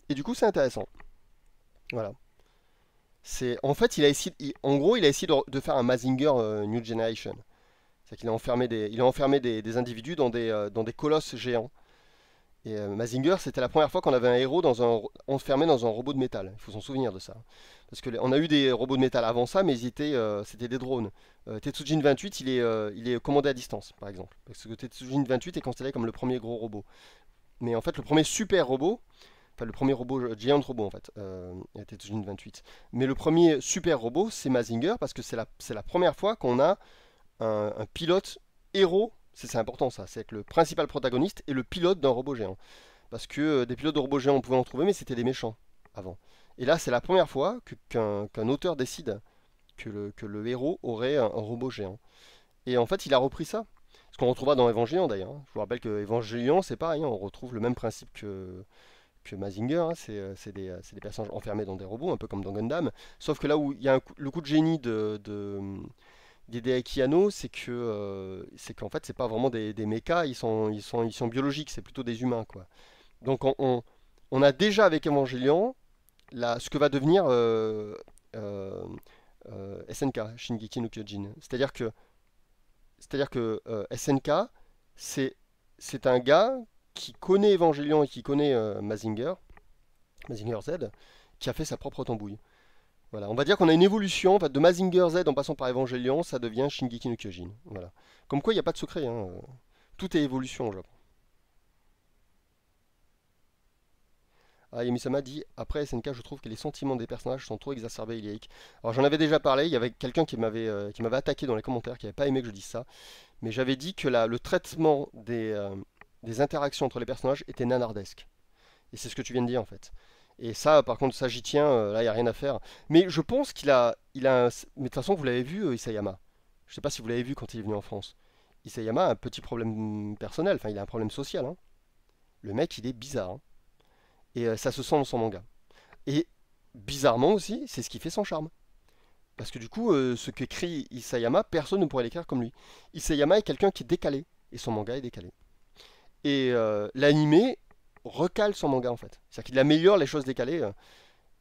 et du coup c'est intéressant. Voilà. En fait, en gros, il a essayé de faire un Mazinger New Generation. C'est qu'il a enfermé des individus dans des colosses géants. Et Mazinger, c'était la première fois qu'on avait un héros enfermé dans un robot de métal. Il faut s'en souvenir de ça. Parce qu'on a eu des robots de métal avant ça, mais c'était des drones. Tetsujin 28, il est commandé à distance, par exemple. Parce que Tetsujin 28 est considéré comme le premier gros robot. Mais en fait, le premier super robot, enfin le premier robot, Giant Robot en fait, Tetsujin 28. Mais le premier super robot, c'est Mazinger, parce que c'est la première fois qu'on a un pilote héros. C'est important ça, c'est que le principal protagoniste est le pilote d'un robot géant. Parce que des pilotes de robots géants, on pouvait en trouver, mais c'était des méchants avant. Et là, c'est la première fois qu'un auteur décide que le héros aurait un robot géant. Et en fait, il a repris ça. Ce qu'on retrouvera dans Evangelion d'ailleurs, hein. Je vous rappelle que Evangelion, c'est pareil, hein, on retrouve le même principe que Mazinger, hein. C'est des personnages enfermés dans des robots, un peu comme dans Gundam. Sauf que là où il y a le coup de génie d'Hideaki Anno, c'est qu'en fait, c'est pas vraiment des mechas, ils sont biologiques, c'est plutôt des humains, quoi. Donc on a déjà avec Evangelion ce que va devenir SNK, Shingeki no Kyojin. C'est-à-dire que SNK, c'est c'est un gars qui connaît Evangelion et qui connaît Mazinger Z, qui a fait sa propre tambouille. Voilà, on va dire qu'on a une évolution en fait, de Mazinger Z en passant par Evangelion, ça devient Shingeki no Kyojin. Voilà. Comme quoi, il n'y a pas de secret, hein. Tout est évolution au Japon. Ah, Yamisama dit, après SNK, je trouve que les sentiments des personnages sont trop exacerbés et lyriques. Alors j'en avais déjà parlé, il y avait quelqu'un qui m'avait attaqué dans les commentaires, qui n'avait pas aimé que je dise ça, mais j'avais dit que le traitement des interactions entre les personnages était nanardesque. Et c'est ce que tu viens de dire en fait. Et ça, par contre, ça j'y tiens, là il n'y a rien à faire. Mais je pense mais de toute façon, vous l'avez vu, Isayama. Je sais pas si vous l'avez vu quand il est venu en France. Isayama a un petit problème personnel, enfin il a un problème social, hein. Le mec, il est bizarre, hein. Et ça se sent dans son manga. Et bizarrement aussi, c'est ce qui fait son charme. Parce que du coup, ce qu'écrit Isayama, personne ne pourrait l'écrire comme lui. Isayama est quelqu'un qui est décalé, et son manga est décalé. Et l'animé recale son manga en fait. C'est-à-dire qu'il améliore les choses décalées.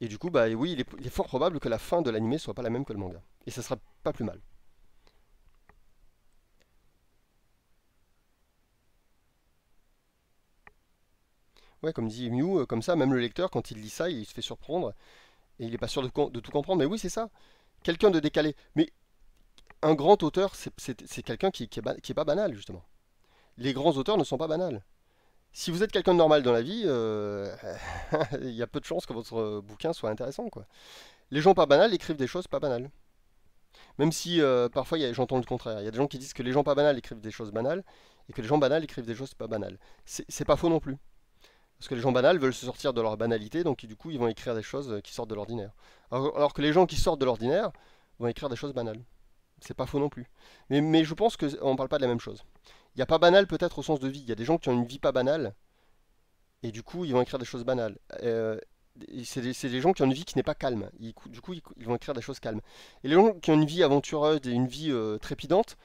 Et du coup, bah oui, il est fort probable que la fin de l'animé soit pas la même que le manga. Et ça sera pas plus mal. Ouais, comme dit Mew, comme ça, même le lecteur, quand il lit ça, il se fait surprendre. Et il est pas sûr de tout comprendre. Mais oui, c'est ça. Quelqu'un de décalé. Mais un grand auteur, c'est quelqu'un qui est pas banal, justement. Les grands auteurs ne sont pas banals. Si vous êtes quelqu'un de normal dans la vie, il y a peu de chances que votre bouquin soit intéressant, quoi. Les gens pas banals écrivent des choses pas banales. Même si parfois j'entends le contraire. Il y a des gens qui disent que les gens pas banals écrivent des choses banales et que les gens banals écrivent des choses pas banales. C'est pas faux non plus. Parce que les gens banals veulent se sortir de leur banalité, donc du coup ils vont écrire des choses qui sortent de l'ordinaire. Alors que les gens qui sortent de l'ordinaire vont écrire des choses banales. C'est pas faux non plus. Mais je pense qu'on parle pas de la même chose. Il n'y a pas banal peut-être au sens de vie. Il y a des gens qui ont une vie pas banale et du coup ils vont écrire des choses banales. C'est des gens qui ont une vie qui n'est pas calme. Du coup, ils vont écrire des choses calmes. Et les gens qui ont une vie aventureuse et une vie trépidante,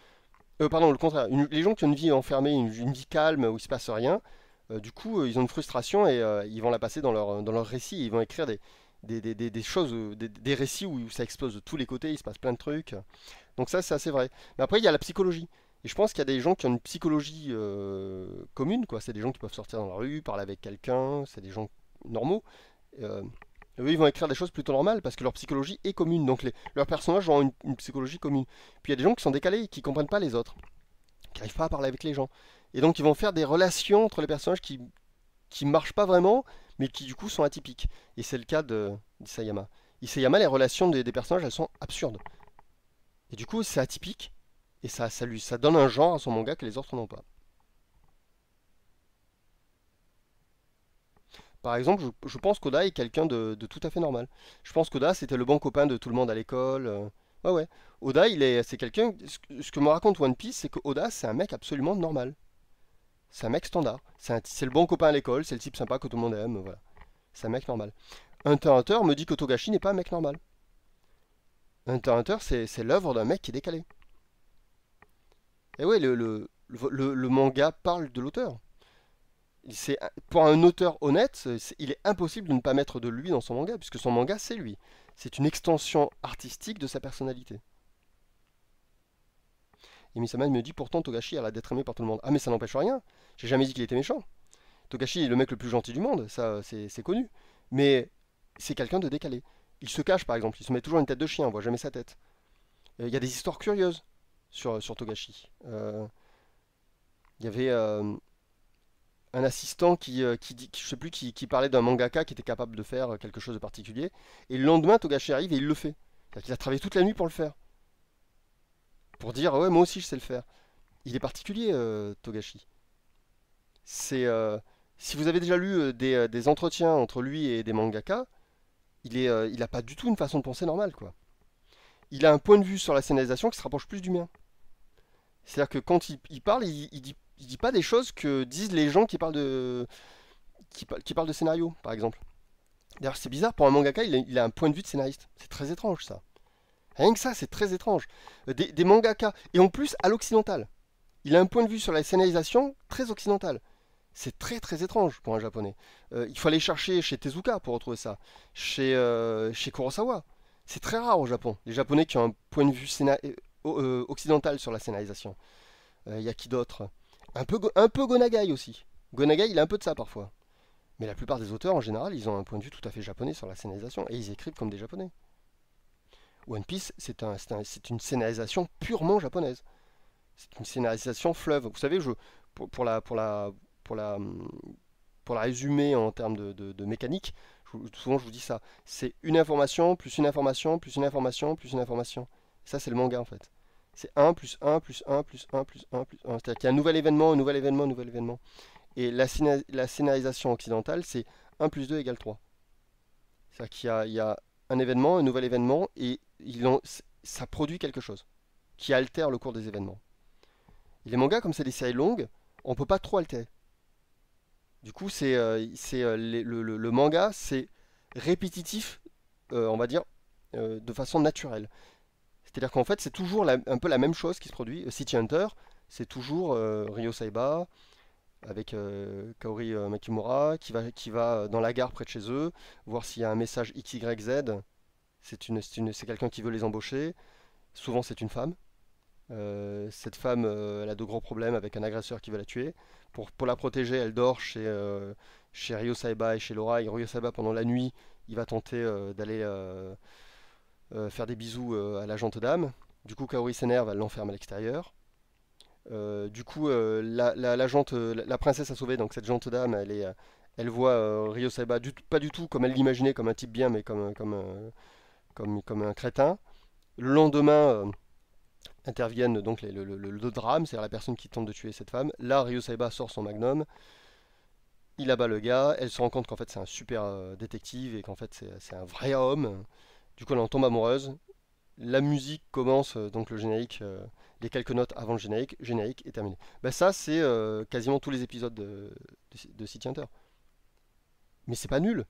pardon, le contraire, les gens qui ont une vie enfermée, une vie calme où il se passe rien, du coup, ils ont une frustration et ils vont la passer dans leur récit. Ils vont écrire des choses, des récits où ça explose de tous les côtés, il se passe plein de trucs. Donc ça, c'est assez vrai. Mais après, il y a la psychologie. Et je pense qu'il y a des gens qui ont une psychologie commune, quoi. C'est des gens qui peuvent sortir dans la rue, parler avec quelqu'un, c'est des gens normaux. Euh, Eux, ils vont écrire des choses plutôt normales parce que leur psychologie est commune. Donc leurs personnages ont une psychologie commune. Puis il y a des gens qui sont décalés, qui comprennent pas les autres, qui n'arrivent pas à parler avec les gens. Et donc ils vont faire des relations entre les personnages qui marchent pas vraiment, mais qui du coup sont atypiques. Et c'est le cas d'Isayama. Isayama, les relations des personnages, elles sont absurdes. Et du coup, c'est atypique. Et ça donne un genre à son manga que les autres n'ont pas. Par exemple, je pense qu'Oda est quelqu'un de tout à fait normal. Je pense qu'Oda, c'était le bon copain de tout le monde à l'école. Ouais, ouais. Oda, c'est quelqu'un. Ce que me raconte One Piece, c'est que Oda, c'est un mec absolument normal. C'est un mec standard. C'est le bon copain à l'école, c'est le type sympa que tout le monde aime. Voilà. C'est un mec normal. Hunter x Hunter me dit que Togashi n'est pas un mec normal. Hunter x Hunter, c'est l'œuvre d'un mec qui est décalé. Et ouais, le manga parle de l'auteur. Pour un auteur honnête, il est impossible de ne pas mettre de lui dans son manga, puisque son manga, c'est lui. C'est une extension artistique de sa personnalité. Et Misama me dit pourtant Togashi a l'air d'être aimé par tout le monde. Ah mais ça n'empêche rien. J'ai jamais dit qu'il était méchant. Togashi est le mec le plus gentil du monde, ça c'est connu. Mais c'est quelqu'un de décalé. Il se cache par exemple, il se met toujours une tête de chien, on voit jamais sa tête. Il y a des histoires curieuses sur Togashi. Il y avait un assistant je sais plus, qui parlait d'un mangaka qui était capable de faire quelque chose de particulier. Et le lendemain, Togashi arrive et il le fait. C'est-à-dire qu'il a travaillé toute la nuit pour le faire. Pour dire, ouais, moi aussi je sais le faire. Il est particulier, Togashi. C'est, si vous avez déjà lu des entretiens entre lui et des mangaka, il a pas du tout une façon de penser normale, quoi. Il a un point de vue sur la scénarisation qui se rapproche plus du mien. C'est-à-dire que quand il parle, il dit pas des choses que disent les gens qui parlent de scénario, par exemple. D'ailleurs, c'est bizarre, pour un mangaka, il a un point de vue de scénariste. C'est très étrange, ça. Rien que ça, c'est très étrange. Des mangaka, et en plus à l'occidental. Il a un point de vue sur la scénarisation très occidental. C'est très très étrange pour un japonais. Il faut aller chercher chez Tezuka pour retrouver ça. Chez Kurosawa. C'est très rare au Japon. Les japonais qui ont un point de vue occidental sur la scénarisation. Il y a qui d'autre? Un peu Gonagai aussi. Gonagai, il a un peu de ça parfois. Mais la plupart des auteurs, en général, ils ont un point de vue tout à fait japonais sur la scénarisation. Et ils écrivent comme des japonais. One Piece, c'est une scénarisation purement japonaise. C'est une scénarisation fleuve. Vous savez, pour la pour la résumer en termes de mécanique, souvent je vous dis ça. C'est une information, plus une information, plus une information, plus une information. Ça, c'est le manga en fait. C'est un plus un plus un plus un plus un plus un. C'est-à-dire qu'il y a un nouvel événement, un nouvel événement, un nouvel événement. Et la scénarisation occidentale, c'est un plus 2 égale 3. C'est-à-dire qu'il y a un événement, un nouvel événement, et ça produit quelque chose qui altère le cours des événements. Et les mangas, comme c'est des séries longues, on peut pas trop altérer. Du coup, le manga, c'est répétitif, on va dire, de façon naturelle. C'est-à-dire qu'en fait, c'est toujours un peu la même chose qui se produit. City Hunter, c'est toujours Ryo Saiba avec Kaori Makimura qui va dans la gare près de chez eux, voir s'il y a un message XYZ. C'est quelqu'un qui veut les embaucher. Souvent, c'est une femme. Cette femme, elle a de gros problèmes avec un agresseur qui veut la tuer. Pour la protéger, elle dort chez Ryo Saiba et chez Laura. Et Ryo Saiba, pendant la nuit, il va tenter d'aller faire des bisous à la jante dame. Du coup, Kaori s'énerve, elle l'enferme à l'extérieur. Du coup, la princesse a sauvé, donc cette jante dame, elle voit Ryo Saiba pas du tout comme elle l'imaginait, comme un type bien, mais comme un crétin. Le lendemain, interviennent donc le drame, c'est-à-dire la personne qui tente de tuer cette femme. Là, Ryo Saiba sort son magnum, il abat le gars, elle se rend compte qu'en fait c'est un super détective et qu'en fait c'est un vrai homme. Du coup, elle en tombe amoureuse. La musique commence, donc le générique, les quelques notes avant le générique est terminé. Bah ça, c'est quasiment tous les épisodes de City Hunter. Mais c'est pas nul.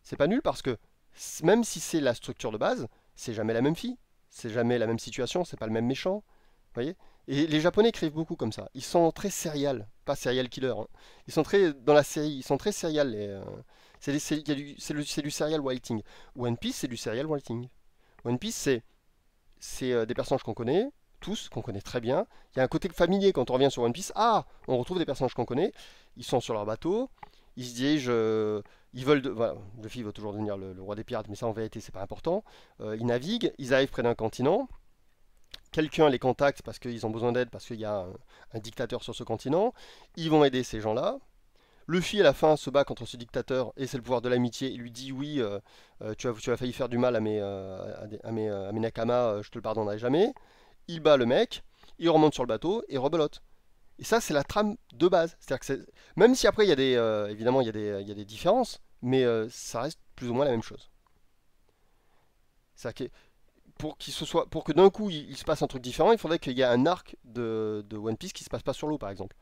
C'est pas nul parce que même si c'est la structure de base, c'est jamais la même fille, c'est jamais la même situation, c'est pas le même méchant. Vous voyez? Et les Japonais écrivent beaucoup comme ça. Ils sont très serial, pas serial killer, hein. Ils sont très dans la série, ils sont très serial. C'est du serial writing. One Piece, c'est du serial writing. One Piece, c'est des personnages qu'on connaît, tous, qu'on connaît très bien. Il y a un côté familier quand on revient sur One Piece. Ah, on retrouve des personnages qu'on connaît. Ils sont sur leur bateau, ils se dirigent, ils veulent. Voilà, Luffy veut toujours devenir le roi des pirates, mais ça en vérité c'est pas important. Ils naviguent, ils arrivent près d'un continent. Quelqu'un les contacte parce qu'ils ont besoin d'aide, parce qu'il y a un dictateur sur ce continent. Ils vont aider ces gens-là. Luffy à la fin se bat contre ce dictateur et c'est le pouvoir de l'amitié. Il lui dit oui, tu as failli faire du mal à mes Nakama, je te le pardonnerai jamais. Il bat le mec, il remonte sur le bateau et rebelote. Et ça, c'est la trame de base. C'est-à-dire que même si après, évidemment, il y a des différences, mais ça reste plus ou moins la même chose. C'est-à-dire que pour que d'un coup, il se passe un truc différent, il faudrait qu'il y ait un arc de One Piece qui se passe pas sur l'eau, par exemple.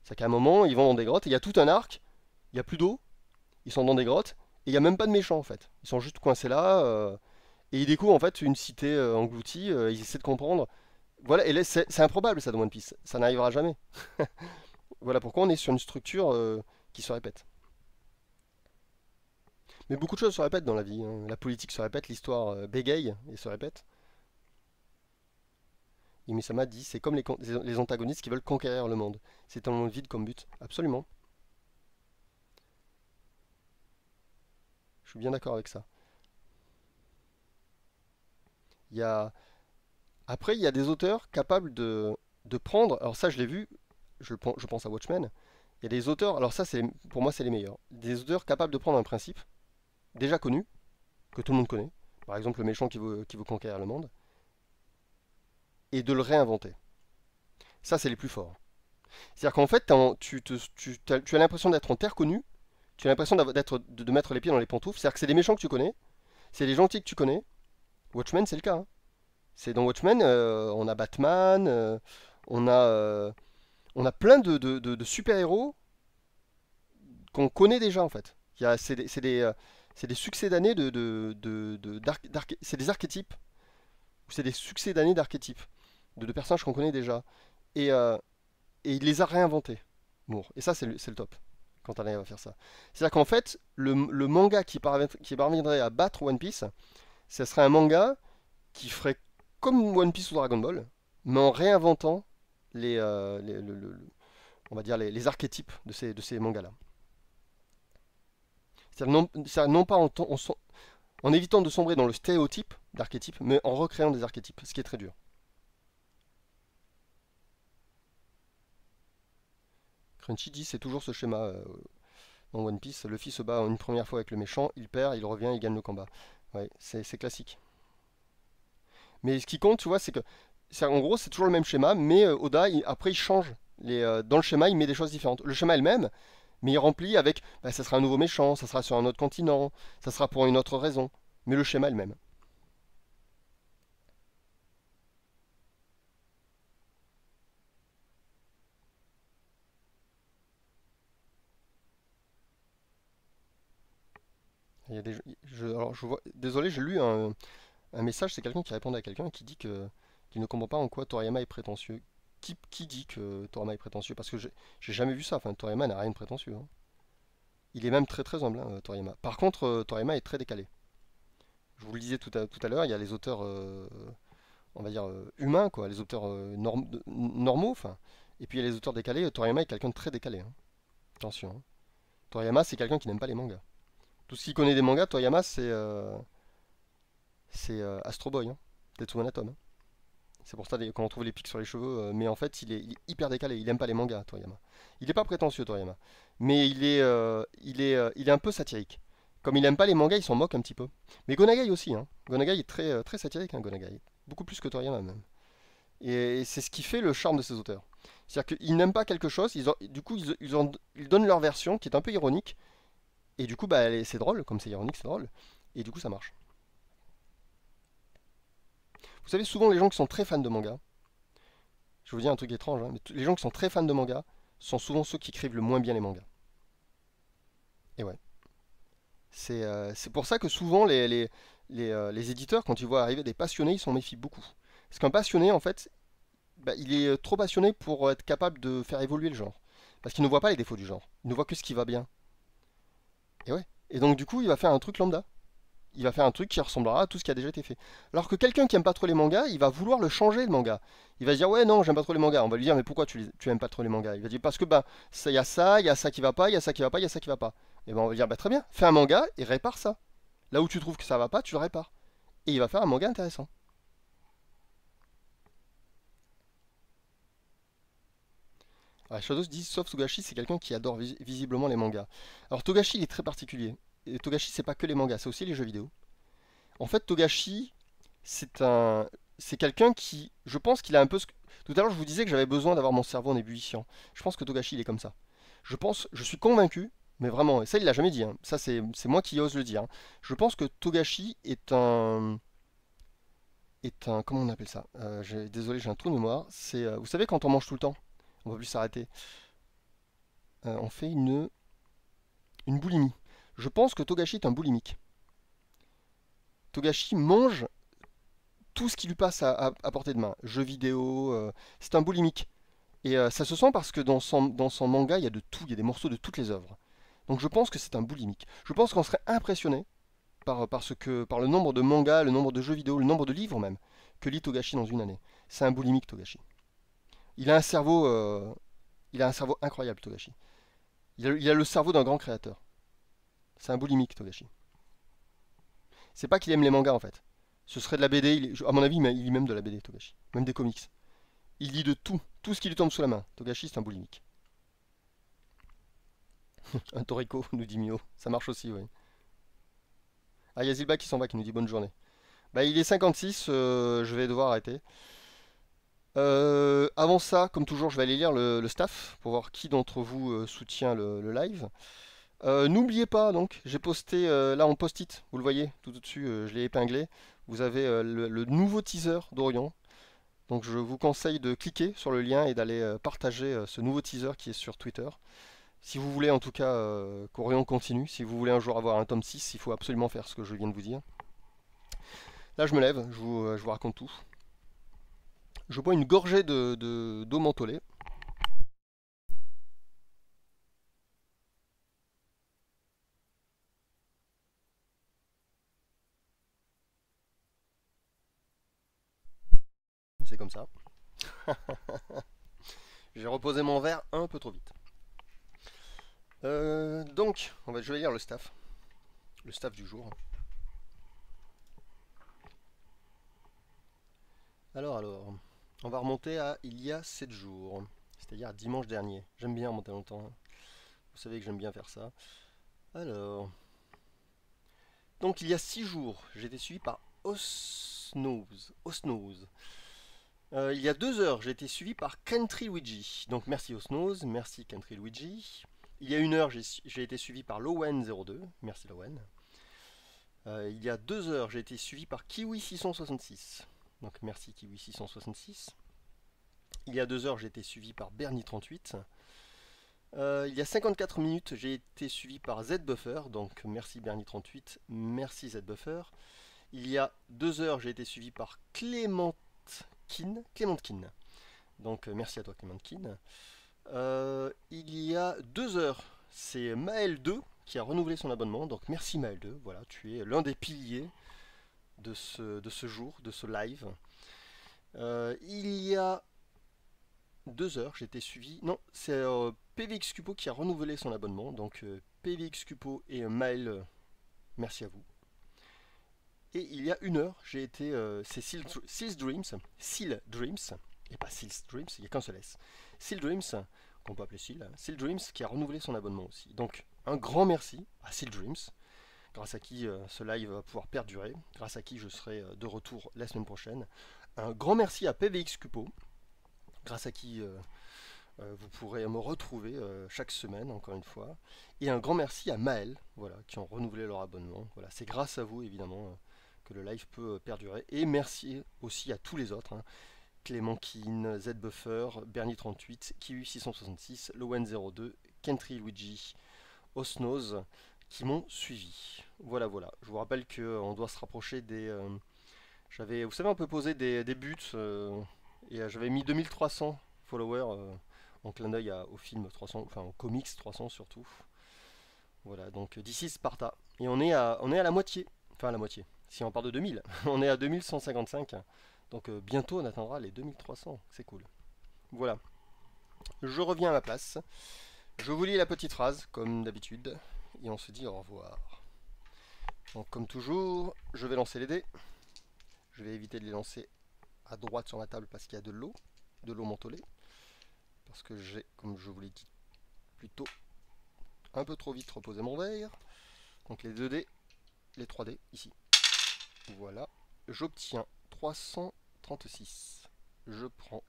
C'est qu'à un moment, ils vont dans des grottes et il y a tout un arc, il n'y a plus d'eau, ils sont dans des grottes, et il n'y a même pas de méchants en fait. Ils sont juste coincés là, et ils découvrent en fait une cité engloutie, ils essaient de comprendre. Voilà, et là, c'est improbable ça dans One Piece, ça n'arrivera jamais. Voilà pourquoi on est sur une structure qui se répète. Mais beaucoup de choses se répètent dans la vie, hein. La politique se répète, l'histoire bégaye et se répète. Et Misama dit, c'est comme les antagonistes qui veulent conquérir le monde. C'est un monde vide comme but. Absolument. Je suis bien d'accord avec ça. Il y a... Après, il y a des auteurs capables de prendre. Alors ça, je l'ai vu. Je pense à Watchmen. Il y a des auteurs. Alors ça, pour moi, c'est les meilleurs. Des auteurs capables de prendre un principe déjà connu, que tout le monde connaît. Par exemple, le méchant qui veut conquérir le monde, et de le réinventer. Ça, c'est les plus forts. C'est-à-dire qu'en fait, tu as l'impression d'être en terre connue. Tu as l'impression de mettre les pieds dans les pantoufles. C'est-à-dire que c'est des méchants que tu connais. C'est des gentils que tu connais. Watchmen, c'est le cas, hein. C'est dans Watchmen, on a Batman, on a, euh, on a plein de super-héros qu'on connaît déjà en fait. C'est des succès d'années c'est des archétypes, ou c'est des succès d'années d'archétypes, de personnages qu'on connaît déjà. Et, euh, et il les a réinventés, Moore. Et ça, c'est le top, quand on arrive à faire ça. C'est-à-dire qu'en fait, le manga qui parviendrait à battre One Piece, ce serait un manga qui ferait comme One Piece ou Dragon Ball, mais en réinventant on va dire les archétypes de ces mangas-là. C'est-à-dire non pas en évitant de sombrer dans le stéréotype d'archétype, mais en recréant des archétypes, ce qui est très dur. Crunchy dit c'est toujours ce schéma. dans One Piece. Luffy se bat une première fois avec le méchant, il perd, il revient, il gagne le combat. Ouais, c'est classique. Mais ce qui compte, tu vois, c'est que, en gros, c'est toujours le même schéma, mais Oda, après, il change. Dans le schéma, il met des choses différentes. Le schéma est le même, mais il remplit avec, bah, ça sera un nouveau méchant, ça sera sur un autre continent, ça sera pour une autre raison. Mais le schéma est le même. Il y a des, alors, désolé, j'ai lu un message, c'est quelqu'un qui répondait à quelqu'un qui dit qu'il ne comprend pas en quoi Toriyama est prétentieux. Qui dit que Toriyama est prétentieux? Parce que j'ai jamais vu ça. Enfin, Toriyama n'a rien de prétentieux, hein. Il est même très très humble, hein, Toriyama. Par contre, Toriyama est très décalé. Je vous le disais tout à l'heure, il y a les auteurs, on va dire, humains, quoi, les auteurs normaux, enfin. Et puis il y a les auteurs décalés. Toriyama est quelqu'un de très décalé, hein. Attention, hein. Toriyama, c'est quelqu'un qui n'aime pas les mangas. Tout ce qui connaît des mangas, Toriyama, c'est Astro Boy, hein, Tetsuo Atom, hein. C'est pour ça qu'on trouve les pics sur les cheveux. Mais en fait, il est hyper décalé. Il aime pas les mangas, Toriyama. Il est pas prétentieux, Toriyama. Mais il est un peu satirique. Comme il aime pas les mangas, il s'en moque un petit peu. Mais Gonagai aussi, hein. Gonagai est très, très satirique, hein, Gonagai. Beaucoup plus que Toriyama, même. Et c'est ce qui fait le charme de ces auteurs. C'est-à-dire qu'ils n'aiment pas quelque chose, du coup, ils donnent leur version, qui est un peu ironique. Et du coup, bah, c'est drôle. Comme c'est ironique, c'est drôle. Et du coup, ça marche. Vous savez, souvent, les gens qui sont très fans de manga, je vais vous dire un truc étrange, hein, mais les gens qui sont très fans de manga sont souvent ceux qui écrivent le moins bien les mangas. Et ouais. C'est pour ça que souvent les éditeurs, quand ils voient arriver des passionnés, ils s'en méfient beaucoup. Parce qu'un passionné, en fait, bah, il est trop passionné pour être capable de faire évoluer le genre. Parce qu'il ne voit pas les défauts du genre. Il ne voit que ce qui va bien. Et ouais. Et donc du coup, il va faire un truc lambda. Il va faire un truc qui ressemblera à tout ce qui a déjà été fait. Alors que quelqu'un qui aime pas trop les mangas, il va vouloir le changer le manga. Il va se dire ouais non j'aime pas trop les mangas. On va lui dire mais pourquoi tu aimes pas trop les mangas? Il va dire parce que bah il y a ça qui va pas, il y a ça qui va pas, il y a ça qui va pas. Et ben on va dire bah très bien, fais un manga et répare ça. Là où tu trouves que ça va pas, tu le répares. Et il va faire un manga intéressant. Alors, Shadows dit sauf Togashi c'est quelqu'un qui adore visiblement les mangas. Alors Togashi il est très particulier. Et Togashi c'est pas que les mangas, c'est aussi les jeux vidéo. En fait Togashi c'est un, c'est quelqu'un qui, je pense qu'il a un peu Tout à l'heure, je vous disais que j'avais besoin d'avoir mon cerveau en ébullition. Je pense que Togashi, il est comme ça. Je suis convaincu, mais vraiment, et ça, il l'a jamais dit, hein. Ça, c'est moi qui ose le dire, hein. Je pense que Togashi comment on appelle ça? Désolé, j'ai un trou de mémoire. Vous savez, quand on mange tout le temps, on va plus s'arrêter. On fait une boulimie. Je pense que Togashi est un boulimique. Togashi mange tout ce qui lui passe à portée de main. Jeux vidéo, c'est un boulimique. Et ça se sent parce que dans son manga, il y a de tout, il y a des morceaux de toutes les œuvres. Donc je pense que c'est un boulimique. Je pense qu'on serait impressionné par le nombre de mangas, le nombre de jeux vidéo, le nombre de livres même, que lit Togashi dans une année. C'est un boulimique, Togashi. Il a un cerveau, euh, il a un cerveau incroyable, Togashi. Il a le cerveau d'un grand créateur. C'est un boulimique, Togashi. C'est pas qu'il aime les mangas en fait. Ce serait de la BD, à mon avis, il lit même de la BD, Togashi. Même des comics. Il lit de tout ce qui lui tombe sous la main. Togashi, c'est un boulimique. Un Toriko, nous dit Mio. Ça marche aussi, oui. Ah, il y a Zilba qui s'en va, qui nous dit bonne journée. Bah, il est 56, je vais devoir arrêter. Avant ça, comme toujours, je vais aller lire le staff pour voir qui d'entre vous soutient le live. N'oubliez pas, donc, j'ai posté là en post-it, vous le voyez tout au-dessus, je l'ai épinglé. Vous avez le nouveau teaser d'Orion. Donc, je vous conseille de cliquer sur le lien et d'aller partager ce nouveau teaser qui est sur Twitter. Si vous voulez en tout cas qu'Orion continue, si vous voulez un jour avoir un tome 6, il faut absolument faire ce que je viens de vous dire. Là, je me lève, je vous raconte tout. Je bois une gorgée d'eau mentholée. C'est comme ça. J'ai reposé mon verre un peu trop vite. Donc, je vais lire le staff. Le staff du jour. Alors, on va remonter à il y a 7 jours. C'est-à-dire dimanche dernier. J'aime bien remonter longtemps, hein. Vous savez que j'aime bien faire ça. Alors, donc il y a 6 jours, j'ai été suivi par Osnose. Osnose. Il y a 2 heures, j'ai été suivi par Country Luigi. Donc merci Osnose, merci Country Luigi. Il y a 1 heure, j'ai été suivi par Lowen02. Merci Lowen. Il y a 2 heures, j'ai été suivi par Kiwi666. Donc merci Kiwi666. Il y a 2 heures, j'ai été suivi par Bernie38. Il y a 54 minutes, j'ai été suivi par ZBuffer. Donc merci Bernie38, merci ZBuffer. Il y a 2 heures, j'ai été suivi par Clémentkin. Donc merci à toi Clémentkin. Il y a 2 heures, c'est Maël2 qui a renouvelé son abonnement. Donc merci Maël2, voilà, tu es l'un des piliers de ce jour, de ce live. Il y a 2 heures, j'ai été suivi. Non, c'est PVX Cupo qui a renouvelé son abonnement. Donc PVX Cupo et Maël, merci à vous. Et il y a 1 heure, j'ai été. C'est Seal Dreams, et pas Seal Dreams, il n'y a qu'un seul S. Seal Dreams, qu'on peut appeler Seal Dreams, qui a renouvelé son abonnement aussi. Donc, un grand merci à Seal Dreams, grâce à qui ce live va pouvoir perdurer, grâce à qui je serai de retour la semaine prochaine. Un grand merci à PVX Cupo, grâce à qui vous pourrez me retrouver chaque semaine, encore une fois. Et un grand merci à Maël, voilà, qui ont renouvelé leur abonnement. Voilà, c'est grâce à vous, évidemment, que le live peut perdurer. Et merci aussi à tous les autres, hein. Clémentkin, ZBuffer, Bernie38, Kiwi666, Lowen02, Country Luigi, Osnose, qui m'ont suivi. Voilà, voilà. Je vous rappelle qu'on doit se rapprocher des... vous savez, on peut poser des buts, et j'avais mis 2300 followers, en clin d'œil au film 300, enfin au comics 300 surtout. Voilà, donc d'ici Sparta. Et on est à la moitié. Enfin à la moitié. Si on part de 2000, on est à 2155. Donc bientôt on atteindra les 2300. C'est cool. Voilà. Je reviens à ma place. Je vous lis la petite phrase, comme d'habitude. Et on se dit au revoir. Donc comme toujours, je vais lancer les dés. Je vais éviter de les lancer à droite sur ma table parce qu'il y a de l'eau mentholée. Parce que j'ai, comme je vous l'ai dit plutôt, un peu trop vite reposé mon verre. Donc les 2 dés, les 3 dés ici. Voilà. J'obtiens 336. Je prends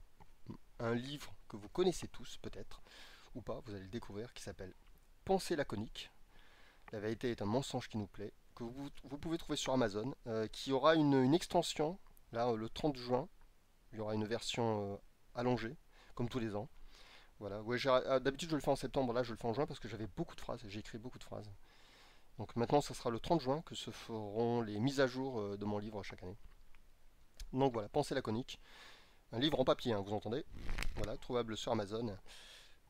un livre que vous connaissez tous peut-être, ou pas, vous allez le découvrir, qui s'appelle Pensée laconique. La vérité est un mensonge qui nous plaît, que vous pouvez trouver sur Amazon, qui aura une extension, là le 30 juin, il y aura une version allongée, comme tous les ans. Voilà, ouais, d'habitude je le fais en septembre, là je le fais en juin parce que j'avais beaucoup de phrases, j'ai écrit beaucoup de phrases. Donc maintenant ça sera le 30 juin que se feront les mises à jour de mon livre chaque année. Donc voilà, Pensée laconique, un livre en papier, hein, vous entendez. Voilà, trouvable sur Amazon.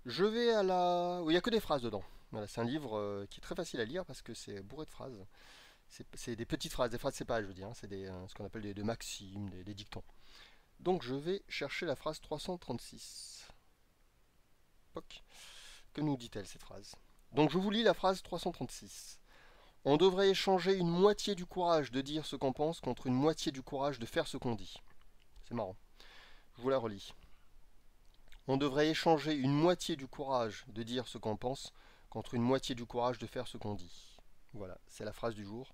Je vais à la... Il n'y a que des phrases dedans. Voilà, c'est un livre qui est très facile à lire parce que c'est bourré de phrases. C'est des petites phrases, des phrases séparées je veux dire, hein. C'est ce qu'on appelle des maximes, des dictons. Donc je vais chercher la phrase 336. Poc. Que nous dit-elle cette phrase? Donc je vous lis la phrase 336. On devrait échanger une moitié du courage de dire ce qu'on pense contre une moitié du courage de faire ce qu'on dit. C'est marrant. Je vous la relis. On devrait échanger une moitié du courage de dire ce qu'on pense contre une moitié du courage de faire ce qu'on dit. Voilà, c'est la phrase du jour.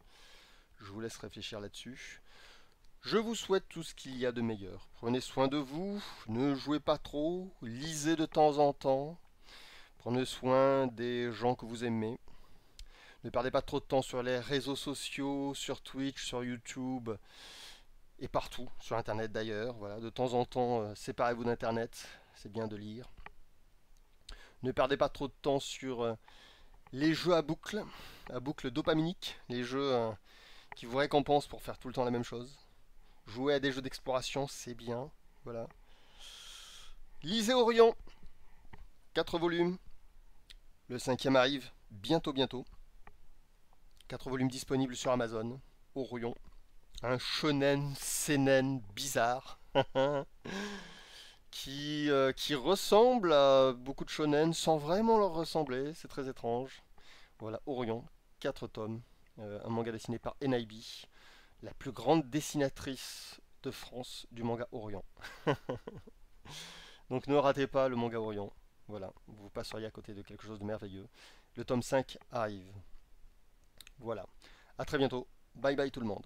Je vous laisse réfléchir là-dessus. Je vous souhaite tout ce qu'il y a de meilleur. Prenez soin de vous, ne jouez pas trop, lisez de temps en temps. Prenez soin des gens que vous aimez. Ne perdez pas trop de temps sur les réseaux sociaux, sur Twitch, sur YouTube et partout, sur Internet d'ailleurs. Voilà, de temps en temps, séparez-vous d'Internet, c'est bien de lire. Ne perdez pas trop de temps sur les jeux à boucle dopaminique, les jeux qui vous récompensent pour faire tout le temps la même chose. Jouer à des jeux d'exploration, c'est bien. Voilà. Lisez Orion, 4 volumes. Le 5e arrive bientôt, bientôt. 4 volumes disponibles sur Amazon. Orion. Un shonen seinen bizarre. qui ressemble à beaucoup de shonen sans vraiment leur ressembler. C'est très étrange. Voilà, Orion. 4 tomes. Un manga dessiné par NIB. La plus grande dessinatrice de France du manga Orion. Donc ne ratez pas le manga Orion. Voilà, vous passeriez à côté de quelque chose de merveilleux. Le tome 5 arrive. Voilà. À très bientôt. Bye bye tout le monde.